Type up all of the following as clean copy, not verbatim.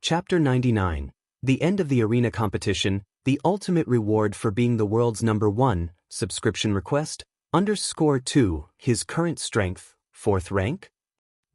Chapter 99. The End of the Arena Competition, the Ultimate Reward for Being the World's #1, Subscription Request, _2, His Current Strength, 4th Rank?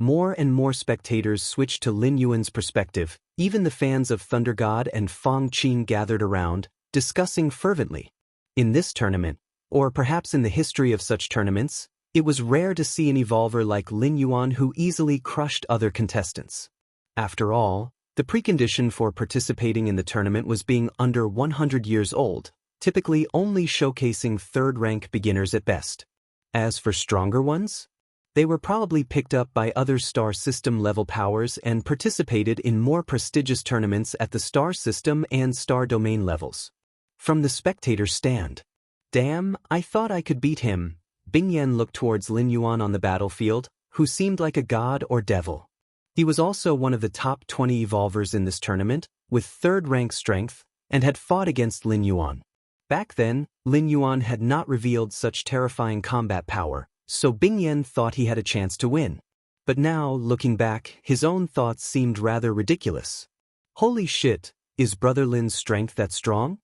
More and more spectators switched to Lin Yuan's perspective, even the fans of Thunder God and Fang Qin gathered around, discussing fervently. In this tournament, or perhaps in the history of such tournaments, it was rare to see an evolver like Lin Yuan who easily crushed other contestants. After all, the precondition for participating in the tournament was being under 100 years old, typically only showcasing third-rank beginners at best. As for stronger ones, they were probably picked up by other star system level powers and participated in more prestigious tournaments at the star system and star domain levels. From the spectator stand. Damn, I thought I could beat him. Bingyan looked towards Lin Yuan on the battlefield, who seemed like a god or devil. He was also one of the top 20 evolvers in this tournament, with third-rank strength, and had fought against Lin Yuan. Back then, Lin Yuan had not revealed such terrifying combat power, so Bingyan thought he had a chance to win. But now, looking back, his own thoughts seemed rather ridiculous. Holy shit, is Brother Lin's strength that strong?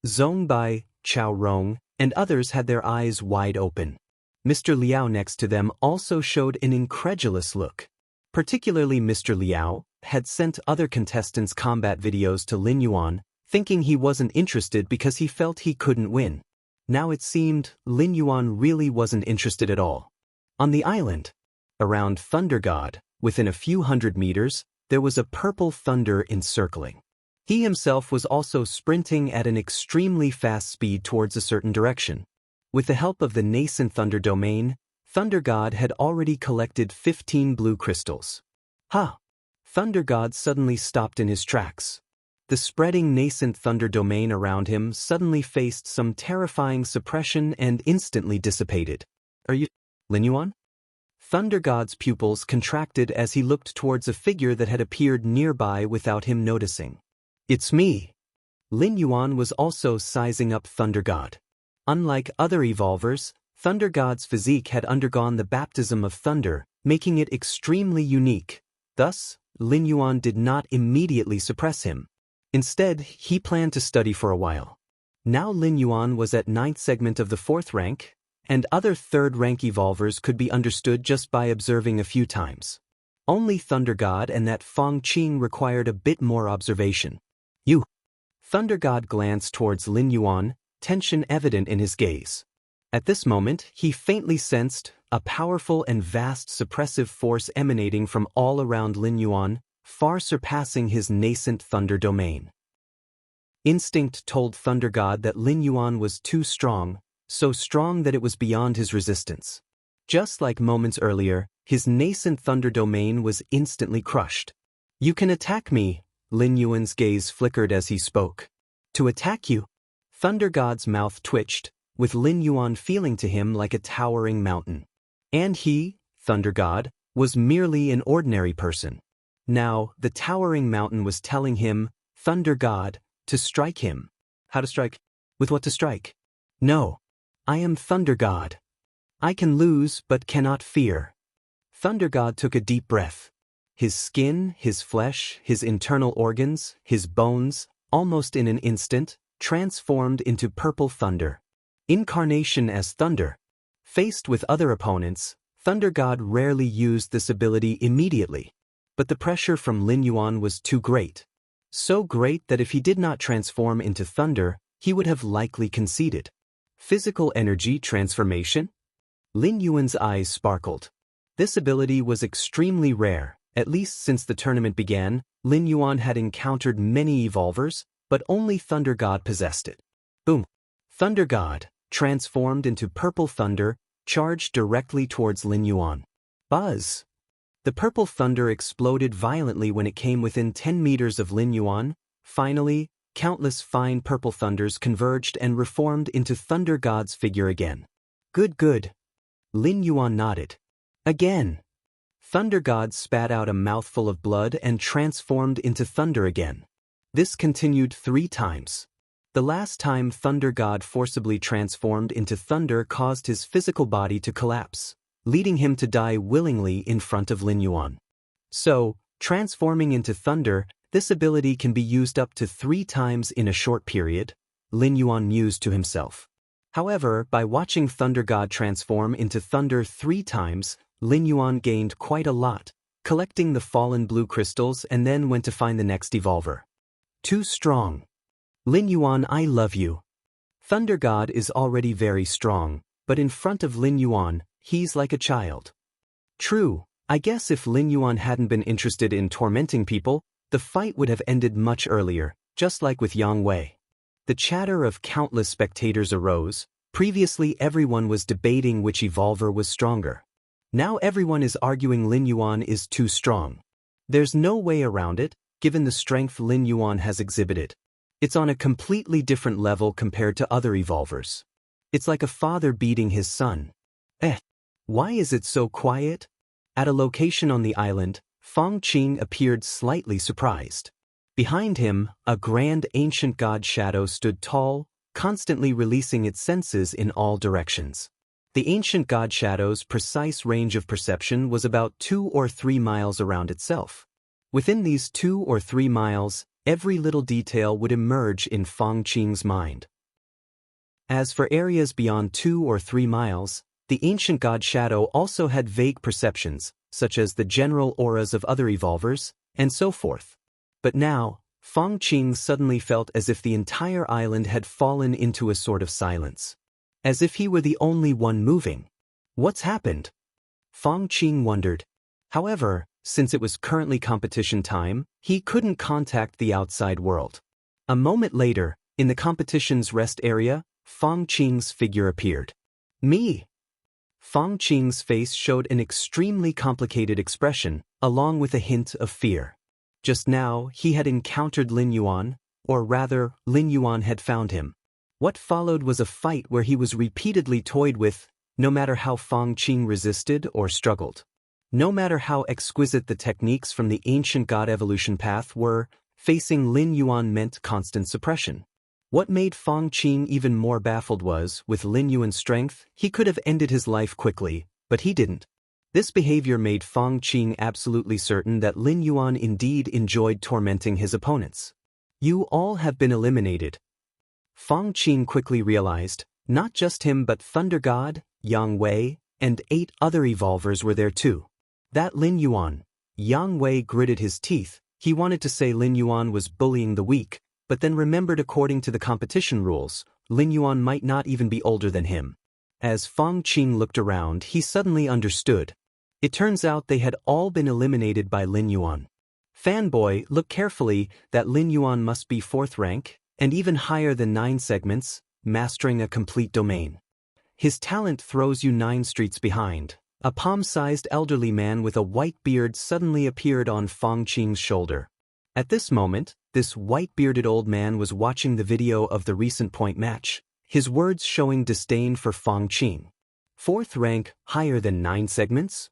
Zhong Bai, Chao Rong, and others had their eyes wide open. Mr. Liao next to them also showed an incredulous look. Particularly Mr. Liao had sent other contestants' combat videos to Lin Yuan, thinking he wasn't interested because he felt he couldn't win. Now it seemed Lin Yuan really wasn't interested at all. On the island, around Thunder God, within a few hundred meters, there was a purple thunder encircling. He himself was also sprinting at an extremely fast speed towards a certain direction. With the help of the nascent Thunder domain, Thunder God had already collected 15 blue crystals. Thunder God suddenly stopped in his tracks. The spreading nascent Thunder domain around him suddenly faced some terrifying suppression and instantly dissipated. Are you Lin Yuan? Thunder God's pupils contracted as he looked towards a figure that had appeared nearby without him noticing. It's me. Lin Yuan was also sizing up Thunder God. Unlike other evolvers, Thunder God's physique had undergone the baptism of thunder, making it extremely unique. Thus, Lin Yuan did not immediately suppress him. Instead, he planned to study for a while. Now Lin Yuan was at 9th segment of the 4th rank, and other 3rd rank evolvers could be understood just by observing a few times. Only Thunder God and that Fang Qin required a bit more observation. You. Thunder God glanced towards Lin Yuan, tension evident in his gaze. At this moment, he faintly sensed a powerful and vast suppressive force emanating from all around Lin Yuan, far surpassing his nascent Thunder domain. Instinct told Thunder God that Lin Yuan was too strong, so strong that it was beyond his resistance. Just like moments earlier, his nascent Thunder domain was instantly crushed. You can attack me, Lin Yuan's gaze flickered as he spoke. To attack you? Thunder God's mouth twitched, with Lin Yuan feeling to him like a towering mountain. And he, Thunder God, was merely an ordinary person. Now, the towering mountain was telling him, Thunder God, to strike him. How to strike? With what to strike? No. I am Thunder God. I can lose but cannot fear. Thunder God took a deep breath. His skin, his flesh, his internal organs, his bones, almost in an instant, transformed into purple thunder. Incarnation as thunder. Faced with other opponents, Thunder God rarely used this ability immediately. But the pressure from Lin Yuan was too great. So great that if he did not transform into thunder, he would have likely conceded. Physical energy transformation? Lin Yuan's eyes sparkled. This ability was extremely rare. At least since the tournament began, Lin Yuan had encountered many evolvers, but only Thunder God possessed it. Boom! Thunder God, transformed into purple thunder, charged directly towards Lin Yuan. Buzz! The purple thunder exploded violently when it came within 10 meters of Lin Yuan. Finally, countless fine purple thunders converged and reformed into Thunder God's figure again. Good. Lin Yuan nodded. Again! Thunder God spat out a mouthful of blood and transformed into thunder again. This continued 3 times. The last time Thunder God forcibly transformed into thunder caused his physical body to collapse, leading him to die willingly in front of Lin Yuan. So, transforming into thunder, This ability can be used up to 3 times in a short period, Lin Yuan mused to himself. However, by watching Thunder God transform into thunder 3 times, Lin Yuan gained quite a lot, collecting the fallen blue crystals and then went to find the next evolver. Too strong. Lin Yuan, I love you. Thunder God is already very strong, but in front of Lin Yuan, he's like a child. True, I guess if Lin Yuan hadn't been interested in tormenting people, the fight would have ended much earlier, just like with Yang Wei. The chatter of countless spectators arose. Previously everyone was debating which evolver was stronger. Now everyone is arguing Lin Yuan is too strong. There's no way around it, given the strength Lin Yuan has exhibited. It's on a completely different level compared to other evolvers. It's like a father beating his son. Why is it so quiet? At a location on the island, Feng Qing appeared slightly surprised. Behind him, a grand ancient god shadow stood tall, constantly releasing its senses in all directions. The ancient god shadow's precise range of perception was about 2 or 3 miles around itself. Within these 2 or 3 miles, every little detail would emerge in Feng Qing's mind. As for areas beyond 2 or 3 miles, the ancient god shadow also had vague perceptions, such as the general auras of other evolvers, and so forth. But now, Feng Qing suddenly felt as if the entire island had fallen into a sort of silence. As if he were the only one moving. What's happened? Feng Qing wondered. However, since it was currently competition time, he couldn't contact the outside world. A moment later, in the competition's rest area, Feng Qing's figure appeared. Me! Feng Qing's face showed an extremely complicated expression, along with a hint of fear. Just now, he had encountered Lin Yuan, or rather, Lin Yuan had found him. What followed was a fight where he was repeatedly toyed with, no matter how Feng Qing resisted or struggled. No matter how exquisite the techniques from the ancient god evolution path were, facing Lin Yuan meant constant suppression. What made Feng Qing even more baffled was, with Lin Yuan's strength, he could have ended his life quickly, but he didn't. This behavior made Feng Qing absolutely certain that Lin Yuan indeed enjoyed tormenting his opponents. You all have been eliminated. Feng Qing quickly realized, not just him but Thunder God, Yang Wei, and 8 other evolvers were there too. That Lin Yuan. Yang Wei gritted his teeth. He wanted to say Lin Yuan was bullying the weak, but then remembered according to the competition rules, Lin Yuan might not even be older than him. As Feng Qing looked around, he suddenly understood. It turns out they had all been eliminated by Lin Yuan. Fanboy, look carefully, that Lin Yuan must be 4th rank, and even higher than 9 segments, mastering a complete domain. His talent throws you 9 streets behind. A palm-sized elderly man with a white beard suddenly appeared on Feng Qing's shoulder. At this moment, this white-bearded old man was watching the video of the recent point match, his words showing disdain for Feng Qing. 4th rank, higher than 9 segments?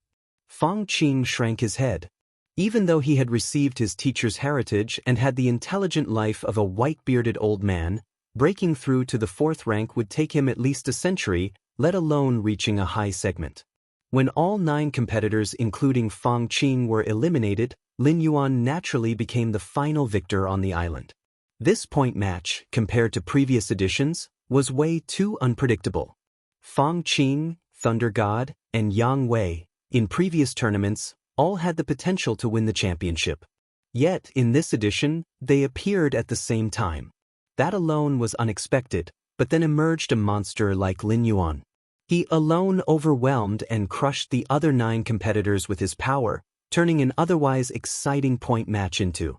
Feng Qing shrank his head. Even though he had received his teacher's heritage and had the intelligent life of a white-bearded old man, breaking through to the 4th rank would take him at least a century, let alone reaching a high segment. When all 9 competitors including Feng Qing were eliminated, Lin Yuan naturally became the final victor on the island. This point match, compared to previous editions, was way too unpredictable. Feng Qing, Thunder God, and Yang Wei, in previous tournaments, all had the potential to win the championship. Yet, in this edition, they appeared at the same time. That alone was unexpected, but then emerged a monster like Lin Yuan. He alone overwhelmed and crushed the other 9 competitors with his power, turning an otherwise exciting point match into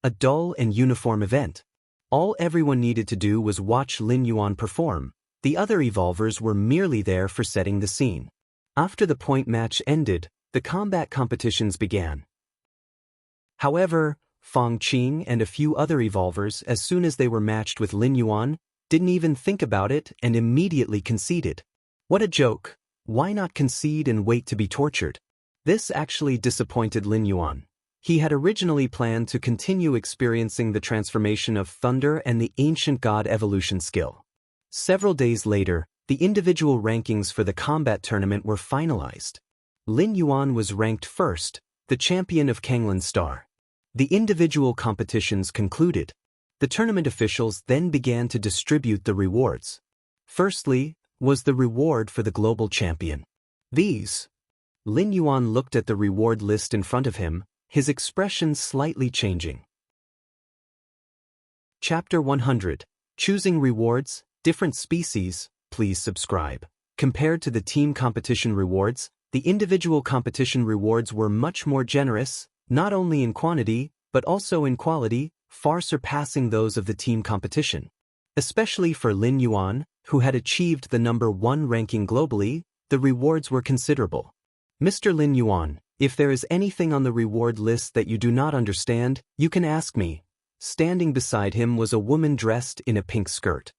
a dull and uniform event. All everyone needed to do was watch Lin Yuan perform. The other evolvers were merely there for setting the scene. After the point match ended, the combat competitions began. However, Feng Qing and a few other evolvers, as soon as they were matched with Lin Yuan, didn't even think about it and immediately conceded. What a joke! Why not concede and wait to be tortured? This actually disappointed Lin Yuan. He had originally planned to continue experiencing the transformation of thunder and the ancient god evolution skill. Several days later, the individual rankings for the combat tournament were finalized. Lin Yuan was ranked 1st, the champion of Kanglan Star. The individual competitions concluded. The tournament officials then began to distribute the rewards. Firstly, was the reward for the global champion. These. Lin Yuan looked at the reward list in front of him, his expression slightly changing. Chapter 100. Choosing Rewards, Different Species, please subscribe. Compared to the team competition rewards, the individual competition rewards were much more generous, not only in quantity, but also in quality, far surpassing those of the team competition. Especially for Lin Yuan, who had achieved the #1 ranking globally, the rewards were considerable. Mr. Lin Yuan, if there is anything on the reward list that you do not understand, you can ask me. Standing beside him was a woman dressed in a pink skirt.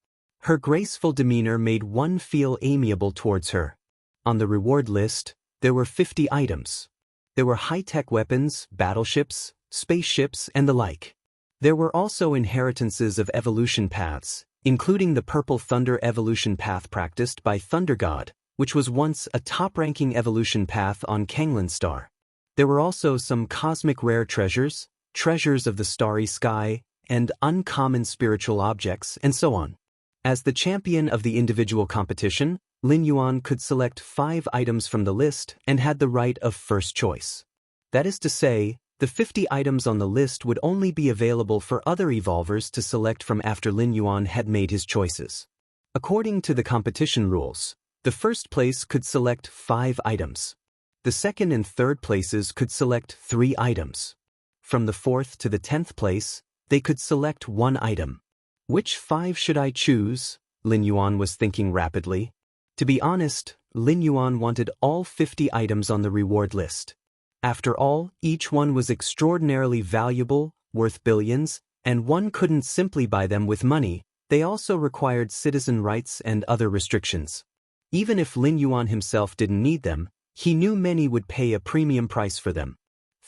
Her graceful demeanor made one feel amiable towards her. On the reward list, there were 50 items. There were high-tech weapons, battleships, spaceships, and the like. There were also inheritances of evolution paths, including the Purple Thunder evolution path practiced by Thunder God, which was once a top-ranking evolution path on Kanglan Star. There were also some cosmic rare treasures, treasures of the starry sky, and uncommon spiritual objects, and so on. As the champion of the individual competition, Lin Yuan could select 5 items from the list and had the right of first choice. That is to say, the 50 items on the list would only be available for other evolvers to select from after Lin Yuan had made his choices. According to the competition rules, the first place could select 5 items. The second and third places could select 3 items. From the 4th to the 10th place, they could select 1 item. Which 5 should I choose? Lin Yuan was thinking rapidly. To be honest, Lin Yuan wanted all 50 items on the reward list. After all, each one was extraordinarily valuable, worth billions, and one couldn't simply buy them with money. They also required citizen rights and other restrictions. Even if Lin Yuan himself didn't need them, he knew many would pay a premium price for them.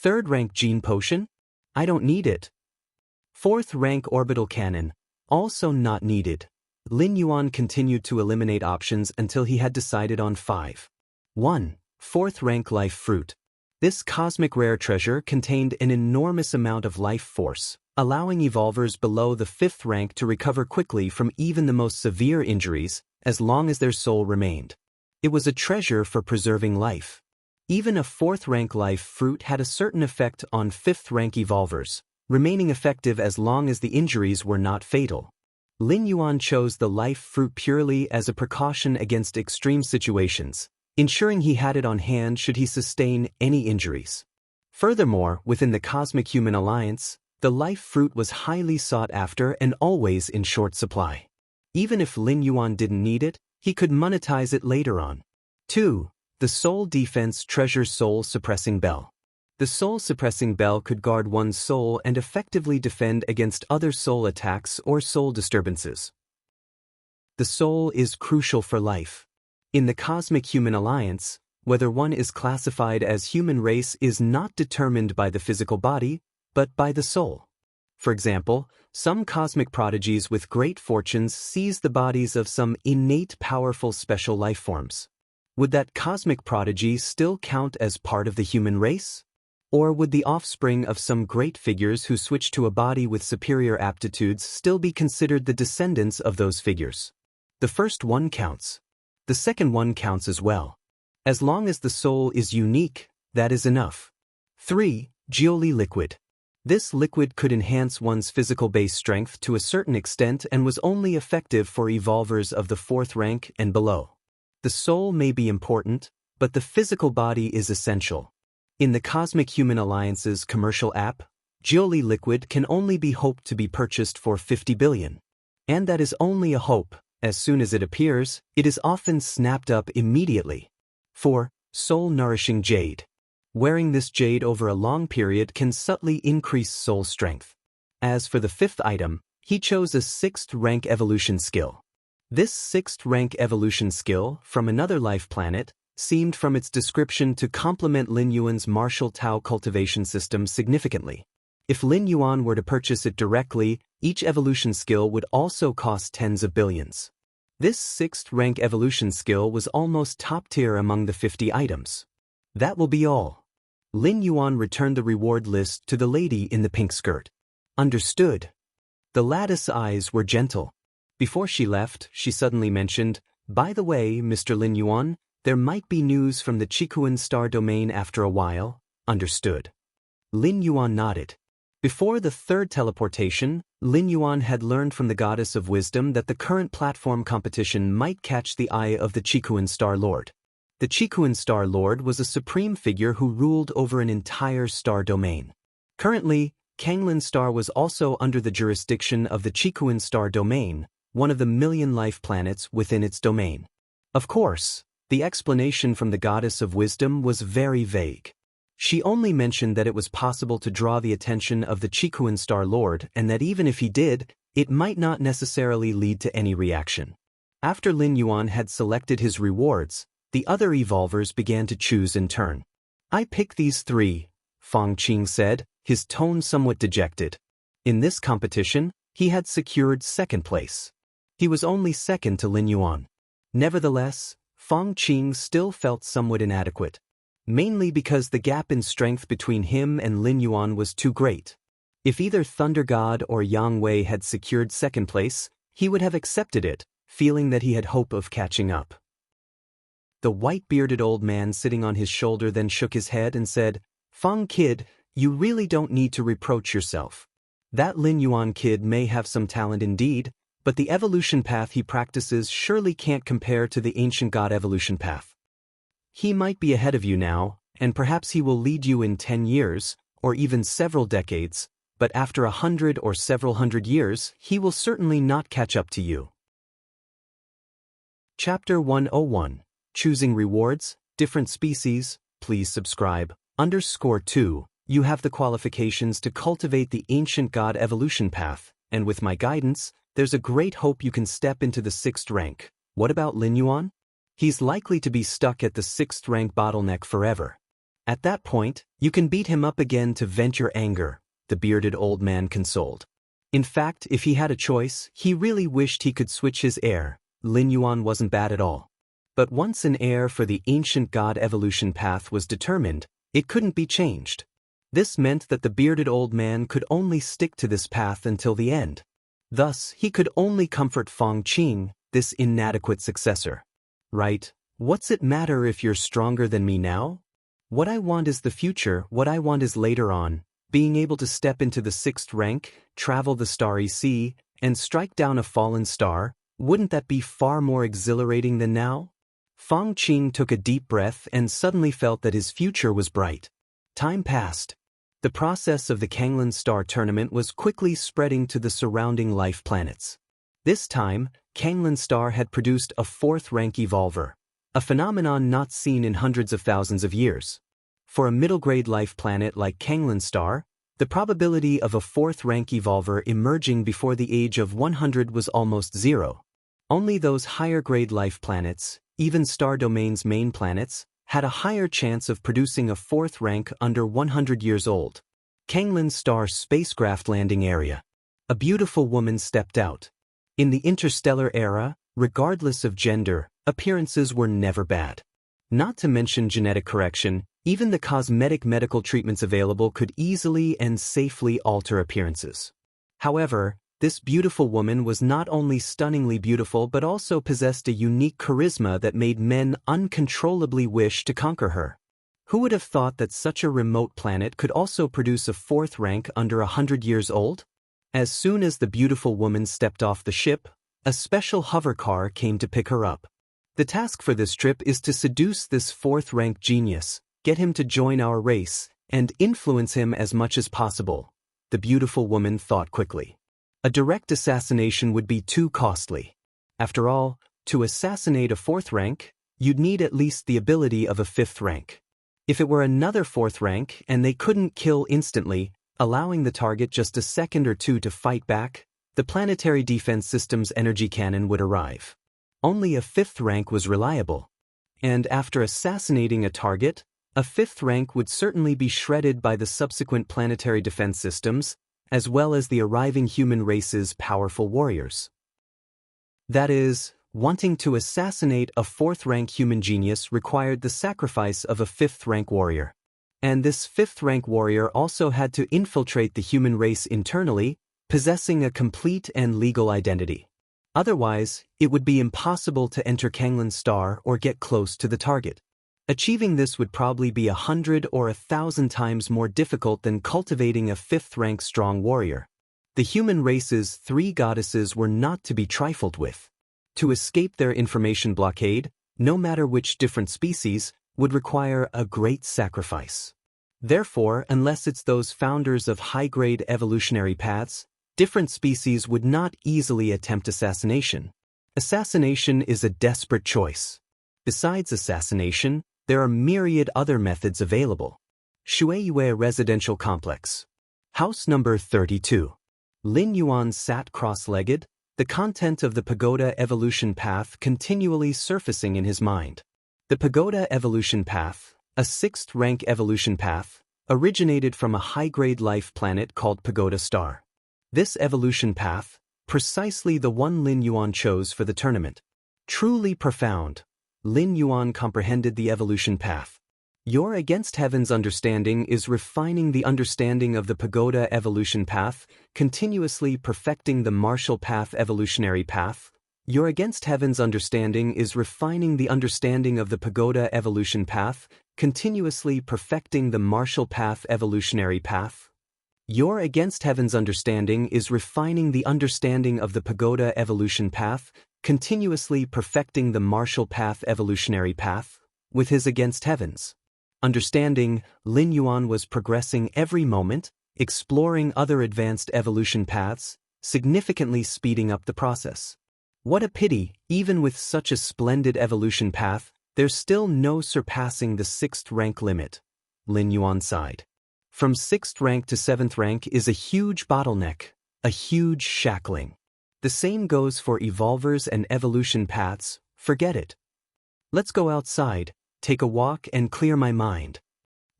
3rd rank Gene Potion? I don't need it. 4th rank Orbital Cannon? Also not needed. Lin Yuan continued to eliminate options until he had decided on 5. 1. 4th rank Life Fruit. This cosmic rare treasure contained an enormous amount of life force, allowing evolvers below the 5th rank to recover quickly from even the most severe injuries, as long as their soul remained. It was a treasure for preserving life. Even a 4th rank life fruit had a certain effect on 5th rank evolvers, remaining effective as long as the injuries were not fatal. Lin Yuan chose the life fruit purely as a precaution against extreme situations, ensuring he had it on hand should he sustain any injuries. Furthermore, within the Cosmic Human Alliance, the life fruit was highly sought after and always in short supply. Even if Lin Yuan didn't need it, he could monetize it later on. 2. The Soul Defense Treasure Soul Suppressing Bell. The Soul Suppressing Bell could guard one's soul and effectively defend against other soul attacks or soul disturbances. The soul is crucial for life. In the Cosmic Human Alliance, whether one is classified as human race is not determined by the physical body, but by the soul. For example, some cosmic prodigies with great fortunes seize the bodies of some innate powerful special life forms. Would that cosmic prodigy still count as part of the human race? Or would the offspring of some great figures who switch to a body with superior aptitudes still be considered the descendants of those figures? The first one counts. The second one counts as well. As long as the soul is unique, that is enough. 3. Jiuli Liquid. This liquid could enhance one's physical base strength to a certain extent and was only effective for evolvers of the 4th rank and below. The soul may be important, but the physical body is essential. In the Cosmic Human Alliance's commercial app, Jiuli Liquid can only be hoped to be purchased for 50 billion. And that is only a hope. As soon as it appears, it is often snapped up immediately. 4. Soul Nourishing Jade. Wearing this jade over a long period can subtly increase soul strength. As for the 5th item, he chose a 6th rank evolution skill. This 6th rank evolution skill, from another life planet, seemed from its description to complement Lin Yuan's martial Tao cultivation system significantly. If Lin Yuan were to purchase it directly, each evolution skill would also cost tens of billions. This 6th rank evolution skill was almost top tier among the 50 items. That will be all. Lin Yuan returned the reward list to the lady in the pink skirt. Understood. The lattice eyes were gentle. Before she left, she suddenly mentioned, "By the way, Mr. Lin Yuan, there might be news from the Qikuan star domain after a while." Understood. Lin Yuan nodded. Before the third teleportation, Lin Yuan had learned from the goddess of wisdom that the current platform competition might catch the eye of the Qikuan Star Lord. The Qikuan Star Lord was a supreme figure who ruled over an entire star domain. Currently, Kanglin Star was also under the jurisdiction of the Qikuan Star Domain, one of the million life planets within its domain. Of course, the explanation from the goddess of wisdom was very vague. She only mentioned that it was possible to draw the attention of the Qikuan Star Lord and that even if he did, it might not necessarily lead to any reaction. After Lin Yuan had selected his rewards, the other evolvers began to choose in turn. "I pick these 3, Fang Qing said, his tone somewhat dejected. In this competition, he had secured second place. He was only second to Lin Yuan. Nevertheless, Fang Qing still felt somewhat inadequate. Mainly because the gap in strength between him and Lin Yuan was too great. If either Thunder God or Yang Wei had secured second place, he would have accepted it, feeling that he had hope of catching up. The white-bearded old man sitting on his shoulder then shook his head and said, "Fang kid, you really don't need to reproach yourself. That Lin Yuan kid may have some talent indeed, but the evolution path he practices surely can't compare to the ancient god evolution path. He might be ahead of you now, and perhaps he will lead you in 10 years, or even several decades, but after 100 or several hundred years, he will certainly not catch up to you." Chapter 101, Choosing Rewards, Different Species. Please subscribe. _2, you have the qualifications to cultivate the ancient god evolution path, and with my guidance, there's a great hope you can step into the 6th rank. What about Lin Yuan? He's likely to be stuck at the 6th rank bottleneck forever. At that point, you can beat him up again to vent your anger, the bearded old man consoled. In fact, if he had a choice, he really wished he could switch his heir. Lin Yuan wasn't bad at all. But once an heir for the ancient god evolution path was determined, it couldn't be changed. This meant that the bearded old man could only stick to this path until the end. Thus, he could only comfort Fang Qing, this inadequate successor. "Right, what's it matter if you're stronger than me now? What I want is the future, what I want is later on, being able to step into the 6th rank, travel the starry sea, and strike down a fallen star. Wouldn't that be far more exhilarating than now?" Fang Qing took a deep breath and suddenly felt that his future was bright. Time passed. The process of the Kanglin Star Tournament was quickly spreading to the surrounding life planets. This time, Kanglin Star had produced a 4th rank evolver, a phenomenon not seen in hundreds of thousands of years. For a middle-grade life planet like Kanglin Star, the probability of a 4th rank evolver emerging before the age of 100 was almost zero. Only those higher-grade life planets, even star domain's main planets, had a higher chance of producing a 4th rank under 100 years old. Kanglin Star spacecraft landing area. A beautiful woman stepped out. In the interstellar era, regardless of gender, appearances were never bad. Not to mention genetic correction, even the cosmetic medical treatments available could easily and safely alter appearances. However, this beautiful woman was not only stunningly beautiful but also possessed a unique charisma that made men uncontrollably wish to conquer her. Who would have thought that such a remote planet could also produce a 4th rank under 100 years old? As soon as the beautiful woman stepped off the ship, a special hover car came to pick her up. The task for this trip is to seduce this 4th rank genius, get him to join our race, and influence him as much as possible. The beautiful woman thought quickly. A direct assassination would be too costly. After all, to assassinate a 4th rank, you'd need at least the ability of a 5th rank. If it were another 4th rank and they couldn't kill instantly, allowing the target just a second or two to fight back, the planetary defense system's energy cannon would arrive. Only a 5th rank was reliable. And after assassinating a target, a 5th rank would certainly be shredded by the subsequent planetary defense systems, as well as the arriving human race's powerful warriors. That is, wanting to assassinate a 4th rank human genius required the sacrifice of a 5th rank warrior. And this fifth-rank warrior also had to infiltrate the human race internally, possessing a complete and legal identity. Otherwise, it would be impossible to enter Kanglin's star or get close to the target. Achieving this would probably be 100 or 1,000 times more difficult than cultivating a fifth-rank strong warrior. The human race's 3 goddesses were not to be trifled with. To escape their information blockade, no matter which different species, would require a great sacrifice. Therefore, unless it's those founders of high-grade evolutionary paths, different species would not easily attempt assassination. Assassination is a desperate choice. Besides assassination, there are myriad other methods available. Shueiyue Residential Complex. House number 32. Lin Yuan sat cross-legged, the content of the Pagoda evolution path continually surfacing in his mind. The Pagoda evolution path, a 6th-rank evolution path, originated from a high-grade life planet called Pagoda Star. This evolution path, precisely the one Lin Yuan chose for the tournament. Truly profound, Lin Yuan comprehended the evolution path. Your Against Heaven's understanding is refining the understanding of the Pagoda evolution path, continuously perfecting the martial path evolutionary path. Your Against Heaven's understanding is refining the understanding of the Pagoda evolution path, continuously perfecting the martial path evolutionary path. Your Against Heaven's understanding is refining the understanding of the Pagoda evolution path, continuously perfecting the martial path evolutionary path. With his Against Heaven's understanding, Lin Yuan was progressing every moment, exploring other advanced evolution paths, significantly speeding up the process. What a pity, even with such a splendid evolution path, there's still no surpassing the 6th rank limit. Lin Yuan sighed. From 6th rank to 7th rank is a huge bottleneck, a huge shackling. The same goes for evolvers and evolution paths, forget it. Let's go outside, take a walk and clear my mind.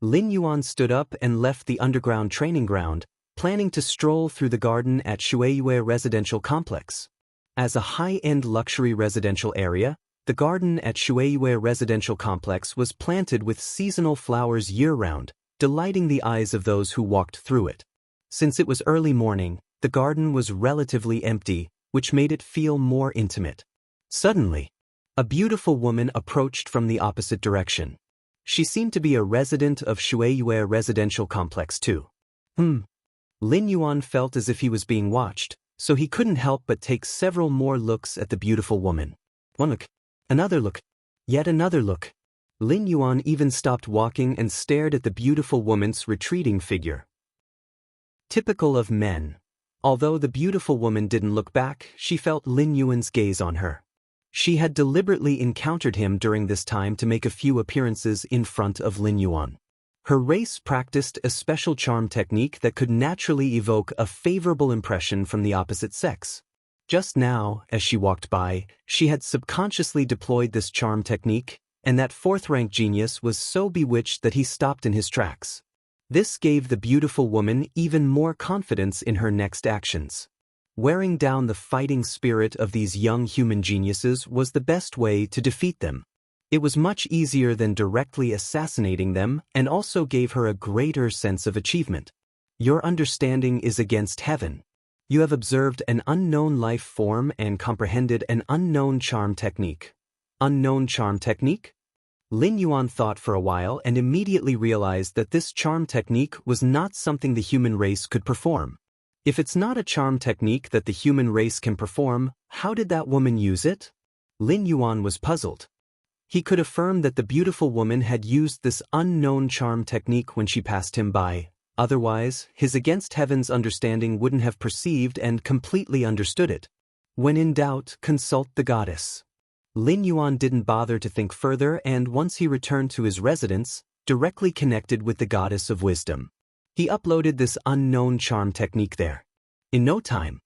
Lin Yuan stood up and left the underground training ground, planning to stroll through the garden at Shueiyue Residential Complex. As a high-end luxury residential area, the garden at Shueiyue Residential Complex was planted with seasonal flowers year-round, delighting the eyes of those who walked through it. Since it was early morning, the garden was relatively empty, which made it feel more intimate. Suddenly, a beautiful woman approached from the opposite direction. She seemed to be a resident of Shueiyue Residential Complex too. Lin Yuan felt as if he was being watched, so he couldn't help but take several more looks at the beautiful woman. One look, another look, yet another look. Lin Yuan even stopped walking and stared at the beautiful woman's retreating figure. Typical of men. Although the beautiful woman didn't look back, she felt Lin Yuan's gaze on her. She had deliberately encountered him during this time to make a few appearances in front of Lin Yuan. Her race practiced a special charm technique that could naturally evoke a favorable impression from the opposite sex. Just now, as she walked by, she had subconsciously deployed this charm technique, and that 4th-rank genius was so bewitched that he stopped in his tracks. This gave the beautiful woman even more confidence in her next actions. Wearing down the fighting spirit of these young human geniuses was the best way to defeat them. It was much easier than directly assassinating them and also gave her a greater sense of achievement. Your understanding is against heaven. You have observed an unknown life form and comprehended an unknown charm technique. Unknown charm technique? Lin Yuan thought for a while and immediately realized that this charm technique was not something the human race could perform. If it's not a charm technique that the human race can perform, how did that woman use it? Lin Yuan was puzzled. He could affirm that the beautiful woman had used this unknown charm technique when she passed him by. Otherwise, his Against Heaven's understanding wouldn't have perceived and completely understood it. When in doubt, consult the goddess. Lin Yuan didn't bother to think further, and once he returned to his residence, directly connected with the goddess of wisdom. He uploaded this unknown charm technique there. In no time,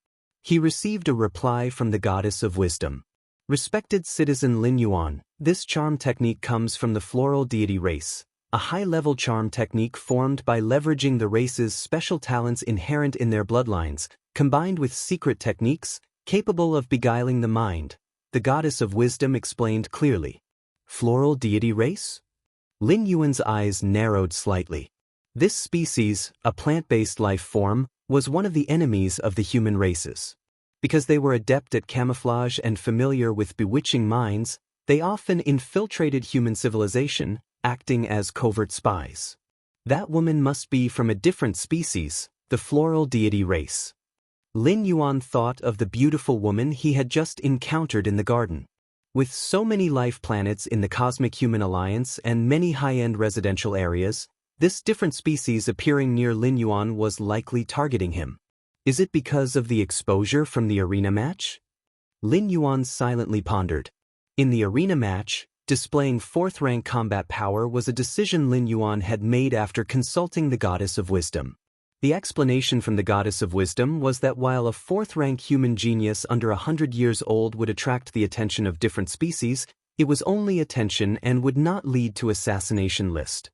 he received a reply from the goddess of wisdom. Respected citizen Lin Yuan, this charm technique comes from the floral deity race, a high-level charm technique formed by leveraging the race's special talents inherent in their bloodlines, combined with secret techniques, capable of beguiling the mind, the goddess of wisdom explained clearly. Floral deity race? Lin Yuan's eyes narrowed slightly. This species, a plant-based life form, was one of the enemies of the human races. Because they were adept at camouflage and familiar with bewitching minds, they often infiltrated human civilization, acting as covert spies. That woman must be from a different species, the floral deity race. Lin Yuan thought of the beautiful woman he had just encountered in the garden. With so many life planets in the Cosmic Human Alliance and many high-end residential areas, this different species appearing near Lin Yuan was likely targeting him. Is it because of the exposure from the arena match? Lin Yuan silently pondered. In the arena match, displaying 4th rank combat power was a decision Lin Yuan had made after consulting the Goddess of Wisdom. The explanation from the Goddess of Wisdom was that while a 4th rank human genius under 100 years old would attract the attention of different species, it was only attention and would not lead to assassination list.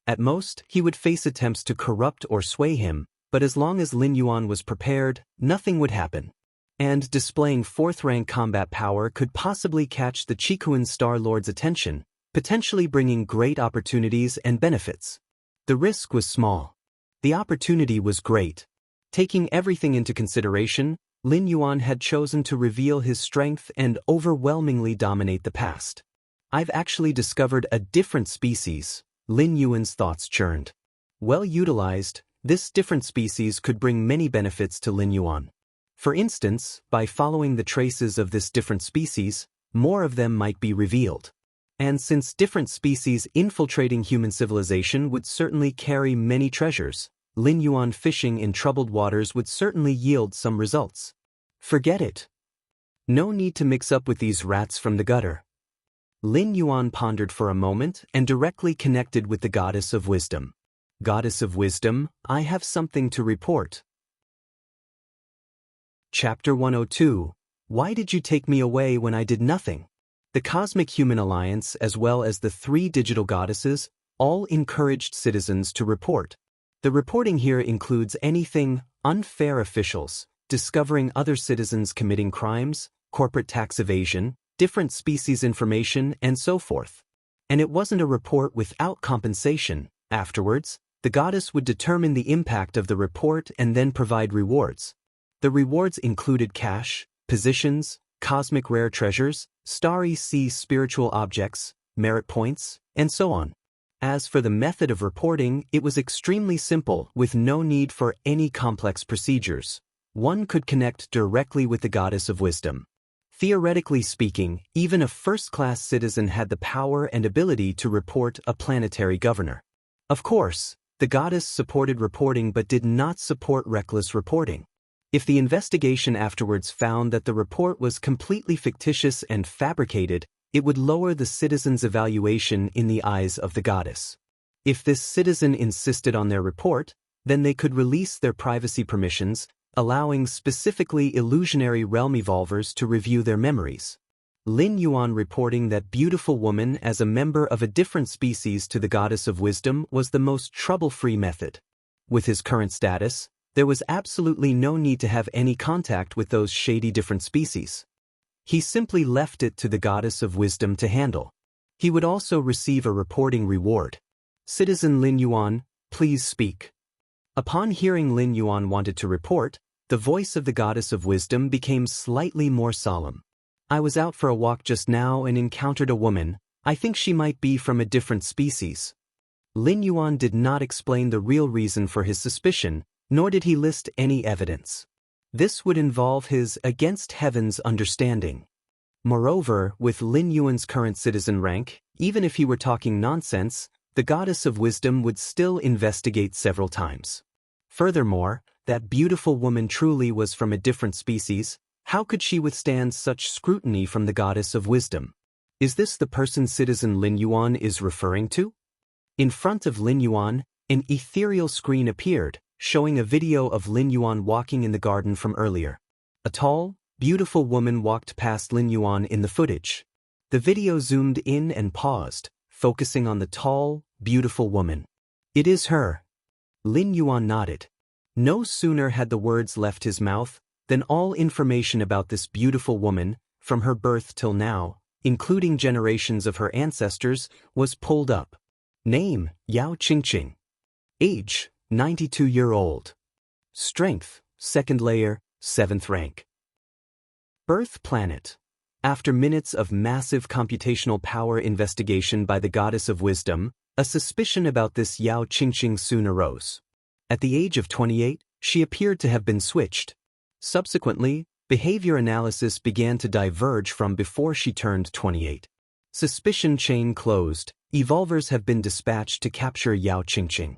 At most, he would face attempts to corrupt or sway him, but as long as Lin Yuan was prepared, nothing would happen. And displaying 4th rank combat power could possibly catch the Qikuan Star Lord's attention, potentially bringing great opportunities and benefits. The risk was small. The opportunity was great. Taking everything into consideration, Lin Yuan had chosen to reveal his strength and overwhelmingly dominate the past. I've actually discovered a different species, Lin Yuan's thoughts churned. Well utilized, this different species could bring many benefits to Lin Yuan. For instance, by following the traces of this different species, more of them might be revealed. And since different species infiltrating human civilization would certainly carry many treasures, Lin Yuan fishing in troubled waters would certainly yield some results. Forget it. No need to mix up with these rats from the gutter. Lin Yuan pondered for a moment and directly connected with the Goddess of Wisdom. Goddess of Wisdom, I have something to report. Chapter 102. Why did you take me away when I did nothing? The Cosmic Human Alliance, as well as the 3 digital goddesses, all encouraged citizens to report. The reporting here includes anything unfair officials, discovering other citizens committing crimes, corporate tax evasion, different species information, and so forth. And it wasn't a report without compensation. Afterwards, the goddess would determine the impact of the report and then provide rewards. The rewards included cash, positions, cosmic rare treasures, starry sea spiritual objects, merit points, and so on. As for the method of reporting, it was extremely simple with no need for any complex procedures. One could connect directly with the Goddess of Wisdom. Theoretically speaking, even a first-class citizen had the power and ability to report a planetary governor. Of course, the goddess supported reporting but did not support reckless reporting. If the investigation afterwards found that the report was completely fictitious and fabricated, it would lower the citizen's evaluation in the eyes of the goddess. If this citizen insisted on their report, then they could release their privacy permissions, allowing specifically illusionary realm evolvers to review their memories. Lin Yuan reporting that beautiful woman as a member of a different species to the Goddess of Wisdom was the most trouble-free method. With his current status, there was absolutely no need to have any contact with those shady different species. He simply left it to the Goddess of Wisdom to handle. He would also receive a reporting reward. Citizen Lin Yuan, please speak. Upon hearing Lin Yuan wanted to report, the voice of the Goddess of Wisdom became slightly more solemn. I was out for a walk just now and encountered a woman. I think she might be from a different species. Lin Yuan did not explain the real reason for his suspicion, nor did he list any evidence. This would involve his against heaven's understanding. Moreover, with Lin Yuan's current citizen rank, even if he were talking nonsense, the Goddess of Wisdom would still investigate several times. Furthermore, that beautiful woman truly was from a different species. How could she withstand such scrutiny from the Goddess of Wisdom? Is this the person citizen Lin Yuan is referring to? In front of Lin Yuan, an ethereal screen appeared, showing a video of Lin Yuan walking in the garden from earlier. A tall, beautiful woman walked past Lin Yuan in the footage. The video zoomed in and paused, focusing on the tall, beautiful woman. It is her. Lin Yuan nodded. No sooner had the words left his mouth than all information about this beautiful woman, from her birth till now, including generations of her ancestors, was pulled up. Name, Yao Qingqing. Age, 92-year-old. Strength, 2nd layer, 7th rank. Birth planet. After minutes of massive computational power investigation by the goddess of wisdom, a suspicion about this Yao Qingqing soon arose. At the age of 28, she appeared to have been switched. Subsequently, behavior analysis began to diverge from before she turned 28. Suspicion chain closed. Evolvers have been dispatched to capture Yao Qingqing.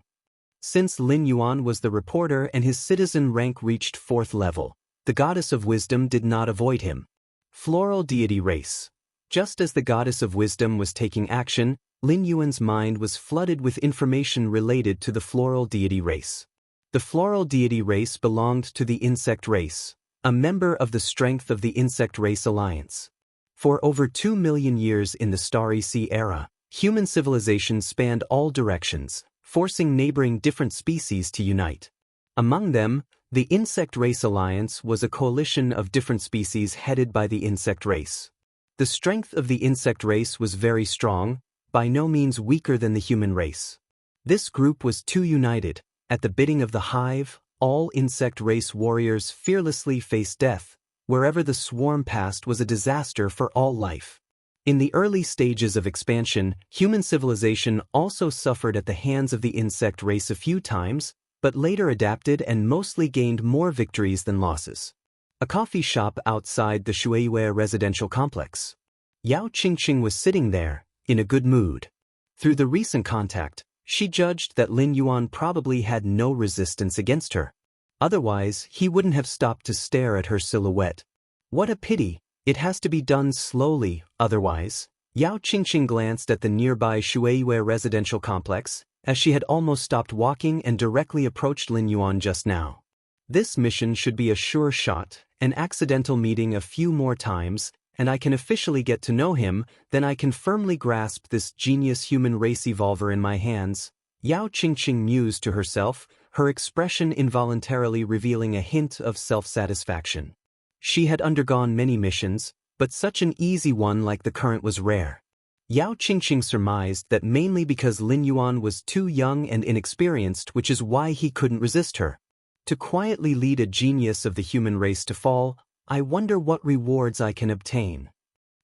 Since Lin Yuan was the reporter and his citizen rank reached 4th level, the goddess of wisdom did not avoid him. Floral deity race. Just as the goddess of wisdom was taking action, Lin Yuan's mind was flooded with information related to the floral deity race. The floral deity race belonged to the insect race, a member of the Strength of the Insect Race Alliance. For over 2 million years in the Starry Sea era, human civilization spanned all directions, forcing neighboring different species to unite. Among them, the Insect Race Alliance was a coalition of different species headed by the insect race. The strength of the insect race was very strong, by no means weaker than the human race. This group was too united. At the bidding of the hive, all insect race warriors fearlessly faced death. Wherever the swarm passed was a disaster for all life. In the early stages of expansion, human civilization also suffered at the hands of the insect race a few times, but later adapted and mostly gained more victories than losses. A coffee shop outside the Shuiyue residential complex. Yao Qingqing was sitting there, in a good mood. Through the recent contact, she judged that Lin Yuan probably had no resistance against her. Otherwise, he wouldn't have stopped to stare at her silhouette. What a pity, it has to be done slowly, otherwise. Yao Qingqing glanced at the nearby Shuiyue residential complex, as she had almost stopped walking and directly approached Lin Yuan just now. This mission should be a sure shot, an accidental meeting a few more times, and I can officially get to know him, then I can firmly grasp this genius human race evolver in my hands. Yao Qingqing mused to herself, her expression involuntarily revealing a hint of self-satisfaction. She had undergone many missions, but such an easy one like the current was rare. Yao Qingqing surmised that mainly because Lin Yuan was too young and inexperienced, which is why he couldn't resist her. To quietly lead a genius of the human race to fall, I wonder what rewards I can obtain.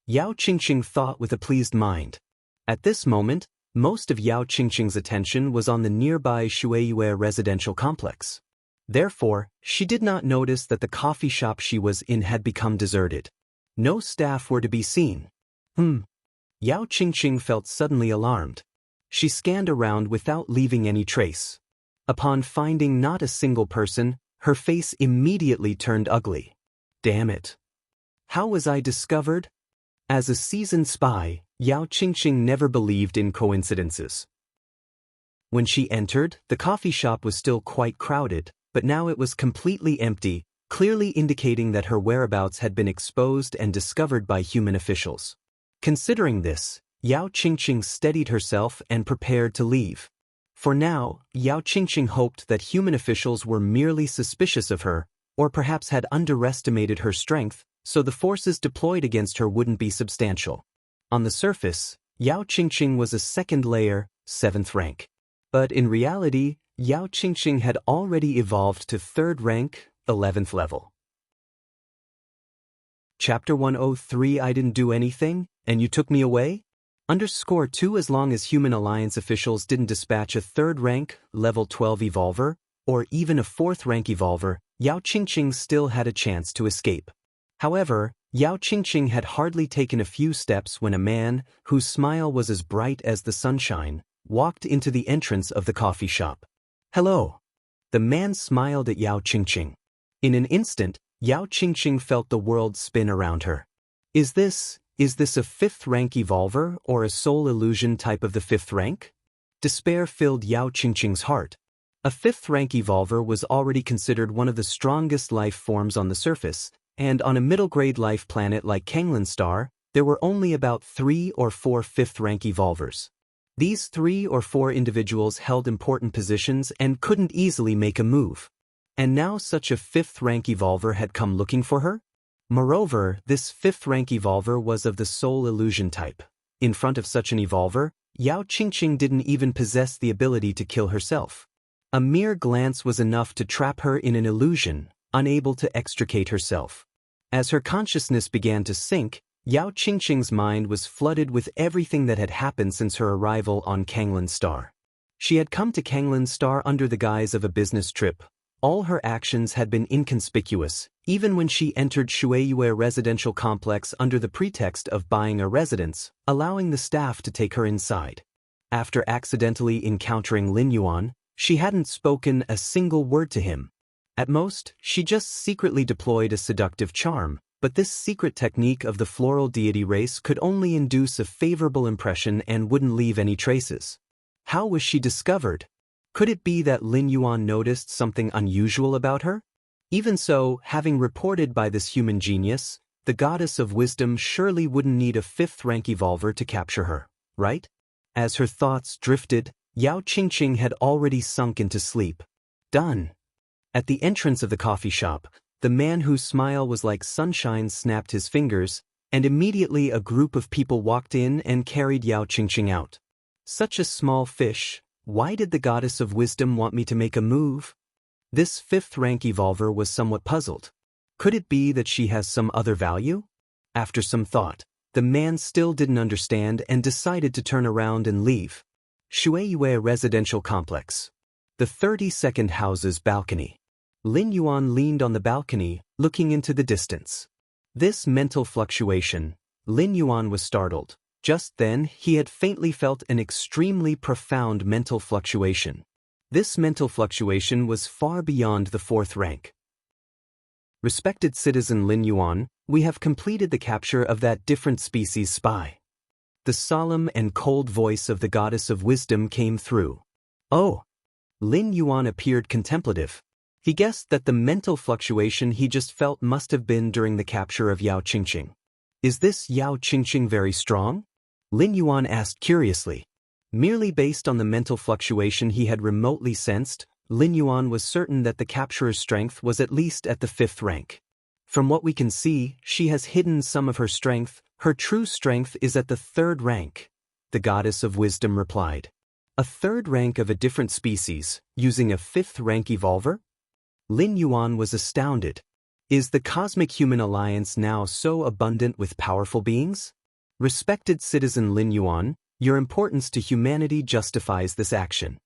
Yao Qingqing thought with a pleased mind. At this moment, most of Yao Qingqing's attention was on the nearby Shuiyue residential complex. Therefore, she did not notice that the coffee shop she was in had become deserted. No staff were to be seen. Yao Qingqing felt suddenly alarmed. She scanned around without leaving any trace. Upon finding not a single person, her face immediately turned ugly. Damn it. How was I discovered? As a seasoned spy, Yao Qingqing never believed in coincidences. When she entered, the coffee shop was still quite crowded, but now it was completely empty, clearly indicating that her whereabouts had been exposed and discovered by human officials. Considering this, Yao Qingqing steadied herself and prepared to leave. For now, Yao Qingqing hoped that human officials were merely suspicious of her, or perhaps had underestimated her strength, so the forces deployed against her wouldn't be substantial. On the surface, Yao Qingqing was a 2nd layer, 7th rank. But in reality, Yao Qingqing had already evolved to 3rd rank, 11th level. Chapter 103 I didn't do anything, and you took me away? _2 As long as Human Alliance officials didn't dispatch a 3rd rank, level 12 evolver, or even a 4th rank evolver, Yao Qingqing still had a chance to escape. However, Yao Qingqing had hardly taken a few steps when a man, whose smile was as bright as the sunshine, walked into the entrance of the coffee shop. Hello. The man smiled at Yao Qingqing. In an instant, Yao Qingqing felt the world spin around her. Is this a 5th rank evolver or a soul illusion type of the 5th rank? Despair filled Yao Qingqing's heart. A 5th rank evolver was already considered one of the strongest life forms on the surface, and on a middle-grade life planet like Kanglan Star, there were only about 3 or 4 5th rank evolvers. These 3 or 4 individuals held important positions and couldn't easily make a move. And now such a 5th rank evolver had come looking for her? Moreover, this fifth-rank evolver was of the soul illusion type. In front of such an evolver, Yao Qingqing didn't even possess the ability to kill herself. A mere glance was enough to trap her in an illusion, unable to extricate herself. As her consciousness began to sink, Yao Qingqing's mind was flooded with everything that had happened since her arrival on Kanglan Star. She had come to Kanglan Star under the guise of a business trip. All her actions had been inconspicuous, even when she entered Shueiyue residential complex under the pretext of buying a residence, allowing the staff to take her inside. After accidentally encountering Lin Yuan, she hadn't spoken a single word to him. At most, she just secretly deployed a seductive charm, but this secret technique of the floral deity race could only induce a favorable impression and wouldn't leave any traces. How was she discovered? Could it be that Lin Yuan noticed something unusual about her? Even so, having reported by this human genius, the goddess of wisdom surely wouldn't need a fifth-rank evolver to capture her, right? As her thoughts drifted, Yao Qingqing had already sunk into sleep. Done. At the entrance of the coffee shop, the man whose smile was like sunshine snapped his fingers, and immediately a group of people walked in and carried Yao Qingqing out. Such a small fish. Why did the goddess of wisdom want me to make a move? This fifth-rank evolver was somewhat puzzled. Could it be that she has some other value? After some thought, the man still didn't understand and decided to turn around and leave. Shueiyue residential complex. The 32nd house's balcony. Lin Yuan leaned on the balcony, looking into the distance. This mental fluctuation, Lin Yuan was startled. Just then, he had faintly felt an extremely profound mental fluctuation. This mental fluctuation was far beyond the fourth rank. Respected citizen Lin Yuan, we have completed the capture of that different species spy. The solemn and cold voice of the goddess of wisdom came through. Oh! Lin Yuan appeared contemplative. He guessed that the mental fluctuation he just felt must have been during the capture of Yao Qingqing. Is this Yao Qingqing very strong? Lin Yuan asked curiously. Merely based on the mental fluctuation he had remotely sensed, Lin Yuan was certain that the capturer's strength was at least at the fifth rank. From what we can see, she has hidden some of her strength. Her true strength is at the third rank, the goddess of wisdom replied. A third rank of a different species, using a fifth rank evolver? Lin Yuan was astounded. Is the Cosmic Human Alliance now so abundant with powerful beings? Respected citizen Lin Yuan, your importance to humanity justifies this action.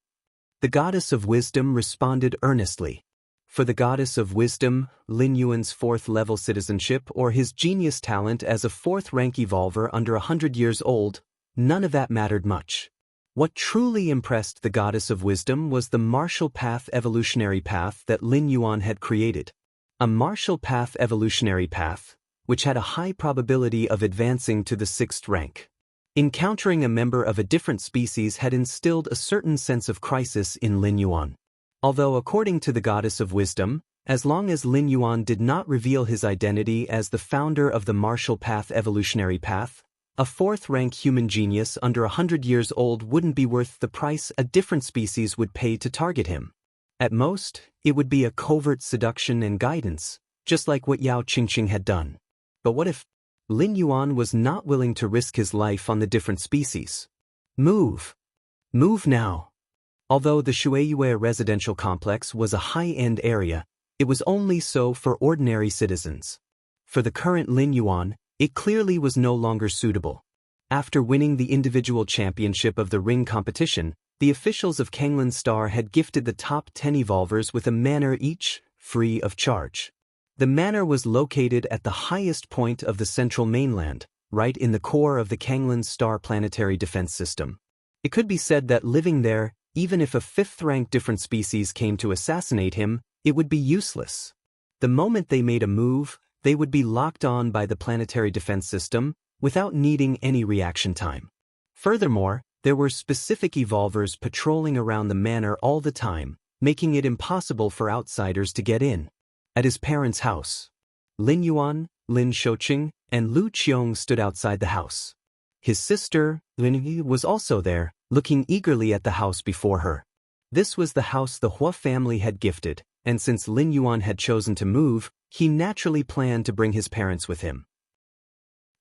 The goddess of wisdom responded earnestly. For the goddess of wisdom, Lin Yuan's fourth-level citizenship or his genius talent as a fourth-rank evolver under 100 years old, none of that mattered much. What truly impressed the goddess of wisdom was the martial path evolutionary path that Lin Yuan had created. A martial path evolutionary path, which had a high probability of advancing to the sixth rank. Encountering a member of a different species had instilled a certain sense of crisis in Lin Yuan. Although according to the goddess of wisdom, as long as Lin Yuan did not reveal his identity as the founder of the martial path evolutionary path, a fourth-rank human genius under 100 years old wouldn't be worth the price a different species would pay to target him. At most, it would be a covert seduction and guidance, just like what Yao Qingqing had done. But what if Lin Yuan was not willing to risk his life on the different species? Move! Move now! Although the Shueiyue residential complex was a high-end area, it was only so for ordinary citizens. For the current Lin Yuan, it clearly was no longer suitable. After winning the individual championship of the ring competition, the officials of Kanglan Star had gifted the top 10 evolvers with a manor each, free of charge. The manor was located at the highest point of the central mainland, right in the core of the Kanglan Star planetary defense system. It could be said that living there, even if a fifth-rank different species came to assassinate him, it would be useless. The moment they made a move, they would be locked on by the planetary defense system, without needing any reaction time. Furthermore, there were specific evolvers patrolling around the manor all the time, making it impossible for outsiders to get in. At his parents' house, Lin Yuan, Lin Shouqing, and Lu Qiong stood outside the house. His sister, Lin Yi, was also there, looking eagerly at the house before her. This was the house the Hua family had gifted, and since Lin Yuan had chosen to move, he naturally planned to bring his parents with him.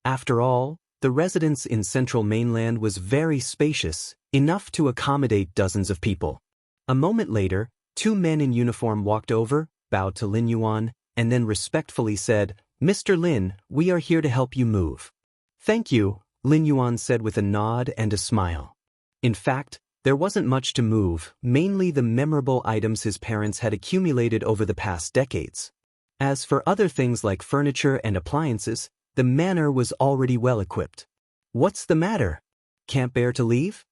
After all, the residence in central mainland was very spacious, enough to accommodate dozens of people. A moment later, two men in uniform walked over, bowed to Lin Yuan, and then respectfully said, "Mr. Lin, we are here to help you move." "Thank you," Lin Yuan said with a nod and a smile. In fact, there wasn't much to move, mainly the memorable items his parents had accumulated over the past decades. As for other things like furniture and appliances, the manor was already well equipped. "What's the matter? Can't bear to leave?"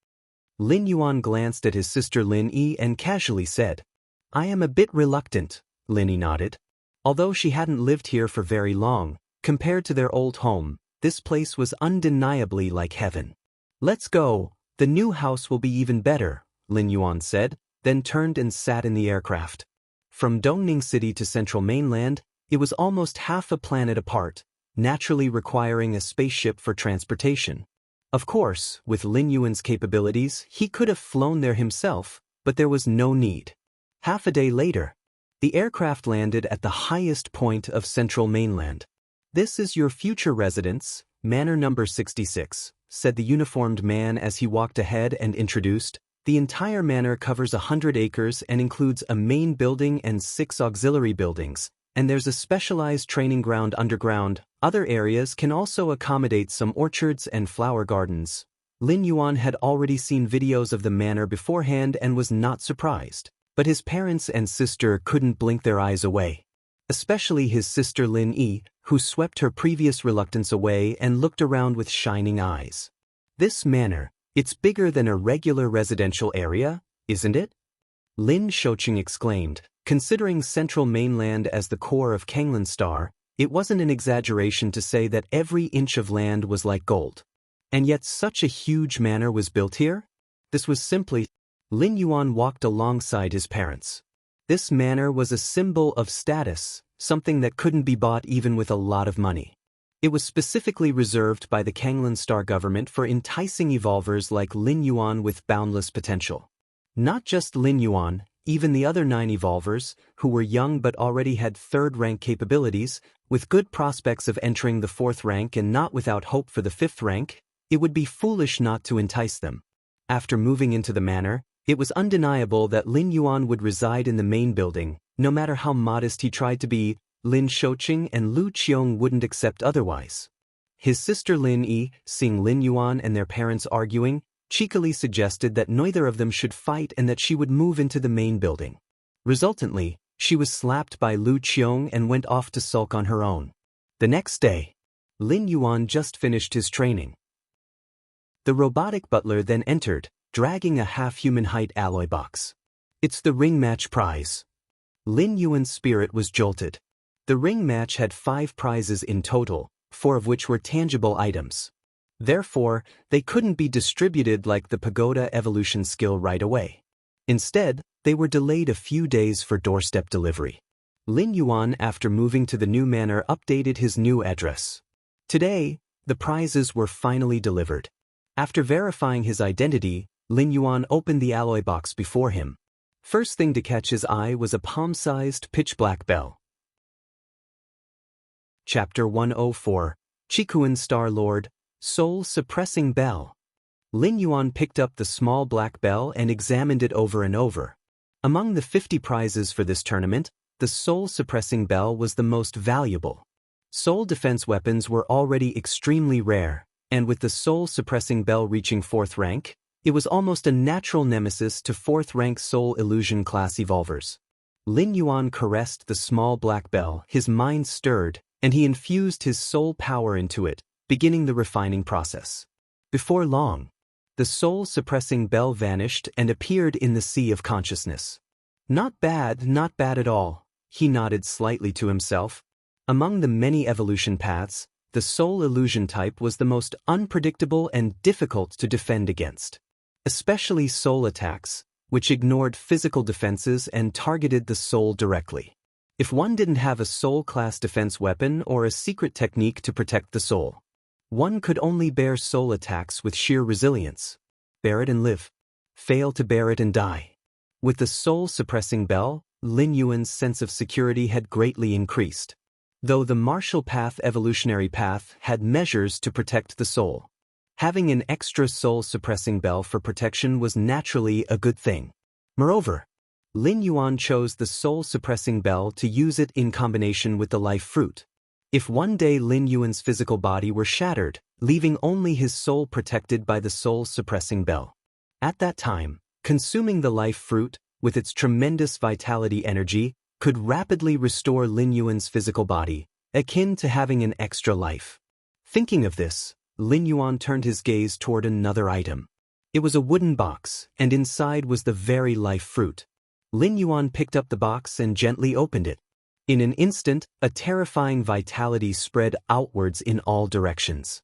Lin Yuan glanced at his sister Lin Yi and casually said, "I am a bit reluctant," Lin Yi nodded. Although she hadn't lived here for very long, compared to their old home, this place was undeniably like heaven. "Let's go, the new house will be even better," Lin Yuan said, then turned and sat in the aircraft. From Dongning City to central mainland, it was almost half a planet apart, naturally requiring a spaceship for transportation. Of course, with Lin Yuan's capabilities, he could have flown there himself, but there was no need. Half a day later, the aircraft landed at the highest point of central mainland. "This is your future residence, Manor number 66, said the uniformed man as he walked ahead and introduced. "The entire manor covers 100 acres and includes a main building and 6 auxiliary buildings, and there's a specialized training ground underground. Other areas can also accommodate some orchards and flower gardens." Lin Yuan had already seen videos of the manor beforehand and was not surprised, but his parents and sister couldn't blink their eyes away. Especially his sister Lin Yi, who swept her previous reluctance away and looked around with shining eyes. "This manor, it's bigger than a regular residential area, isn't it?" Lin Shouqing exclaimed. Considering central mainland as the core of Kanglan Star, it wasn't an exaggeration to say that every inch of land was like gold. And yet such a huge manor was built here? This was simply... Lin Yuan walked alongside his parents. This manor was a symbol of status, something that couldn't be bought even with a lot of money. It was specifically reserved by the Kanglan Star government for enticing evolvers like Lin Yuan with boundless potential. Not just Lin Yuan, even the other 9 evolvers, who were young but already had 3rd rank capabilities, with good prospects of entering the 4th rank and not without hope for the 5th rank, it would be foolish not to entice them. After moving into the manor, it was undeniable that Lin Yuan would reside in the main building, no matter how modest he tried to be. Lin Shouqing and Lu Qiong wouldn't accept otherwise. His sister Lin Yi, seeing Lin Yuan and their parents arguing, cheekily suggested that neither of them should fight and that she would move into the main building. Resultantly, she was slapped by Lu Qiong and went off to sulk on her own. The next day, Lin Yuan just finished his training. The robotic butler then entered, dragging a half-human height alloy box. "It's the ring match prize." Lin Yuan's spirit was jolted. The ring match had 5 prizes in total, 4 of which were tangible items. Therefore, they couldn't be distributed like the pagoda evolution skill right away. Instead, they were delayed a few days for doorstep delivery. Lin Yuan, after moving to the new manor, updated his new address. Today, the prizes were finally delivered. After verifying his identity, Lin Yuan opened the alloy box before him. First thing to catch his eye was a palm-sized pitch-black bell. Chapter 104, Chikuan Star Lord, Soul-Suppressing Bell. Lin Yuan picked up the small black bell and examined it over and over. Among the 50 prizes for this tournament, the Soul-Suppressing Bell was the most valuable. Soul defense weapons were already extremely rare, and with the Soul-Suppressing Bell reaching 4th rank, it was almost a natural nemesis to 4th rank Soul Illusion class evolvers. Lin Yuan caressed the small black bell, his mind stirred, and he infused his soul power into it, beginning the refining process. Before long, the soul-suppressing bell vanished and appeared in the sea of consciousness. Not bad at all, he nodded slightly to himself. Among the many evolution paths, the soul illusion type was the most unpredictable and difficult to defend against. Especially soul attacks, which ignored physical defenses and targeted the soul directly. If one didn't have a soul-class defense weapon or a secret technique to protect the soul, one could only bear soul attacks with sheer resilience. Bear it and live. Fail to bear it and die. With the soul-suppressing bell, Lin Yuan's sense of security had greatly increased. though the martial path evolutionary path had measures to protect the soul. Having an extra soul-suppressing bell for protection was naturally a good thing. Moreover, Lin Yuan chose the soul-suppressing bell to use it in combination with the life fruit. If one day Lin Yuan's physical body were shattered, leaving only his soul protected by the soul-suppressing bell. At that time, consuming the life fruit, with its tremendous vitality energy, could rapidly restore Lin Yuan's physical body, akin to having an extra life. Thinking of this, Lin Yuan turned his gaze toward another item. It was a wooden box, and inside was the very life fruit. Lin Yuan picked up the box and gently opened it. In an instant, a terrifying vitality spread outwards in all directions.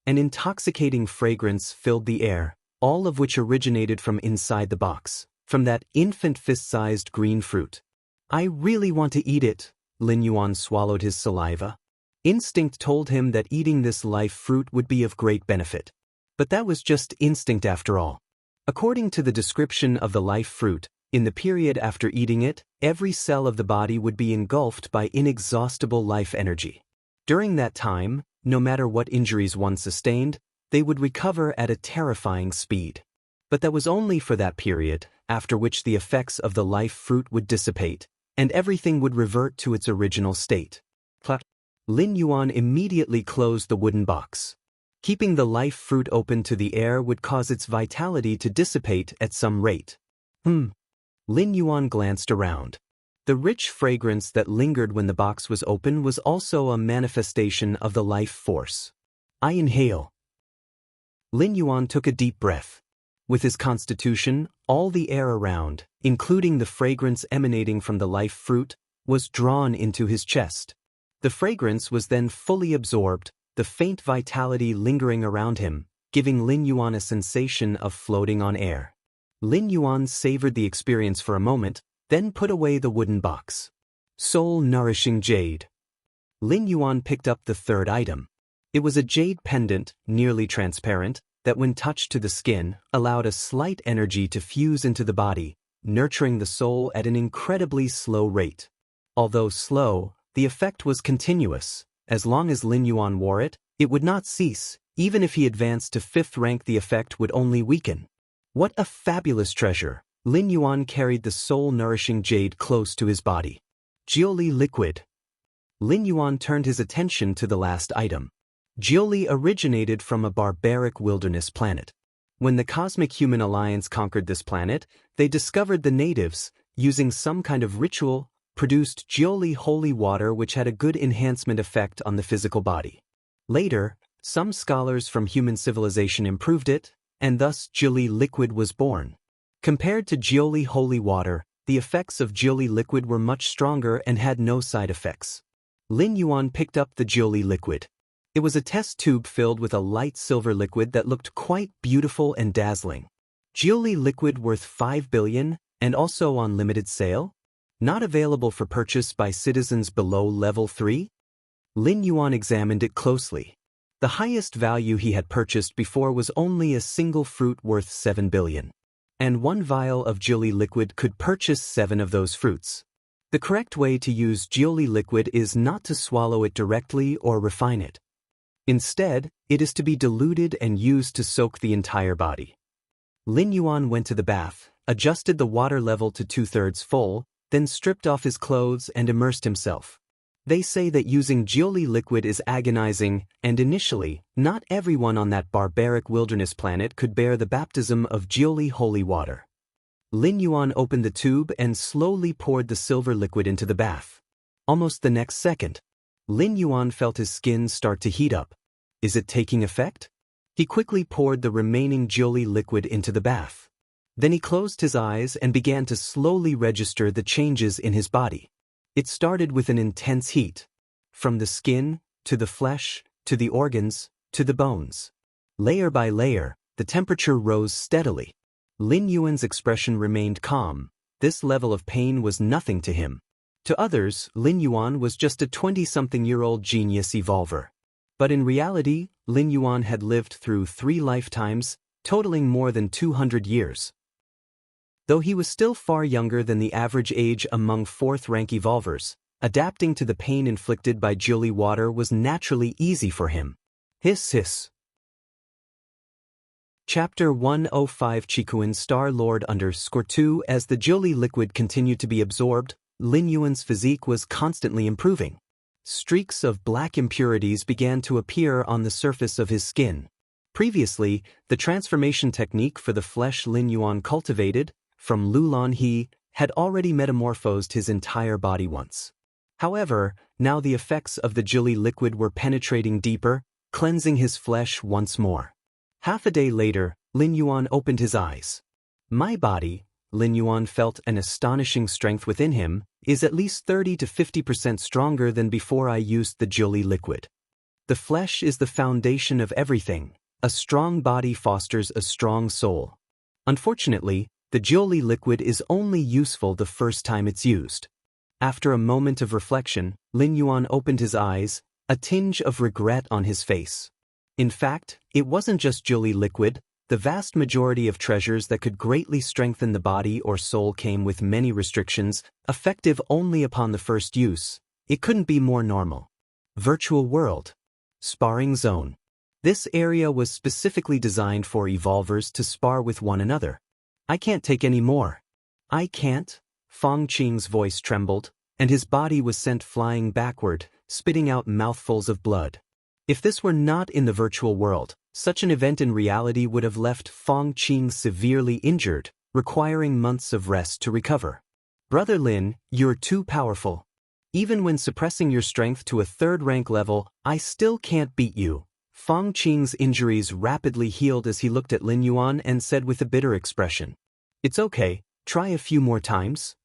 An intoxicating fragrance filled the air, all of which originated from inside the box, from that infant fist-sized green fruit. I really want to eat it, Lin Yuan swallowed his saliva. Instinct told him that eating this life fruit would be of great benefit. But that was just instinct after all. According to the description of the life fruit, in the period after eating it, every cell of the body would be engulfed by inexhaustible life energy. During that time, no matter what injuries one sustained, they would recover at a terrifying speed. But that was only for that period, after which the effects of the life fruit would dissipate, and everything would revert to its original state. Lin Yuan immediately closed the wooden box. Keeping the life fruit open to the air would cause its vitality to dissipate at some rate. Lin Yuan glanced around. The rich fragrance that lingered when the box was open was also a manifestation of the life force. I inhale. Lin Yuan took a deep breath. With his constitution, all the air around, including the fragrance emanating from the life fruit, was drawn into his chest. The fragrance was then fully absorbed, the faint vitality lingering around him, giving Lin Yuan a sensation of floating on air. Lin Yuan savored the experience for a moment, then put away the wooden box. Soul-nourishing jade. Lin Yuan picked up the third item. It was a jade pendant, nearly transparent, that when touched to the skin, allowed a slight energy to fuse into the body, nurturing the soul at an incredibly slow rate. Although slow, the effect was continuous. As long as Lin Yuan wore it, it would not cease. Even if he advanced to 5th rank, the effect would only weaken. What a fabulous treasure! Lin Yuan carried the soul-nourishing jade close to his body. Jiuli liquid. Lin Yuan turned his attention to the last item. Jiuli originated from a barbaric wilderness planet. When the Cosmic Human Alliance conquered this planet, they discovered the natives, using some kind of ritual, produced Jiuli holy water which had a good enhancement effect on the physical body. Later, some scholars from human civilization improved it, and thus Jiuli liquid was born. Compared to Jiuli holy water, the effects of Jiuli liquid were much stronger and had no side effects. Lin Yuan picked up the Jiuli liquid. It was a test tube filled with a light silver liquid that looked quite beautiful and dazzling. Jiuli liquid worth 5 billion, and also on limited sale? Not available for purchase by citizens below level 3? Lin Yuan examined it closely. The highest value he had purchased before was only a single fruit worth 7 billion. And one vial of Jiuli liquid could purchase 7 of those fruits. The correct way to use Jiuli liquid is not to swallow it directly or refine it. Instead, it is to be diluted and used to soak the entire body. Lin Yuan went to the bath, adjusted the water level to 2/3 full, then stripped off his clothes and immersed himself. They say that using Jiuli liquid is agonizing, and initially, not everyone on that barbaric wilderness planet could bear the baptism of Jiuli holy water. Lin Yuan opened the tube and slowly poured the silver liquid into the bath. Almost the next second, Lin Yuan felt his skin start to heat up. Is it taking effect? He quickly poured the remaining Jiuli liquid into the bath. Then he closed his eyes and began to slowly register the changes in his body. It started with an intense heat. From the skin, to the flesh, to the organs, to the bones. Layer by layer, the temperature rose steadily. Lin Yuan's expression remained calm. This level of pain was nothing to him. To others, Lin Yuan was just a 20-something-year-old genius evolver. But in reality, Lin Yuan had lived through 3 lifetimes, totaling more than 200 years. Though he was still far younger than the average age among 4th-rank evolvers, Adapting to the pain inflicted by Jiuli water was naturally easy for him. Hiss hiss. Chapter 105 Chikuan Star-Lord _2 As the Jiuli liquid continued to be absorbed, Lin Yuan's physique was constantly improving. Streaks of black impurities began to appear on the surface of his skin. Previously, the transformation technique for the flesh Lin Yuan cultivated, from Lulan He, had already metamorphosed his entire body once. However, now the effects of the Jiuli liquid were penetrating deeper, cleansing his flesh once more. Half a day later, Lin Yuan opened his eyes. My body, Lin Yuan felt an astonishing strength within him, is at least 30 to 50% stronger than before I used the Jiuli liquid. The flesh is the foundation of everything. A strong body fosters a strong soul. Unfortunately, the Jiuli liquid is only useful the first time it's used. After a moment of reflection, Lin Yuan opened his eyes, a tinge of regret on his face. In fact, it wasn't just Jiuli liquid. The vast majority of treasures that could greatly strengthen the body or soul came with many restrictions, effective only upon the first use. It couldn't be more normal. Virtual world. Sparring zone. This area was specifically designed for evolvers to spar with one another. I can't take any more. I can't. Fong Qing's voice trembled, and his body was sent flying backward, spitting out mouthfuls of blood. If this were not in the virtual world, such an event in reality would have left Fong Qing severely injured, requiring months of rest to recover. Brother Lin, you're too powerful. Even when suppressing your strength to a third-rank level, I still can't beat you. Fong Qing's injuries rapidly healed as he looked at Lin Yuan and said with a bitter expression, "It's okay, try a few more times."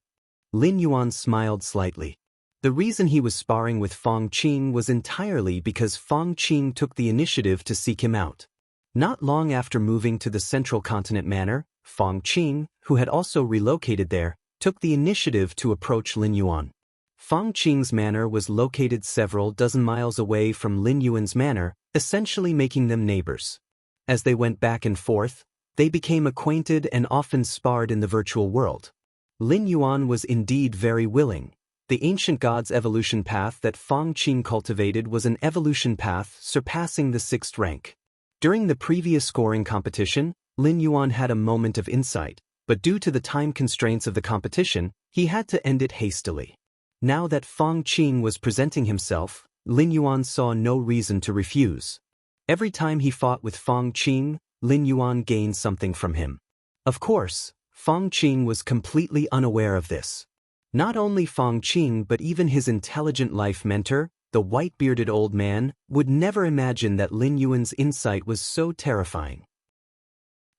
Lin Yuan smiled slightly. The reason he was sparring with Fong Qing was entirely because Fong Qing took the initiative to seek him out. Not long after moving to the Central Continent Manor, Fong Qing, who had also relocated there, took the initiative to approach Lin Yuan. Fong Qing's manor was located several dozen miles away from Lin Yuan's manor, essentially making them neighbors. As they went back and forth, they became acquainted and often sparred in the virtual world. Lin Yuan was indeed very willing. The ancient god's evolution path that Fong Qing cultivated was an evolution path surpassing the 6th rank. During the previous scoring competition, Lin Yuan had a moment of insight, but due to the time constraints of the competition, he had to end it hastily. Now that Fong Qing was presenting himself, Lin Yuan saw no reason to refuse. Every time he fought with Fong Qing, Lin Yuan gained something from him. Of course, Fong Qing was completely unaware of this. Not only Fong Qing but even his intelligent life mentor, the white-bearded old man, would never imagine that Lin Yuan's insight was so terrifying.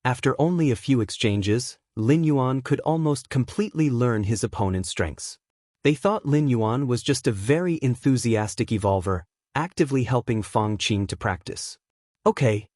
After only a few exchanges, Lin Yuan could almost completely learn his opponent's strengths. They thought Lin Yuan was just a very enthusiastic evolver, actively helping Fong Qing to practice. Okay.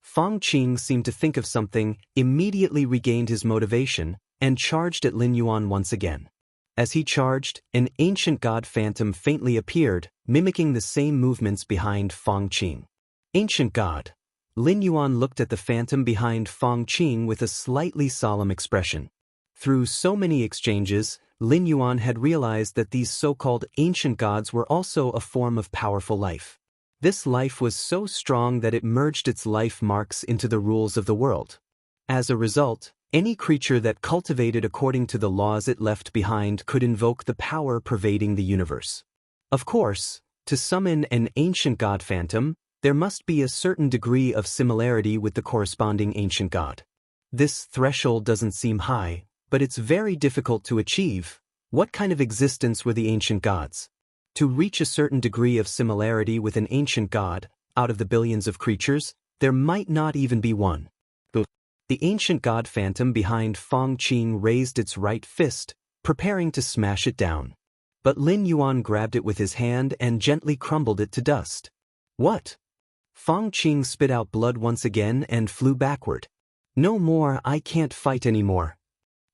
Fong Qing seemed to think of something, immediately regained his motivation, and charged at Lin Yuan once again. As he charged, an ancient god phantom faintly appeared, mimicking the same movements behind Fong Qing. Ancient god. Lin Yuan looked at the phantom behind Fong Qing with a slightly solemn expression. Through so many exchanges, Lin Yuan had realized that these so-called ancient gods were also a form of powerful life. This life was so strong that it merged its life marks into the rules of the world. As a result, any creature that cultivated according to the laws it left behind could invoke the power pervading the universe. Of course, to summon an ancient god phantom, there must be a certain degree of similarity with the corresponding ancient god. This threshold doesn't seem high, but it's very difficult to achieve. What kind of existence were the ancient gods? To reach a certain degree of similarity with an ancient god, out of the billions of creatures, there might not even be one. The ancient god phantom behind Fong Qing raised its right fist, preparing to smash it down. But Lin Yuan grabbed it with his hand and gently crumbled it to dust. What? Fong Qing spit out blood once again and flew backward. No more, I can't fight anymore.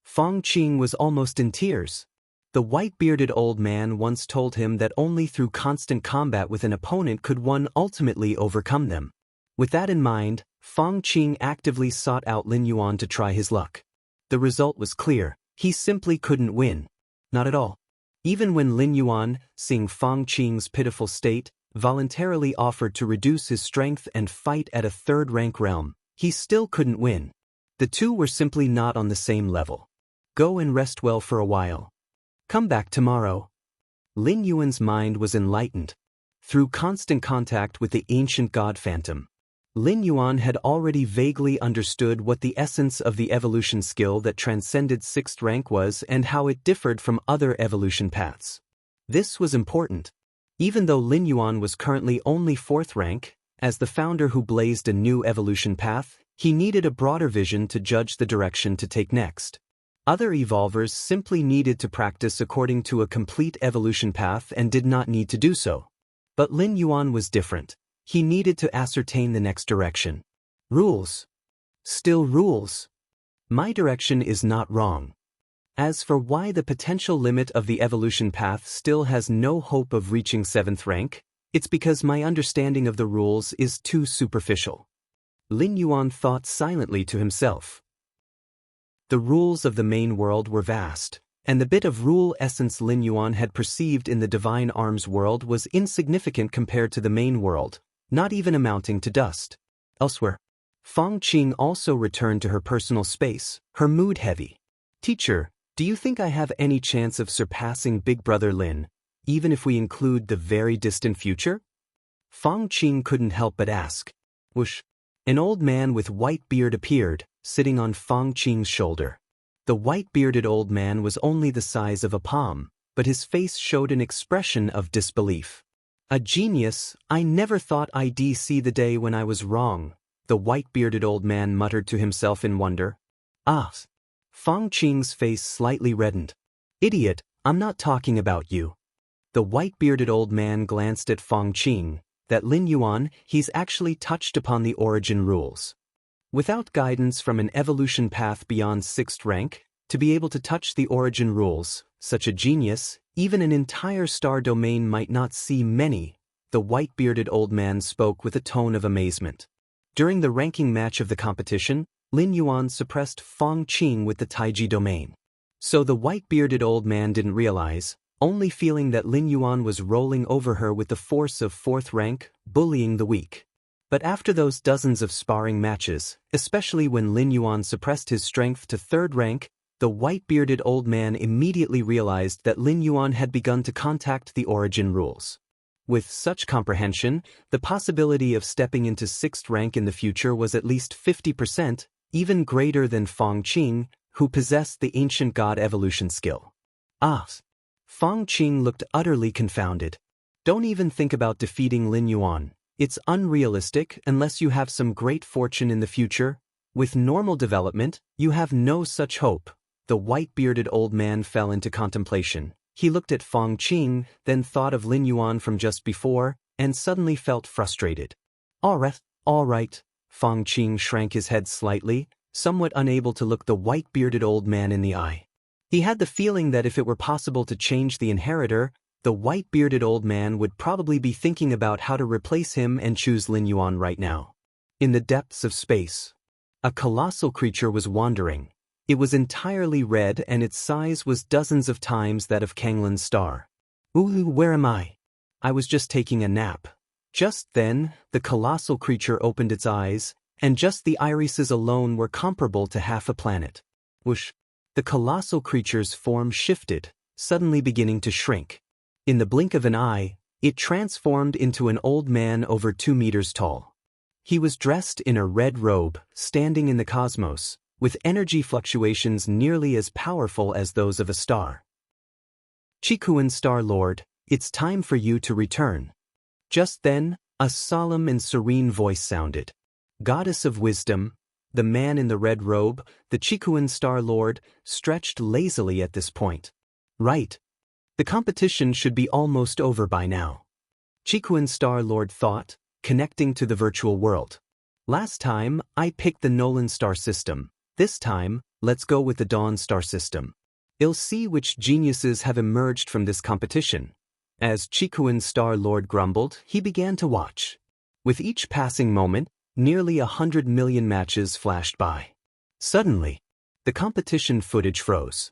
Fong Qing was almost in tears. The white-bearded old man once told him that only through constant combat with an opponent could one ultimately overcome them. With that in mind, Fong Qing actively sought out Lin Yuan to try his luck. The result was clear. He simply couldn't win. Not at all. Even when Lin Yuan, seeing Fang Qing's pitiful state, voluntarily offered to reduce his strength and fight at a third-rank realm, he still couldn't win. The two were simply not on the same level. Go and rest well for a while. Come back tomorrow. Lin Yuan's mind was enlightened. Through constant contact with the ancient god Phantom, Lin Yuan had already vaguely understood what the essence of the evolution skill that transcended 6th rank was and how it differed from other evolution paths. This was important. Even though Lin Yuan was currently only 4th rank, as the founder who blazed a new evolution path, he needed a broader vision to judge the direction to take next. Other evolvers simply needed to practice according to a complete evolution path and did not need to do so. But Lin Yuan was different. He needed to ascertain the next direction. Rules. Still rules. My direction is not wrong. As for why the potential limit of the evolution path still has no hope of reaching 7th rank, it's because my understanding of the rules is too superficial. Lin Yuan thought silently to himself. The rules of the main world were vast, and the bit of rule essence Lin Yuan had perceived in the Divine Arms world was insignificant compared to the main world, not even amounting to dust. Elsewhere, Fang Qing also returned to her personal space, her mood heavy. Teacher, do you think I have any chance of surpassing Big Brother Lin, even if we include the very distant future? Fang Qing couldn't help but ask. Whoosh! An old man with white beard appeared, sitting on Fang Qing's shoulder. The white-bearded old man was only the size of a palm, but his face showed an expression of disbelief. A genius, I never thought I'd see the day when I was wrong, the white-bearded old man muttered to himself in wonder. Ah! Fang Qing's face slightly reddened. Idiot, I'm not talking about you. The white-bearded old man glanced at Fang Qing. That Lin Yuan, he's actually touched upon the origin rules. Without guidance from an evolution path beyond 6th rank, to be able to touch the origin rules, such a genius, even an entire star domain might not see many, the white-bearded old man spoke with a tone of amazement. During the ranking match of the competition, Lin Yuan suppressed Fang Qing with the Taiji domain. So the white-bearded old man didn't realize, only feeling that Lin Yuan was rolling over her with the force of 4th rank, bullying the weak. But after those dozens of sparring matches, especially when Lin Yuan suppressed his strength to 3rd rank, the white-bearded old man immediately realized that Lin Yuan had begun to contact the origin rules. With such comprehension, the possibility of stepping into 6th rank in the future was at least 50%, even greater than Fang Qing, who possessed the ancient god evolution skill. Ah! Fang Qing looked utterly confounded. Don't even think about defeating Lin Yuan. It's unrealistic unless you have some great fortune in the future. With normal development, you have no such hope. The white-bearded old man fell into contemplation. He looked at Fang Qing, then thought of Lin Yuan from just before, and suddenly felt frustrated. All right. Fang Qing shrank his head slightly, somewhat unable to look the white-bearded old man in the eye. He had the feeling that if it were possible to change the inheritor, the white-bearded old man would probably be thinking about how to replace him and choose Lin Yuan right now. In the depths of space, a colossal creature was wandering. It was entirely red and its size was dozens of times that of Kanglin's star. Ooh, where am I? I was just taking a nap. Just then, the colossal creature opened its eyes, and just the irises alone were comparable to half a planet. Whoosh! The colossal creature's form shifted, suddenly beginning to shrink. In the blink of an eye, it transformed into an old man over 2 meters tall. He was dressed in a red robe, standing in the cosmos, with energy fluctuations nearly as powerful as those of a star. Chikuan Star Lord, it's time for you to return. Just then, a solemn and serene voice sounded. Goddess of Wisdom, the man in the red robe, the Chikuan Star Lord, stretched lazily at this point. Right. The competition should be almost over by now. Chikuan Star Lord thought, connecting to the virtual world. Last time, I picked the Nolan star system. This time, let's go with the Dawn star system. I'll see which geniuses have emerged from this competition. As Chikuan Star Lord grumbled, he began to watch. With each passing moment, nearly 100 million matches flashed by. Suddenly, the competition footage froze.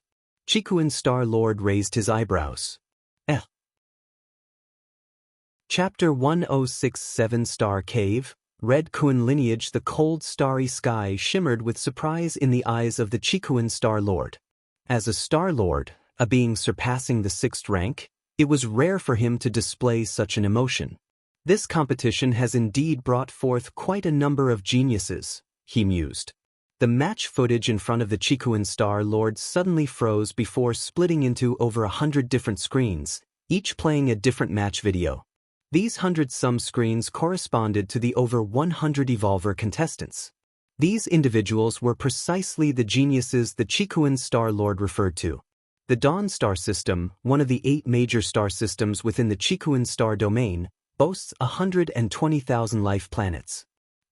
Qikuan Star Lord raised his eyebrows. Eh. Chapter 1067 Star Cave, Red Kun Lineage. The cold starry sky shimmered with surprise in the eyes of the Qikuan Star Lord. As a Star Lord, a being surpassing the 6th rank, it was rare for him to display such an emotion. This competition has indeed brought forth quite a number of geniuses, he mused. The match footage in front of the Qikuan Star Lord suddenly froze before splitting into over 100 different screens, each playing a different match video. These 100-some screens corresponded to the over 100 Evolver contestants. These individuals were precisely the geniuses the Qikuan Star Lord referred to. The Dawn Star System, one of the 8 major star systems within the Qikuan Star domain, boasts 120,000 life planets.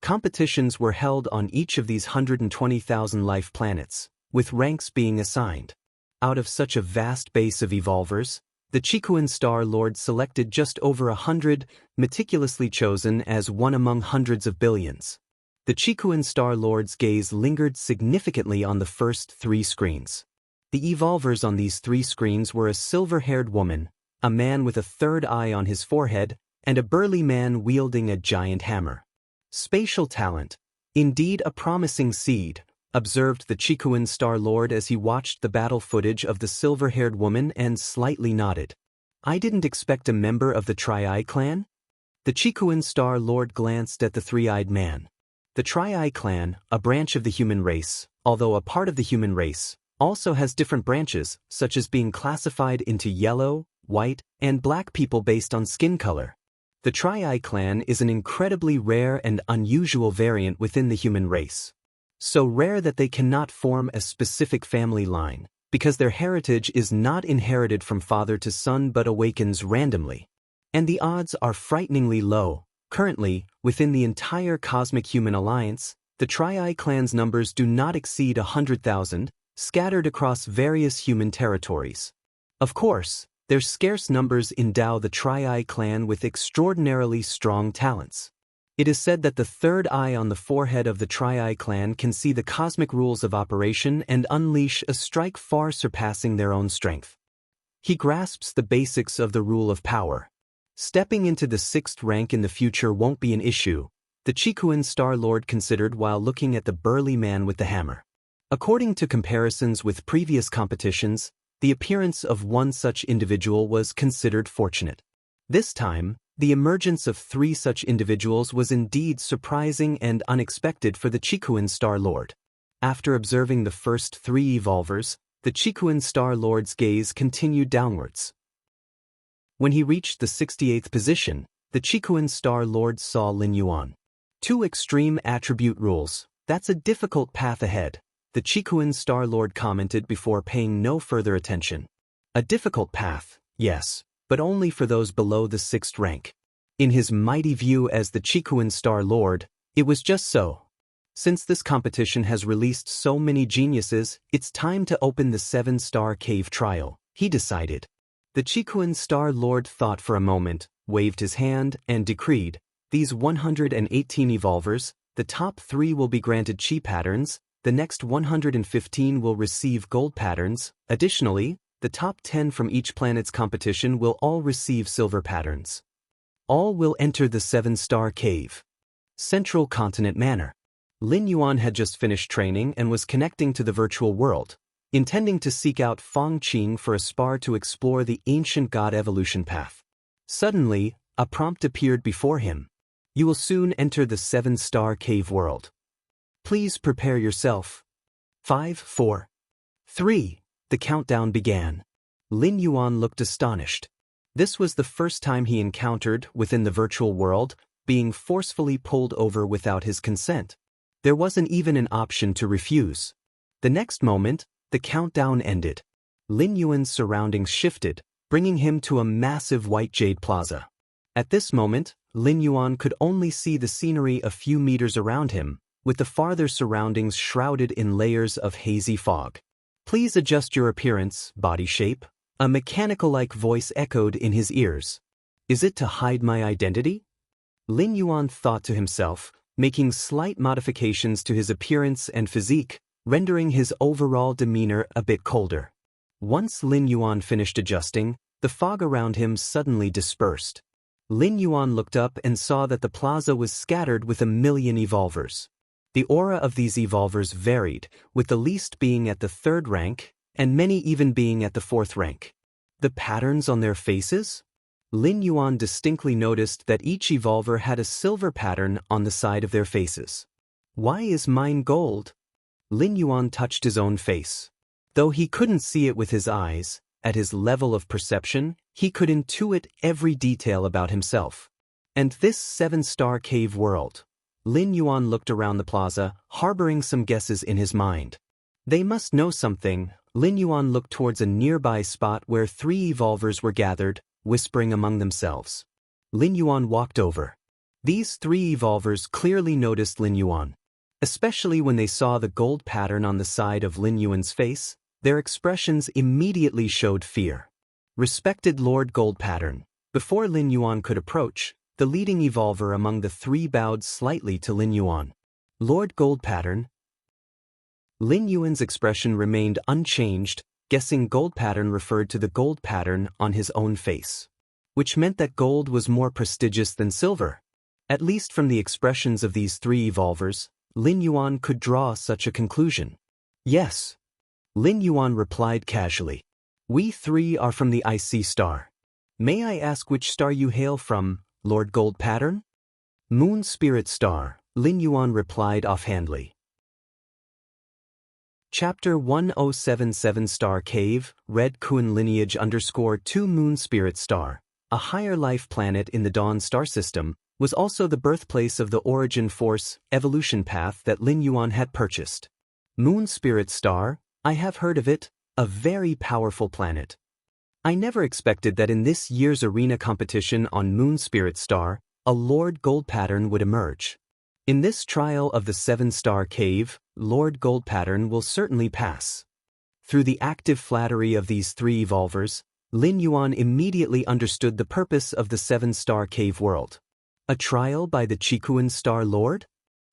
Competitions were held on each of these 120,000 life planets, with ranks being assigned. Out of such a vast base of Evolvers, the Qikuan Star Lord selected just over 100, meticulously chosen as one among hundreds of billions. The Qikuan Star Lord's gaze lingered significantly on the first 3 screens. The Evolvers on these 3 screens were a silver-haired woman, a man with a 3rd eye on his forehead, and a burly man wielding a giant hammer. Spatial talent, indeed a promising seed, observed the Qikuan Star Lord as he watched the battle footage of the silver-haired woman and slightly nodded. I didn't expect a member of the Tri-Eye clan? The Qikuan Star Lord glanced at the 3-eyed man. The Tri-Eye clan, a branch of the human race, although a part of the human race, also has different branches, such as being classified into yellow, white, and black people based on skin color. The Tri-Eye clan is an incredibly rare and unusual variant within the human race. So rare that they cannot form a specific family line, because their heritage is not inherited from father to son but awakens randomly. And the odds are frighteningly low. Currently, within the entire Cosmic Human Alliance, the Tri-Eye clan's numbers do not exceed 100,000, scattered across various human territories. Of course, their scarce numbers endow the Tri-Eye clan with extraordinarily strong talents. It is said that the 3rd eye on the forehead of the Tri-Eye clan can see the cosmic rules of operation and unleash a strike far surpassing their own strength. He grasps the basics of the rule of power. Stepping into the 6th rank in the future won't be an issue, the Qikuan Star Lord considered while looking at the burly man with the hammer. According to comparisons with previous competitions, the appearance of one such individual was considered fortunate. This time, the emergence of 3 such individuals was indeed surprising and unexpected for the Qikuan Star Lord. After observing the first 3 Evolvers, the Qikuan Star Lord's gaze continued downwards. When he reached the 68th position, the Qikuan Star Lord saw Lin Yuan. 2 extreme attribute rules, that's a difficult path ahead, the Qikuan Star Lord commented before paying no further attention. A difficult path, yes, but only for those below the 6th rank. In his mighty view as the Qikuan Star Lord, it was just so. Since this competition has released so many geniuses, it's time to open the 7-star cave trial, he decided. The Qikuan Star Lord thought for a moment, waved his hand, and decreed, these 118 Evolvers, the top 3 will be granted Chi patterns, the next 115 will receive gold patterns, additionally, the top 10 from each planet's competition will all receive silver patterns. All will enter the 7-star cave. Central Continent Manor. Lin Yuan had just finished training and was connecting to the virtual world, intending to seek out Feng Qing for a spar to explore the ancient god evolution path. Suddenly, a prompt appeared before him. You will soon enter the 7-star cave world. Please prepare yourself. 5, 4, 3. The countdown began. Lin Yuan looked astonished. This was the first time he encountered, within the virtual world, being forcefully pulled over without his consent. There wasn't even an option to refuse. The next moment, the countdown ended. Lin Yuan's surroundings shifted, bringing him to a massive white jade plaza. At this moment, Lin Yuan could only see the scenery a few meters around him, with the farther surroundings shrouded in layers of hazy fog. Please adjust your appearance, body shape. A mechanical-like voice echoed in his ears. Is it to hide my identity? Lin Yuan thought to himself, making slight modifications to his appearance and physique, rendering his overall demeanor a bit colder. Once Lin Yuan finished adjusting, the fog around him suddenly dispersed. Lin Yuan looked up and saw that the plaza was scattered with 1,000,000 evolvers. The aura of these evolvers varied, with the least being at the 3rd rank, and many even being at the 4th rank. The patterns on their faces? Lin Yuan distinctly noticed that each evolver had a silver pattern on the side of their faces. Why is mine gold? Lin Yuan touched his own face. Though he couldn't see it with his eyes, at his level of perception, he could intuit every detail about himself. And this 7-star cave world. Lin Yuan looked around the plaza, harboring some guesses in his mind. They must know something. Lin Yuan looked towards a nearby spot where 3 evolvers were gathered, whispering among themselves. Lin Yuan walked over. These 3 evolvers clearly noticed Lin Yuan. Especially when they saw the gold pattern on the side of Lin Yuan's face, their expressions immediately showed fear. Respected Lord Gold Pattern. Before Lin Yuan could approach, the leading evolver among the 3 bowed slightly to Lin Yuan. Lord Gold Pattern. Lin Yuan's expression remained unchanged, guessing Gold Pattern referred to the gold pattern on his own face. Which meant that gold was more prestigious than silver. At least from the expressions of these 3 evolvers, Lin Yuan could draw such a conclusion. Yes. Lin Yuan replied casually. We 3 are from the IC star. May I ask which star you hail from, Lord Gold Pattern? Moon Spirit Star, Lin Yuan replied offhandedly. Chapter 1077 Star Cave, Red Kun Lineage _2 Moon Spirit Star, a higher life planet in the Dawn star system, was also the birthplace of the origin force, evolution path that Lin Yuan had purchased. Moon Spirit Star, I have heard of it, a very powerful planet. I never expected that in this year's arena competition on Moon Spirit Star, a Lord Gold Pattern would emerge. In this trial of the 7-star cave, Lord Gold Pattern will certainly pass. Through the active flattery of these 3 evolvers, Lin Yuan immediately understood the purpose of the 7-star cave world. A trial by the Qikuan Star Lord?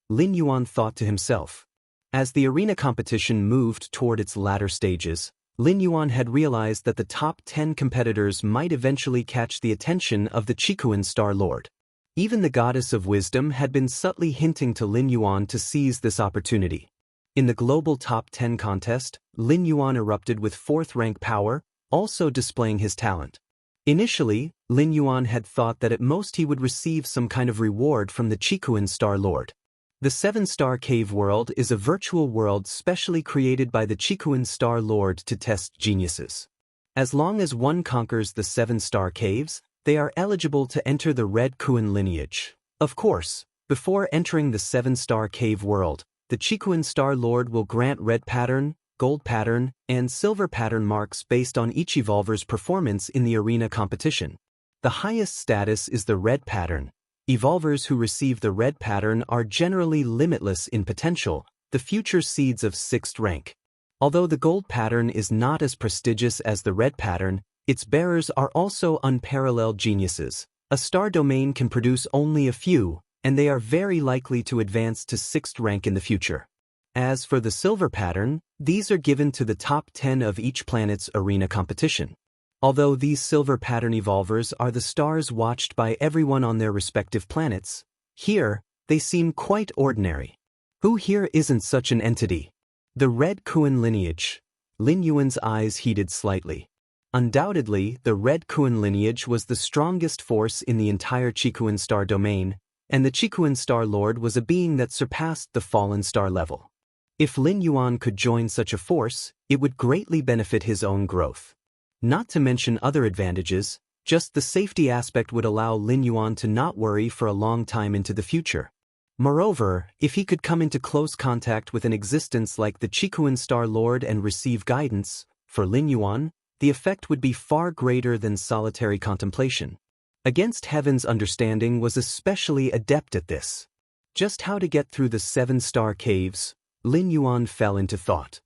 Lin Yuan thought to himself. As the arena competition moved toward its latter stages, Lin Yuan had realized that the top 10 competitors might eventually catch the attention of the Qikuan Star Lord. Even the Goddess of Wisdom had been subtly hinting to Lin Yuan to seize this opportunity. In the global top 10 contest, Lin Yuan erupted with 4th rank power, also displaying his talent. Initially, Lin Yuan had thought that at most he would receive some kind of reward from the Qikuan Star Lord. The 7-star cave world is a virtual world specially created by the Qikuan Star Lord to test geniuses. As long as one conquers the 7-star caves, they are eligible to enter the Red Kun lineage. Of course, before entering the 7-star cave world, the Qikuan Star Lord will grant red pattern, gold pattern, and silver pattern marks based on each evolver's performance in the arena competition. The highest status is the red pattern. Evolvers who receive the red pattern are generally limitless in potential, the future seeds of 6th rank. Although the gold pattern is not as prestigious as the red pattern, its bearers are also unparalleled geniuses. A star domain can produce only a few, and they are very likely to advance to 6th rank in the future. As for the silver pattern, these are given to the top 10 of each planet's arena competition. Although these silver pattern evolvers are the stars watched by everyone on their respective planets, here, they seem quite ordinary. Who here isn't such an entity? The Red Kun lineage. Lin Yuan's eyes heated slightly. Undoubtedly, the Red Kun lineage was the strongest force in the entire Qikuan star domain, and the Qikuan Star Lord was a being that surpassed the fallen star level. If Lin Yuan could join such a force, it would greatly benefit his own growth. Not to mention other advantages, just the safety aspect would allow Lin Yuan to not worry for a long time into the future. Moreover, if he could come into close contact with an existence like the Qikuan Star Lord and receive guidance, for Lin Yuan, the effect would be far greater than solitary contemplation. Against Heaven's understanding was especially adept at this. Just how to get through the 7-star caves, Lin Yuan fell into thought.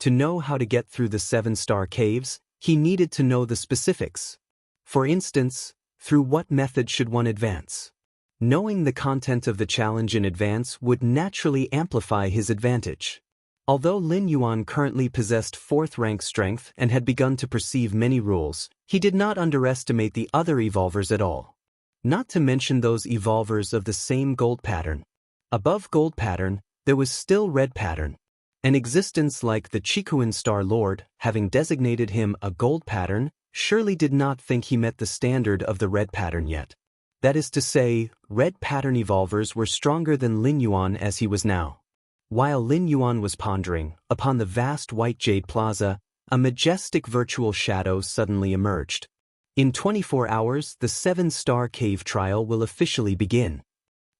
To know how to get through the 7-star caves, he needed to know the specifics. For instance, through what method should one advance? Knowing the content of the challenge in advance would naturally amplify his advantage. Although Lin Yuan currently possessed 4th rank strength and had begun to perceive many rules, he did not underestimate the other evolvers at all. Not to mention those evolvers of the same gold pattern. Above gold pattern, there was still red pattern. An existence like the Chikuan Star Lord, having designated him a gold pattern, surely did not think he met the standard of the red pattern yet. That is to say, red pattern evolvers were stronger than Lin Yuan as he was now. While Lin Yuan was pondering, upon the vast white jade plaza, a majestic virtual shadow suddenly emerged. In 24 hours, the 7-star cave trial will officially begin.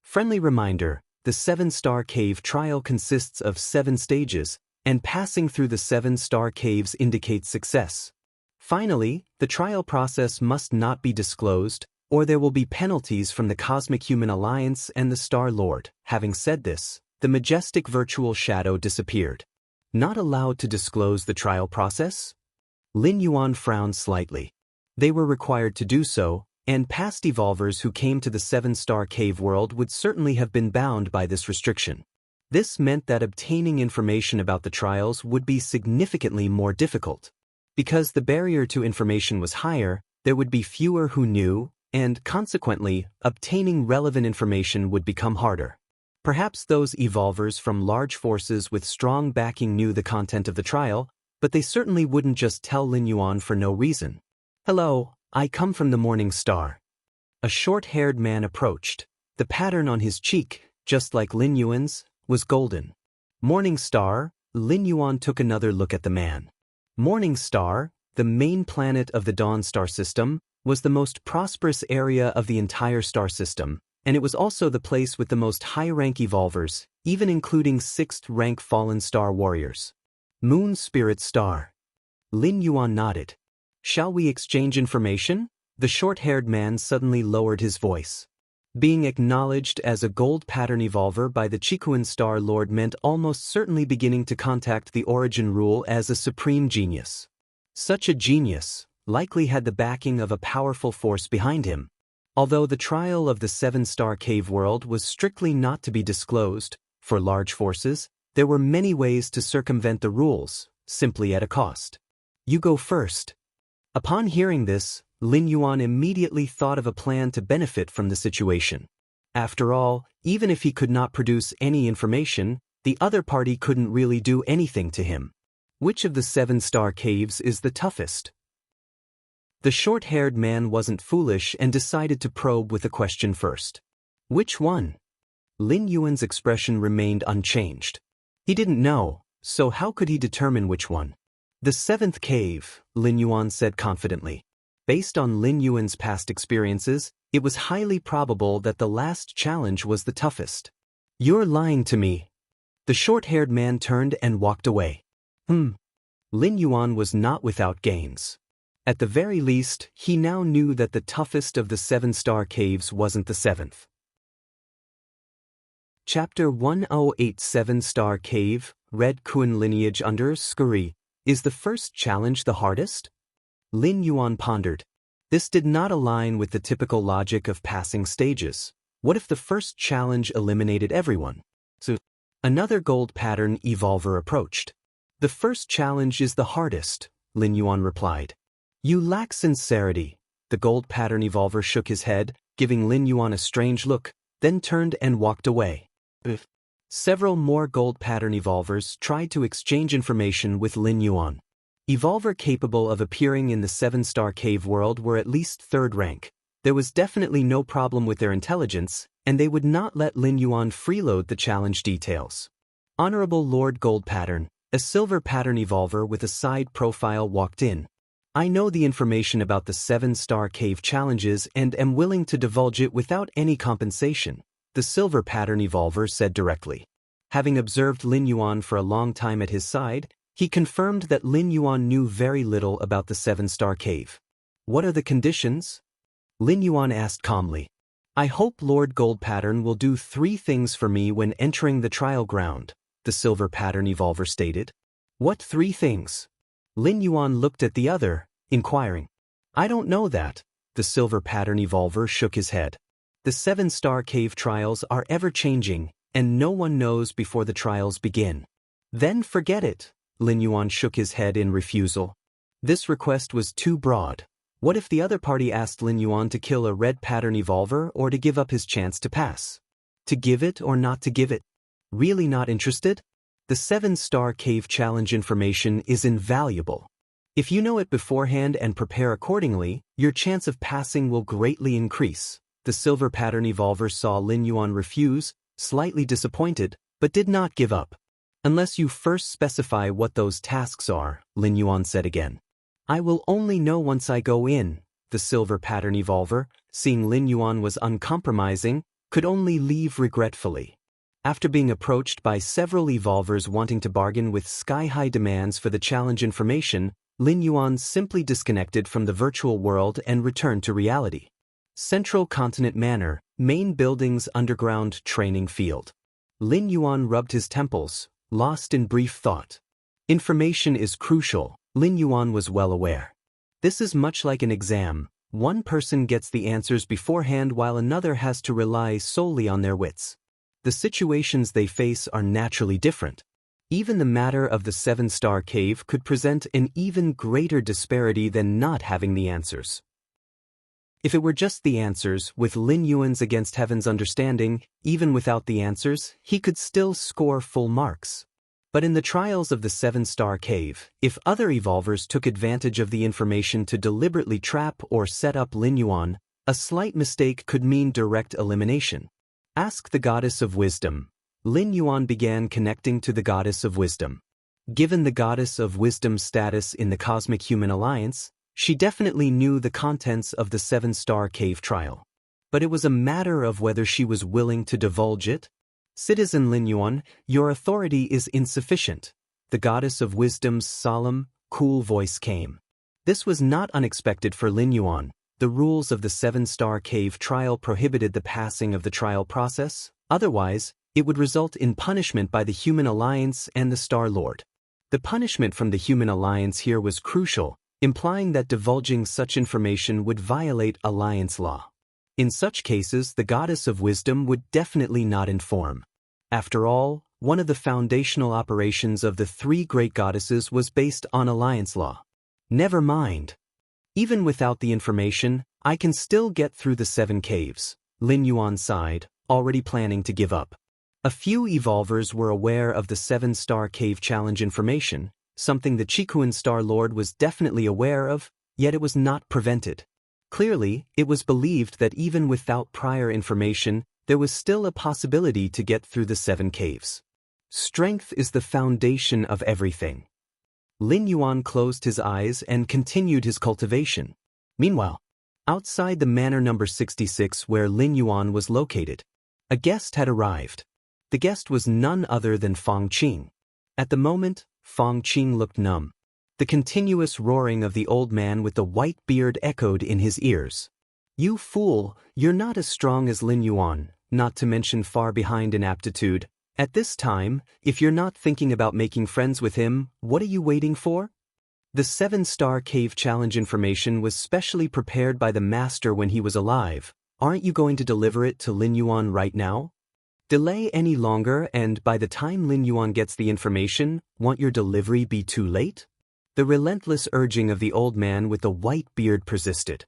Friendly reminder, the 7-star cave trial consists of 7 stages, and passing through the 7-star caves indicates success. Finally, the trial process must not be disclosed, or there will be penalties from the Cosmic Human Alliance and the Star Lord. Having said this, the majestic virtual shadow disappeared. Not allowed to disclose the trial process? Lin Yuan frowned slightly. They were required to do so, and past evolvers who came to the 7-star cave world would certainly have been bound by this restriction. This meant that obtaining information about the trials would be significantly more difficult. Because the barrier to information was higher, there would be fewer who knew, and consequently, obtaining relevant information would become harder. Perhaps those evolvers from large forces with strong backing knew the content of the trial, but they certainly wouldn't just tell Lin Yuan for no reason. "Hello, I come from the Morning Star." A short-haired man approached. The pattern on his cheek, just like Lin Yuan's, was golden. Morning Star, Lin Yuan took another look at the man. Morning Star, the main planet of the Dawn star system, was the most prosperous area of the entire star system, and it was also the place with the most high-rank evolvers, even including 6th-rank fallen star warriors. Moon Spirit Star. Lin Yuan nodded. "Shall we exchange information?" The short-haired man suddenly lowered his voice. Being acknowledged as a gold pattern evolver by the Chikuan Star Lord meant almost certainly beginning to contact the Origin Rule as a supreme genius. Such a genius likely had the backing of a powerful force behind him. Although the trial of the 7-star cave world was strictly not to be disclosed, for large forces, there were many ways to circumvent the rules, simply at a cost. "You go first." Upon hearing this, Lin Yuan immediately thought of a plan to benefit from the situation. After all, even if he could not produce any information, the other party couldn't really do anything to him. Which of the 7-star caves is the toughest? The short-haired man wasn't foolish and decided to probe with a question first. Which one? Lin Yuan's expression remained unchanged. He didn't know, so how could he determine which one? "The 7th cave," Lin Yuan said confidently. Based on Lin Yuan's past experiences, it was highly probable that the last challenge was the toughest. "You're lying to me." The short-haired man turned and walked away. Lin Yuan was not without gains. At the very least, he now knew that the toughest of the 7-star caves wasn't the 7th. Chapter 108 7-Star Cave, Red Kun Lineage under Scurry. Is the first challenge the hardest? Lin Yuan pondered. This did not align with the typical logic of passing stages. What if the first challenge eliminated everyone? So, another gold pattern evolver approached. "The first challenge is the hardest," Lin Yuan replied. "You lack sincerity." The gold pattern evolver shook his head, giving Lin Yuan a strange look, then turned and walked away. Several more gold pattern evolvers tried to exchange information with Lin Yuan. Evolver capable of appearing in the 7-star cave world were at least 3rd rank. There was definitely no problem with their intelligence, and they would not let Lin Yuan freeload the challenge details. Honorable Lord Gold Pattern, a silver pattern evolver with a side profile walked in. "I know the information about the 7-star cave challenges and am willing to divulge it without any compensation," the silver pattern evolver said directly. Having observed Lin Yuan for a long time at his side, he confirmed that Lin Yuan knew very little about the 7-star cave. "What are the conditions?" Lin Yuan asked calmly. "I hope Lord Gold Pattern will do 3 things for me when entering the trial ground," the silver pattern evolver stated. "What 3 things?" Lin Yuan looked at the other, inquiring. "I don't know that," the silver pattern evolver shook his head. "The 7-star cave trials are ever-changing, and no one knows before the trials begin. Then forget it. Lin Yuan shook his head in refusal. This request was too broad. What if the other party asked Lin Yuan to kill a red pattern evolver or to give up his chance to pass? To give it or not to give it? Really not interested? The 7-star cave challenge information is invaluable. If you know it beforehand and prepare accordingly, your chance of passing will greatly increase. The silver pattern evolver saw Lin Yuan refuse, slightly disappointed, but did not give up. Unless you first specify what those tasks are, Lin Yuan said again. I will only know once I go in. The silver pattern evolver, seeing Lin Yuan was uncompromising, could only leave regretfully. After being approached by several evolvers wanting to bargain with sky-high demands for the challenge information, Lin Yuan simply disconnected from the virtual world and returned to reality. Central Continent Manor, main building's underground training field. Lin Yuan rubbed his temples, lost in brief thought. Information is crucial, Lin Yuan was well aware. This is much like an exam. One person gets the answers beforehand while another has to rely solely on their wits. The situations they face are naturally different. Even the matter of the 7-star cave could present an even greater disparity than not having the answers. If it were just the answers, with Lin Yuan's against heaven's understanding, even without the answers, he could still score full marks. But in the trials of the 7-star cave, if other evolvers took advantage of the information to deliberately trap or set up Lin Yuan, a slight mistake could mean direct elimination. Ask the Goddess of Wisdom. Lin Yuan began connecting to the Goddess of Wisdom. Given the Goddess of Wisdom's status in the Cosmic Human Alliance, she definitely knew the contents of the 7-star cave trial. But it was a matter of whether she was willing to divulge it. Citizen Lin Yuan, your authority is insufficient. The Goddess of Wisdom's solemn, cool voice came. This was not unexpected for Lin Yuan. The rules of the 7-star cave trial prohibited the passing of the trial process, otherwise, it would result in punishment by the Human Alliance and the Star Lord. The punishment from the Human Alliance here was crucial, implying that divulging such information would violate Alliance law. In such cases, the Goddess of Wisdom would definitely not inform. After all, one of the foundational operations of the 3 great goddesses was based on Alliance law. Never mind. Even without the information, I can still get through the 7 caves. Lin Yuan sighed, already planning to give up. A few evolvers were aware of the 7-star cave challenge information, something the Chikuan Star Lord was definitely aware of, yet it was not prevented. Clearly, it was believed that even without prior information, there was still a possibility to get through the 7 caves. Strength is the foundation of everything. Lin Yuan closed his eyes and continued his cultivation. Meanwhile, outside the manor number 66 where Lin Yuan was located, a guest had arrived. The guest was none other than Fang Qing. At the moment, Fang Qing looked numb. The continuous roaring of the old man with the white beard echoed in his ears. You fool, you're not as strong as Lin Yuan, not to mention far behind in aptitude. At this time, if you're not thinking about making friends with him, what are you waiting for? The 7-star cave challenge information was specially prepared by the master when he was alive. Aren't you going to deliver it to Lin Yuan right now? Delay any longer and by the time Lin Yuan gets the information, won't your delivery be too late? The relentless urging of the old man with the white beard persisted.